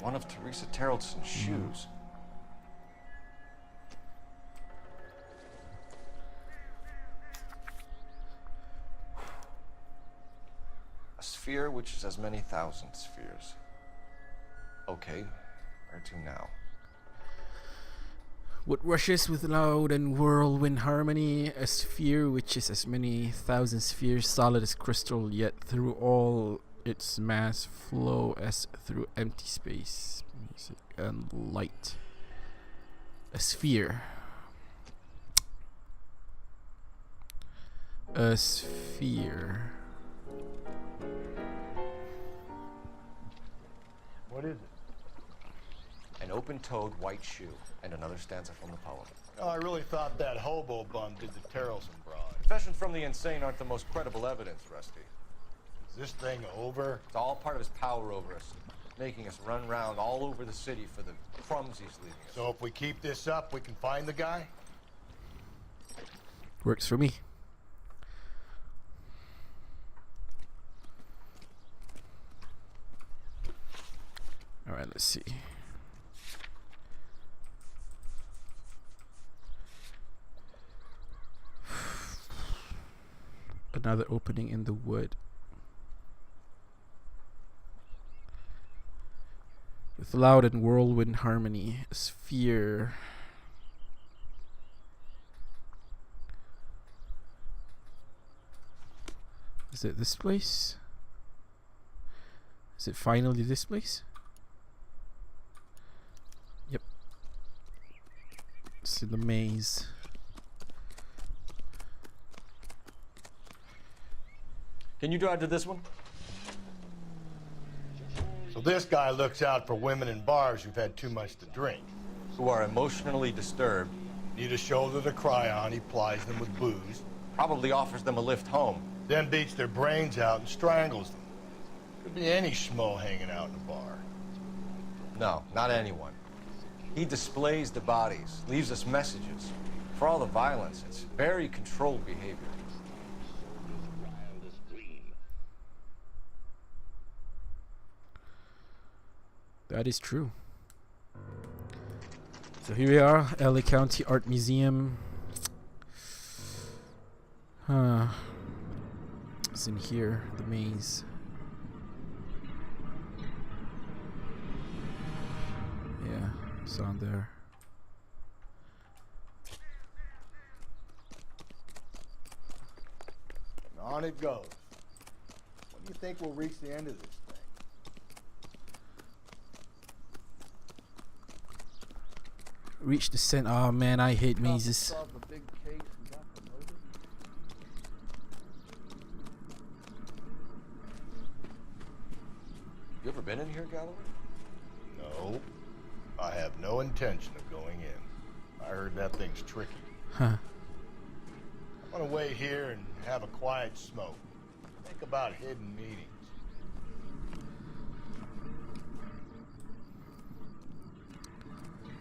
One of Teresa Terreldson's shoes. A sphere which is as many thousand spheres. Okay, where to now? What rushes with loud and whirlwind harmony, a sphere which is as many thousand spheres, solid as crystal, yet through all its mass flow as through empty space, music and light. A sphere. A sphere. What is it? An open-toed white shoe, and another stanza from the poem. Oh, I really thought that hobo bum did the Terrelson broad. Confessions from the insane aren't the most credible evidence, Rusty. Is this thing over? It's all part of his power over us, making us run around all over the city for the crumbs he's leaving us. So if we keep this up, we can find the guy? Works for me. All right, let's see. Another opening in the wood. With loud and whirlwind harmony, a sphere. Is it this place? Is it finally this place? Yep. It's in the maze. Can you drive to this one? So this guy looks out for women in bars who've had too much to drink. Who are emotionally disturbed. Need a shoulder to cry on, he plies them with booze. Probably offers them a lift home. Then beats their brains out and strangles them. Could be any schmo hanging out in a bar. No, not anyone. He displays the bodies, leaves us messages. For all the violence, it's very controlled behavior. That is true. So here we are, LA County Art Museum. It's in here, the maze. Yeah, it's on there. And on it goes. When do you think we'll reach the end of this thing? Reach the center. Oh man, I hate mazes. You ever been in here, Galloway? No. I have no intention of going in. I heard that thing's tricky. Huh. I want to wait here and have a quiet smoke. Think about hidden meetings.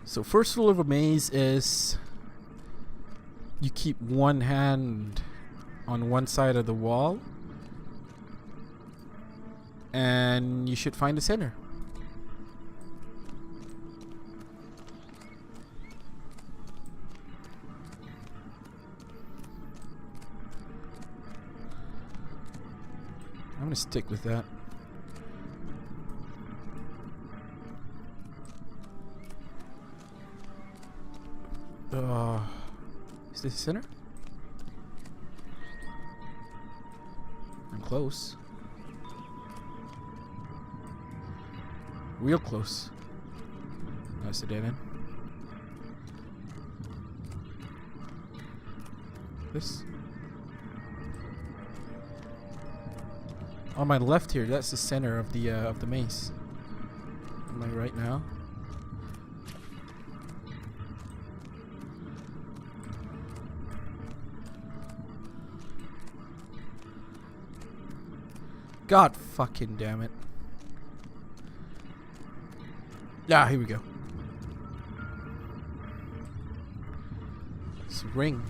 So first rule of a maze is you keep one hand on one side of the wall and you should find the center. I'm gonna stick with that. Is this the center? I'm close. Real close. That's the dead end. This? On my left here, that's the center of the maze. Am I right now? God fucking damn it. Yeah, here we go. It's a ring.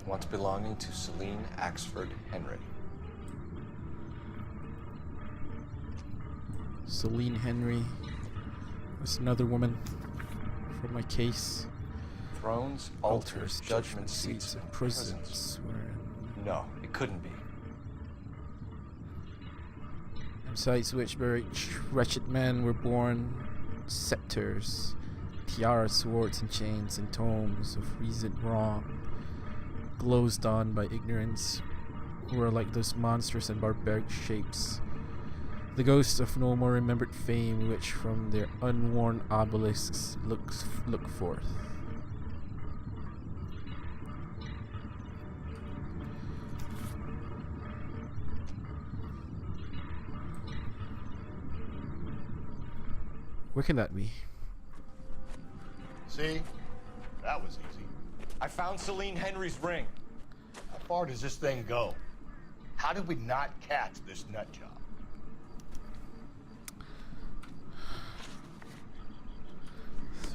Once belonging to Celine Axford Henry. Celine Henry. That's another woman from my case. Thrones, altars, judgment seats, and prisons. No, it couldn't be. Sites which wretched men were born, scepters, tiaras, swords, and chains, and tomes of recent wrong, glozed on by ignorance, were like those monstrous and barbaric shapes, the ghosts of no more remembered fame, which from their unworn obelisks look forth. Where can that be? See? That was easy. I found Celine Henry's ring. How far does this thing go? How did we not catch this nut job?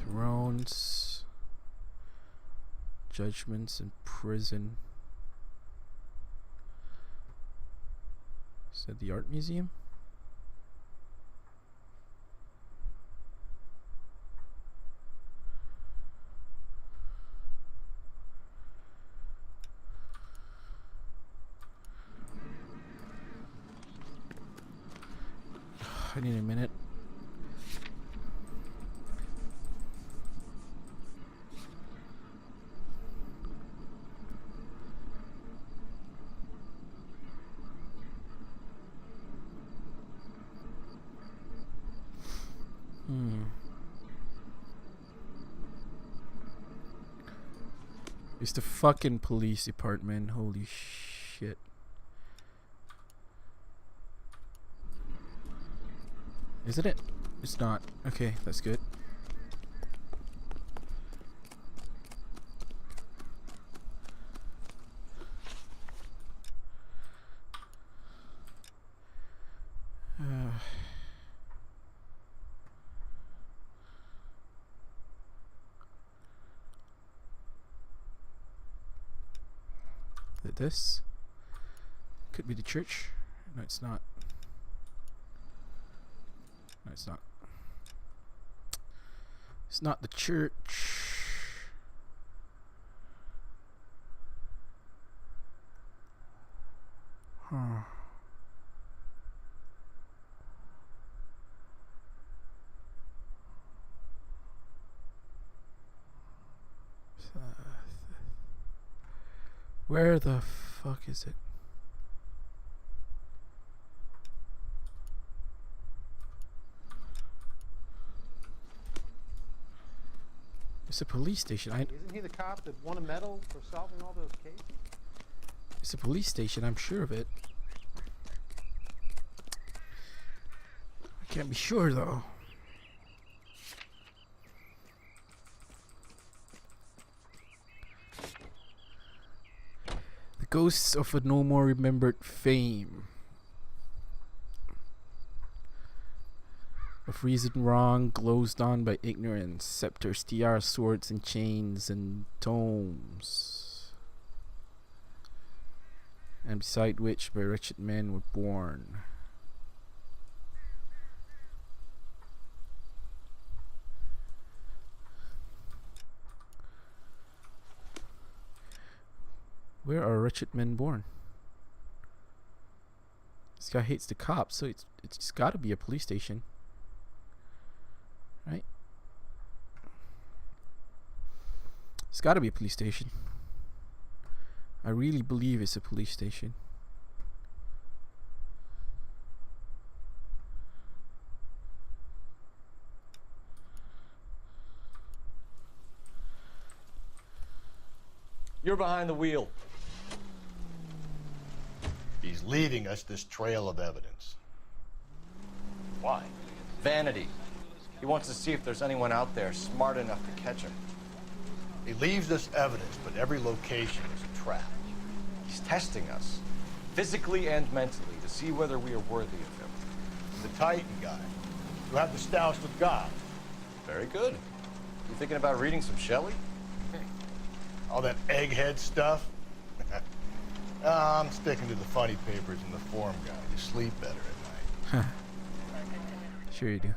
Thrones, judgments in prison. Is that the art museum? I need a minute. It's the fucking police department. Holy shit. Isn't it? It's not. Okay, that's good. This could be the church. No, it's not. No, it's not. It's not the church. Huh. Where the fuck is it? It's a police station. Isn't he the cop that won a medal for solving all those cases? It's a police station, I'm sure of it. I can't be sure though. The ghosts of a no more remembered fame. Of reason wrong, glozed on by ignorance, scepters, tiaras, swords, and chains, and tomes, and beside which by wretched men were born. Where are wretched men born? This guy hates the cops, so it's got to be a police station. Right? It's gotta be a police station. I really believe it's a police station. You're behind the wheel. He's leaving us this trail of evidence. Why? Vanity. He wants to see if there's anyone out there smart enough to catch him. He leaves us evidence, but every location is a trap. He's testing us, physically and mentally, to see whether we are worthy of him. The Titan guy, who had the stoush with God. Very good. You thinking about reading some Shelley? All that egghead stuff? I'm sticking to the funny papers and the form guide. You sleep better at night. Sure you do.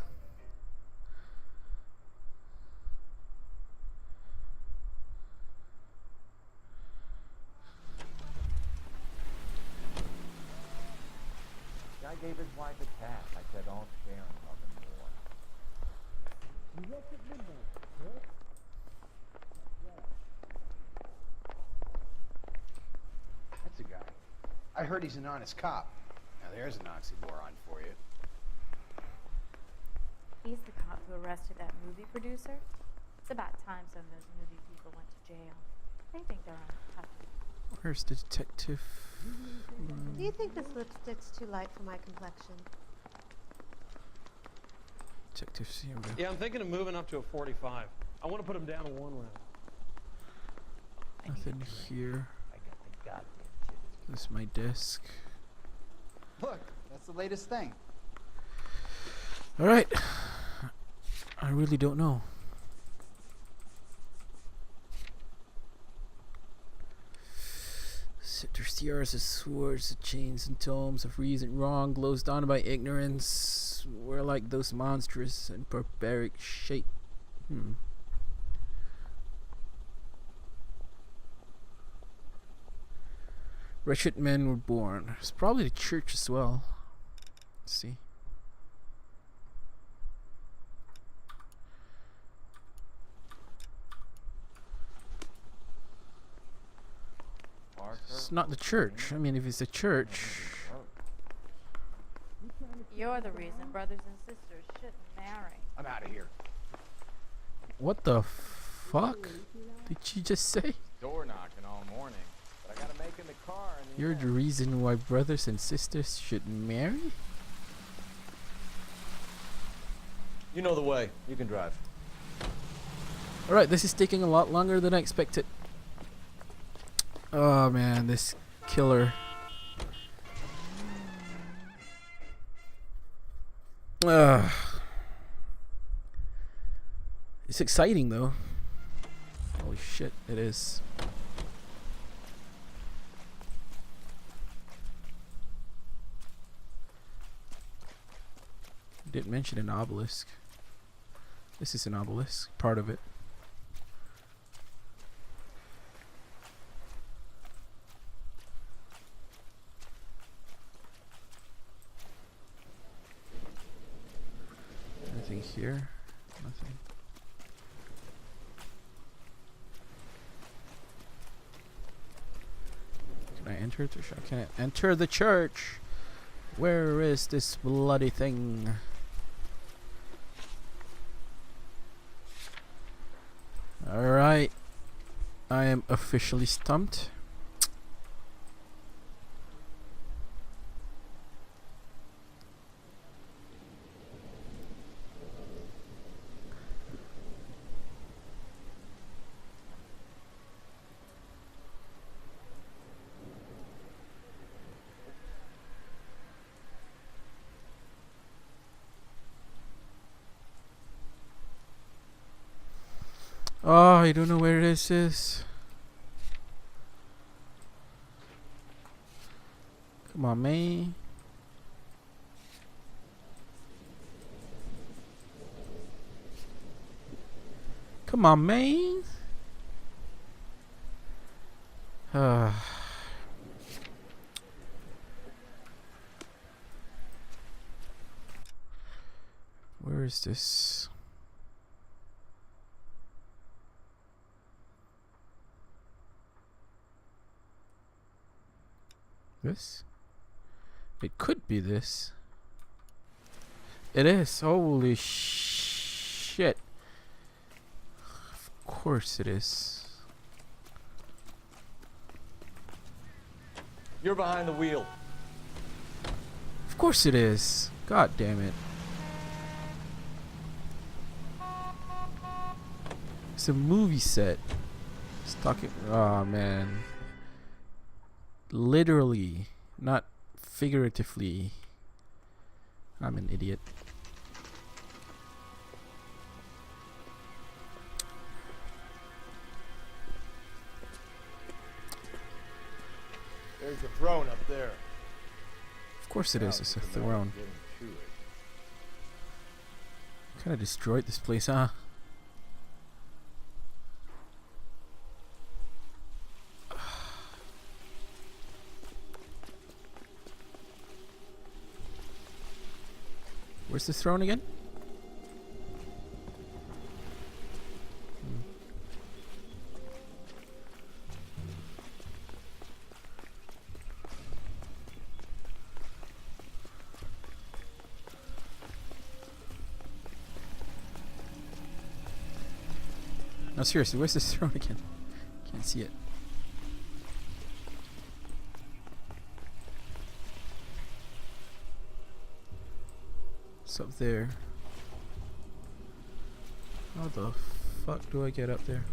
Guy gave his wife a cat. I said, don't share him, nothing more. You left at midnight, correct? That's a guy. I heard he's an honest cop. Now there's an oxymoron for you. He's the cop who arrested that movie producer. It's about time some of those movie people went to jail. They think they're on top. Where's the detective? Do you think this lipstick's too light for my complexion? Detectives, here we go. Yeah, I'm thinking of moving up to a 45. I want to put them down to 1 round. Nothing here. I got the goddamn shit. This is my desk. Look, that's the latest thing. Alright. I really don't know. There's tiaras of swords, of chains and tomes of reason wrong, glows down by ignorance. We're like those monstrous and barbaric shape. Wretched men were born. It's probably the church as well. Let's see. It's not the church. I mean, if it's the church. You're the reason brothers and sisters shouldn't marry. I'm out of here. What the fuck did you just say? Door knocking all morning, but I gotta make in the car. And You're the reason why brothers and sisters should marry? You know the way. You can drive. Alright, this is taking a lot longer than I expected. Oh man, this killer. It's exciting though. Holy shit, it is. Didn't mention an obelisk. This is an obelisk, part of it. Nothing here. Nothing. Can I enter it? I can't enter the church. Where is this bloody thing? Alright. I am officially stumped. Oh, I don't know where this is. Come on, man. Come on, man. Where is this? This? It could be this. It is. Holy shit. Of course it is. You're behind the wheel. Of course it is. God damn it. It's a movie set. It's talking. Oh man. Literally, not figuratively. I'm an idiot. There's a throne up there. Of course it is. It's a throne. Kind of destroyed this place, huh? Where's the throne again? No, seriously, where's this throne again? Can't see it. It's up there. How the fuck do I get up there?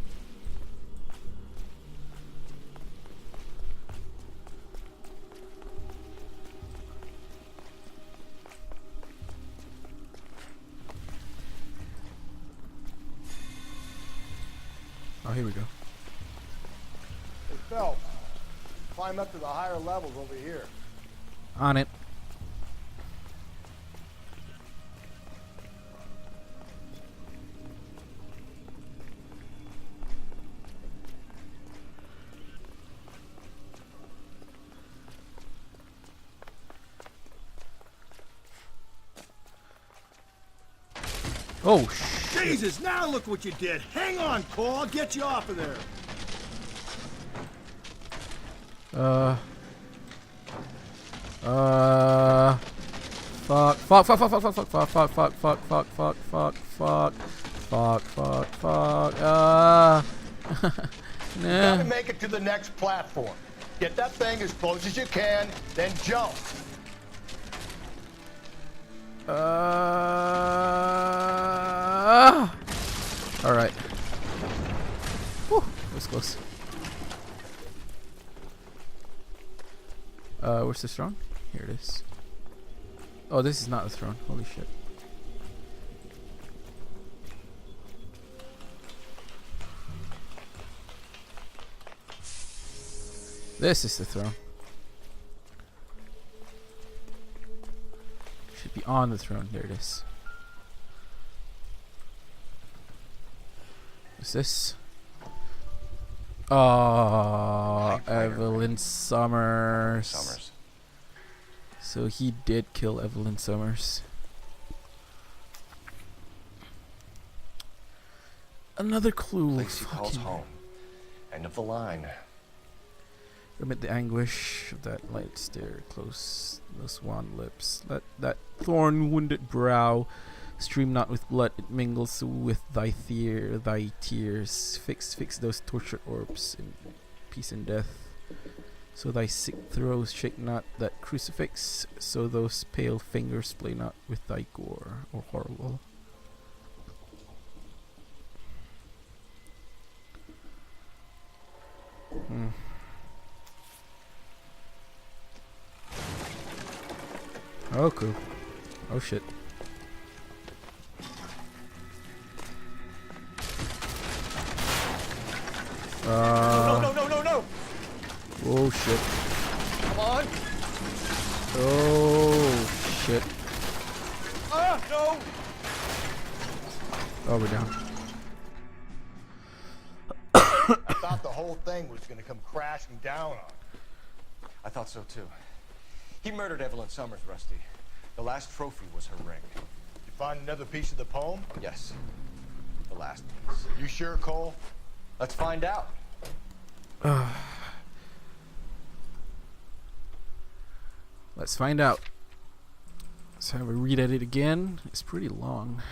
Oh, here we go. Hey, Phelps, climb up to the higher levels over here. On it. Oh, shit. Jesus, now look what you did. Hang on, Cole. I'll get you off of there. Fuck, fuck, fuck, fuck, fuck, fuck, fuck, fuck, fuck, fuck, fuck, fuck, fuck, fuck, fuck, fuck, fuck, You gotta make it to the next platform. Get that thing as close as you can, then jump. Alright. Whew, that was close. Where's the throne? Here it is. Oh, this is not the throne. Holy shit. This is the throne. Should be on the throne. There it is. What's this? Oh, Evelyn Summers. So he did kill Evelyn Summers. Another clue. Place he calls home. End of the line. Amid the anguish of that light stare, close those wan lips. Let that thorn-wounded brow stream not with blood, it mingles with thy tears. Fix those tortured orbs in peace and death. So thy sick throes shake not that crucifix, so those pale fingers play not with thy gore, or horrible. Oh, cool. Oh, shit. No. Oh, shit. Come on. Oh, shit. No. Oh, we're down. I thought the whole thing was gonna come crashing down on. I thought so too. He murdered Evelyn Summers, Rusty. The last trophy was her ring. You find another piece of the poem? Yes. The last piece. You sure, Cole? Let's find out. Let's find out. Let's have a read at it again. It's pretty long.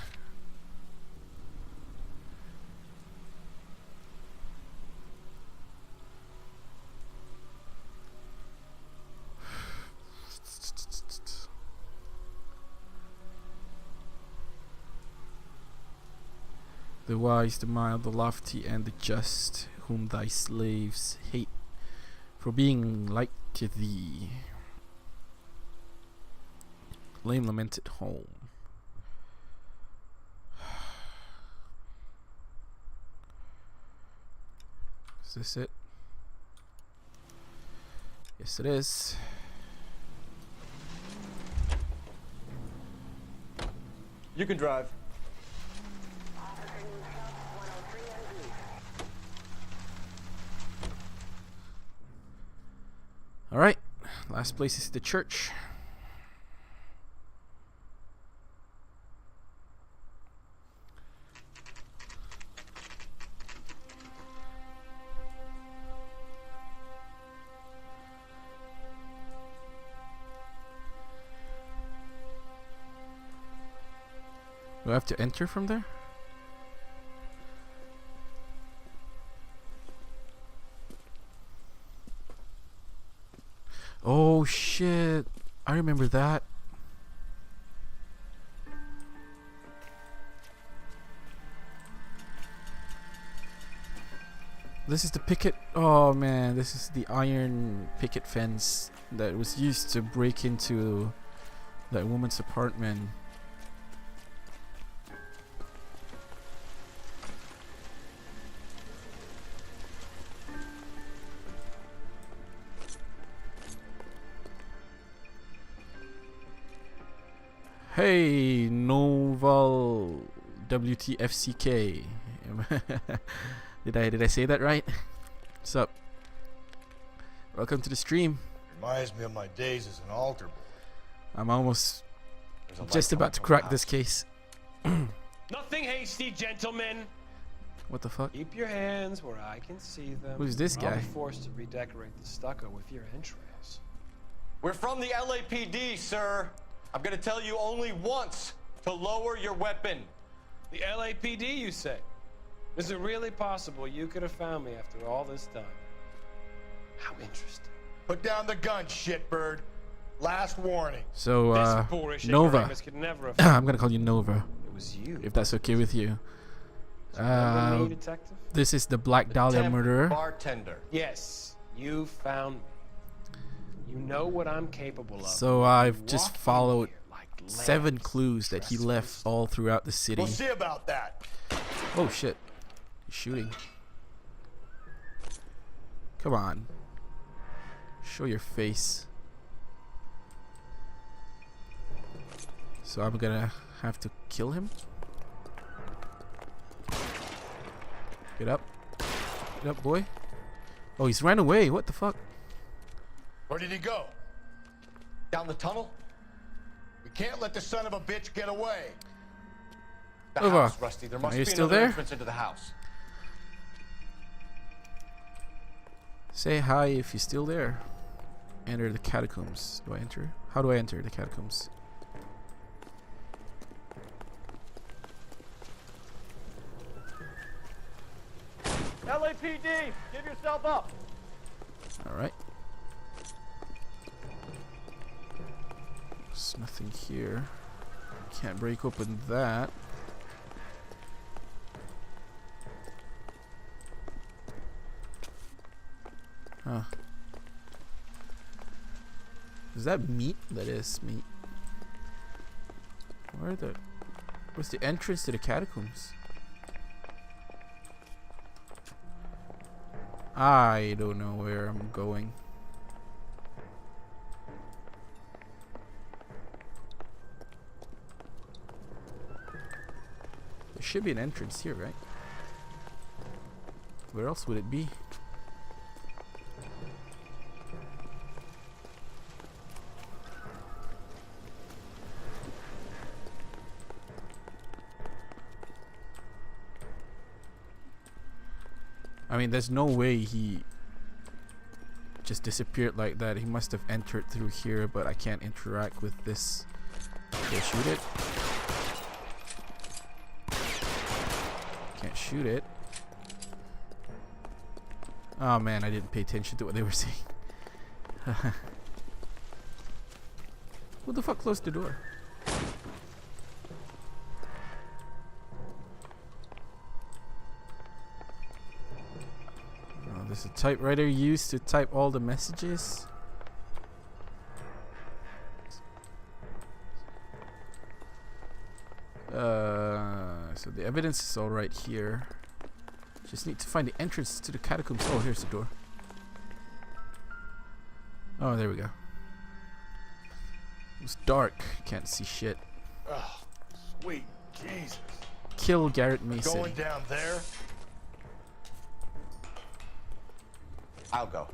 The wise, the mild, the lofty, and the just, whom thy slaves hate for being like to thee, lame lament at home. Is this it? Yes, it is. You can drive. Alright, last place is the church. Do I have to enter from there? Oh shit, I remember that. This is the picket. Oh man, this is the iron picket fence that was used to break into that woman's apartment. Hey, Novel WTFCK. Did I say that right? What's up? Welcome to the stream. Reminds me of my days as an altar boy. I'm almost just about to crack this case. Nothing hasty, gentlemen. What the fuck? Keep your hands where I can see them. Who's this I'll guy? be forced to redecorate the stucco with your entrails. We're from the LAPD, sir. I'm gonna tell you only once to lower your weapon. The LAPD, you say? Is it really possible you could have found me after all this time? How interesting. Put down the gun, shitbird. Last warning. So, Nova. I'm gonna call you Nova. It was you. If that's okay with you. Me, detective? This is the Black Dahlia murderer. Bartender. Yes, you found me. You know what I'm capable of. So I've just followed 7 clues that he left all throughout the city. We'll see about that. Oh shit. He's shooting. Come on. Show your face. So I'm gonna have to kill him. Get up. Get up, boy. Oh, he's ran away. What the fuck? Where did he go? Down the tunnel? We can't let the son of a bitch get away. The Over. house, Rusty. There must Are you be still another there? entrance into the house. Say hi if you're still there. Enter the catacombs. Do I enter? How do I enter the catacombs? LAPD, give yourself up. Alright. There's nothing here. Can't break open that. Huh. Is that meat? That is meat. Where's the entrance to the catacombs? I don't know where I'm going. There should be an entrance here, right? Where else would it be? I mean, there's no way he just disappeared like that. He must have entered through here, but I can't interact with this. Okay, shoot it. Can't shoot it. Oh man, I didn't pay attention to what they were saying. Who the fuck closed the door? There's a typewriter used to type all the messages. So the evidence is all right here. Just need to find the entrance to the catacombs. Oh, here's the door. Oh, there we go. It's dark. Can't see shit. Oh, sweet Jesus. Kill Garrett Mason. Going down there? I'll go.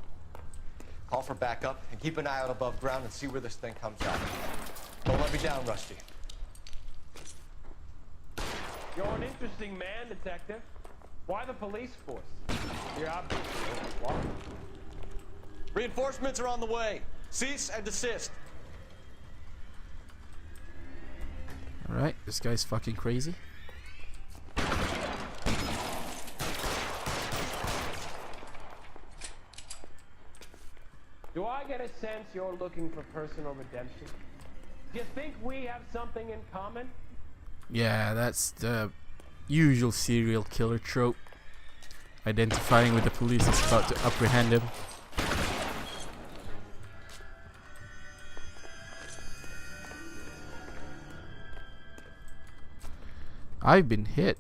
Call for backup and keep an eye out above ground and see where this thing comes out. Don't let me down, Rusty. You're an interesting man, detective. Why the police force? You're obviously overqualified. Reinforcements are on the way. Cease and desist. Alright, this guy's fucking crazy. Do I get a sense you're looking for personal redemption? Do you think we have something in common? Yeah, that's the usual serial killer trope. Identifying with the police is about to apprehend him. I've been hit.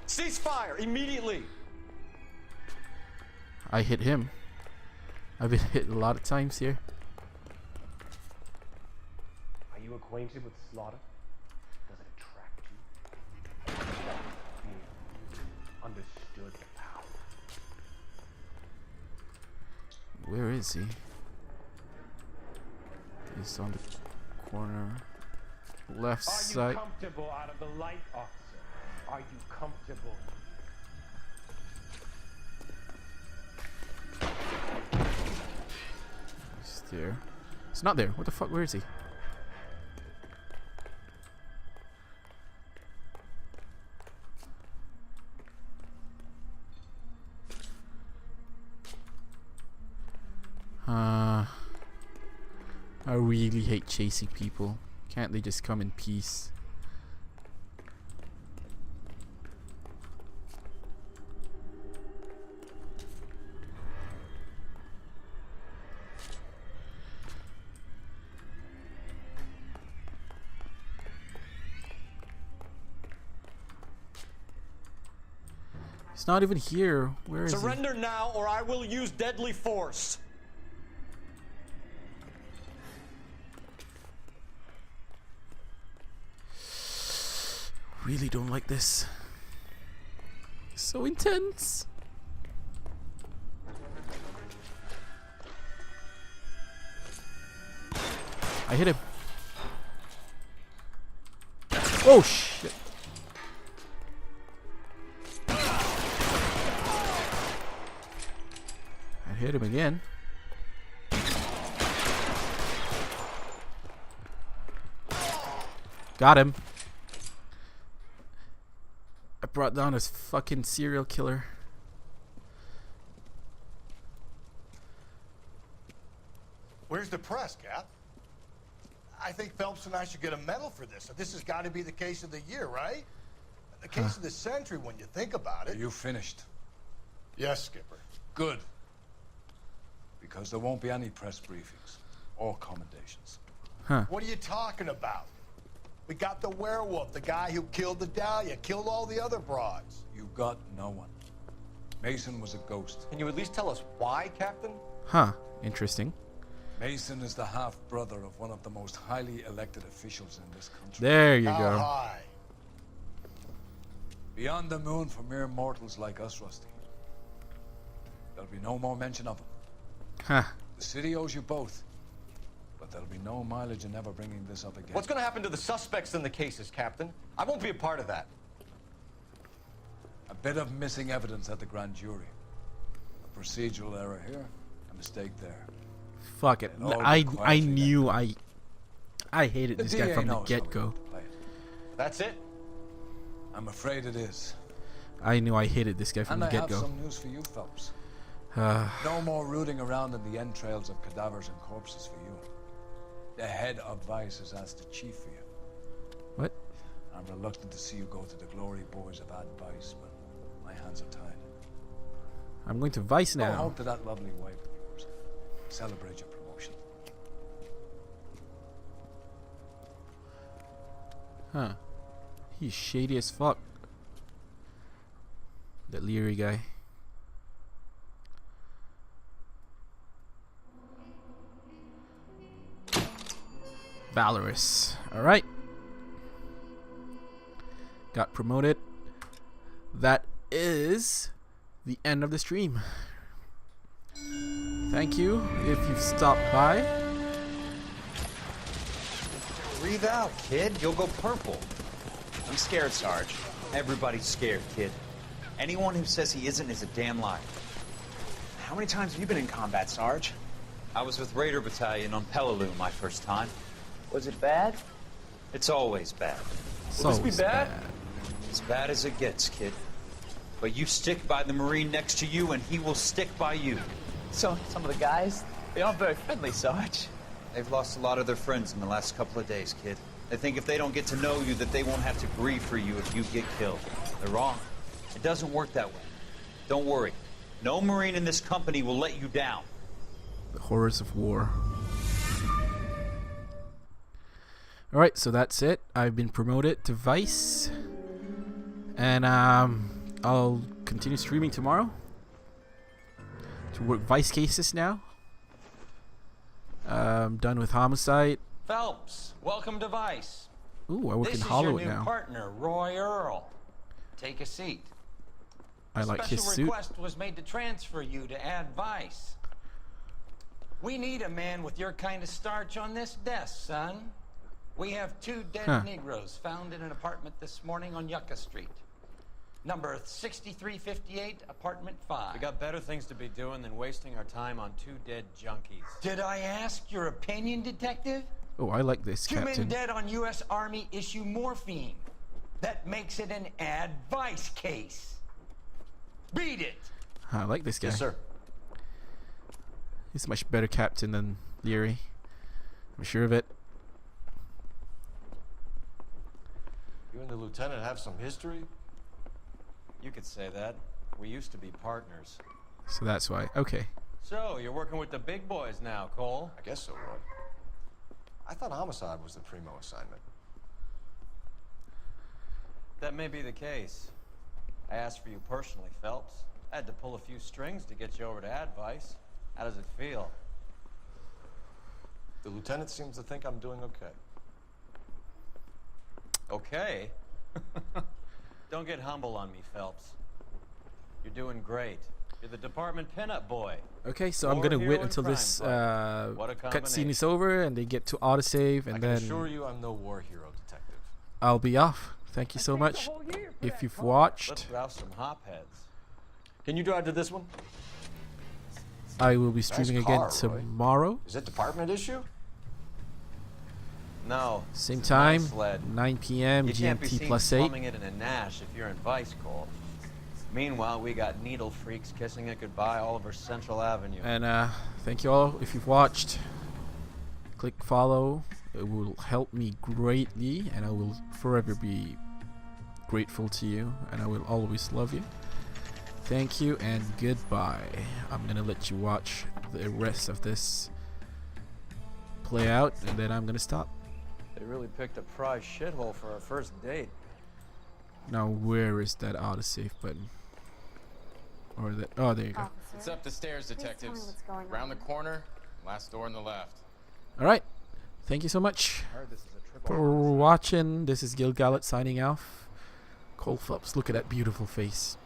Cease fire immediately. I hit him. I've been hit a lot of times here. Are you acquainted with slaughter? Does it attract you? Understood the power. Where is he? He's on the corner. Left side. Are you comfortable out of the light, officer? Are you comfortable? He's there. He's not there. What the fuck? Where is he? I really hate chasing people. Can't they just come in peace? He's not even here. Where is he? Surrender now, or I will use deadly force. Really don't like this. So intense. I hit him. Oh shit. I hit him again. Got him. I brought down his fucking serial killer. Where's the press, Cap? I think Phelps and I should get a medal for this. This has got to be the case of the year, right? The case of the century when you think about it. Are you finished? Yes, Skipper. Good. Because there won't be any press briefings or commendations. Huh. What are you talking about? We got the werewolf, the guy who killed the Dahlia, killed all the other broads. You got no one. Mason was a ghost. Can you at least tell us why, Captain? Huh. Interesting. Mason is the half-brother of one of the most highly elected officials in this country. There you How go. high? Beyond the moon for mere mortals like us, Rusty. There'll be no more mention of him. Huh. The city owes you both. But there'll be no mileage in ever bringing this up again. What's going to happen to the suspects in the cases, Captain? I won't be a part of that. A bit of missing evidence at the grand jury. A procedural error here, a mistake there. Fuck it. And all I be quietly knew I hated The this guy DA from the knows how we get-go. play it. That's it? I'm afraid it is. I knew I hated this guy from And the I have get-go. some news for you, Phelps. No more rooting around in the entrails of cadavers and corpses for you. The head of Vice has asked the chief for you. What? I'm reluctant to see you go to the glory boys of Ad Vice, but my hands are tied. I'm going to Vice Go now. home to that lovely wife of yours. Celebrate your promotion. Huh. He's shady as fuck. That Leary guy. Valorous. Alright. Got promoted. That is the end of the stream. Thank you if you've stopped by. Breathe out, kid. You'll go purple. I'm scared, Sarge. Everybody's scared, kid. Anyone who says he isn't is a damn liar. How many times have you been in combat, Sarge? I was with Raider Battalion on Peleliu my first time. Was it bad? It's always bad. Will this be bad? As bad as it gets, kid. But you stick by the Marine next to you, and he will stick by you. So, some of the guys, they aren't very friendly, Sarge. They've lost a lot of their friends in the last couple of days, kid. They think if they don't get to know you that they won't have to grieve for you if you get killed. They're wrong. It doesn't work that way. Don't worry. No Marine in this company will let you down. The horrors of war. Alright, so that's it. I've been promoted to Vice. And I'll continue streaming tomorrow. To work Vice cases now. I'm done with Homicide. Phelps, welcome to Vice. Ooh, I work in This is Hollywood your new now. partner, Roy Earl. Take a seat. I like his Special suit. request was made to transfer you to Ad Vice. We need a man with your kind of starch on this desk, son. We have 2 dead Negroes found in an apartment this morning on Yucca Street. Number 6358, apartment 5. We got better things to be doing than wasting our time on 2 dead junkies. Did I ask your opinion, detective? Oh, I like this, 2 men Captain. dead on U.S. Army issue morphine. That makes it an Ad Vice case. Beat it. I like this guy. Yes, sir. He's a much better captain than Leary. I'm sure of it. You and the lieutenant have some history? You could say that. We used to be partners. So that's why. Okay. So, you're working with the big boys now, Cole? I guess so, Roy. I thought homicide was the primo assignment. That may be the case. I asked for you personally, Phelps. I had to pull a few strings to get you over to Advice. How does it feel? The lieutenant seems to think I'm doing okay. Okay? Don't get humble on me, Phelps. You're doing great. You're the department pinup boy. Okay, so I'm War gonna hero wait and until crime this fighter. What a cutscene is combination. over and they get to autosave, and I can then assure you I'm no war hero, detective. I'll be off. Thank you so much. If you've watched, Let's rouse some hopheads. Can you drive to this one? I will be streaming car, again Roy. tomorrow. Is it department issue? No. Same it's time, my sled. 9 p.m. You can't be GMT seen plus 8. slumming it in a Nash if you're in Vice, Cole. Meanwhile, we got needle freaks kissing it goodbye all over Central Avenue. And thank you all if you've watched. Click follow. It will help me greatly, and I will forever be grateful to you, and I will always love you. Thank you and goodbye. I'm gonna let you watch the rest of this play out, and then I'm gonna stop. They really picked a prize shithole for our first date. Now where is that autosave button? Or that? Oh, there you go. It's up the stairs, detectives. Round the corner, last door on the left. All right. Thank you so much for watching. This is GiL-GaLad signing off. Cole Phelps, look at that beautiful face.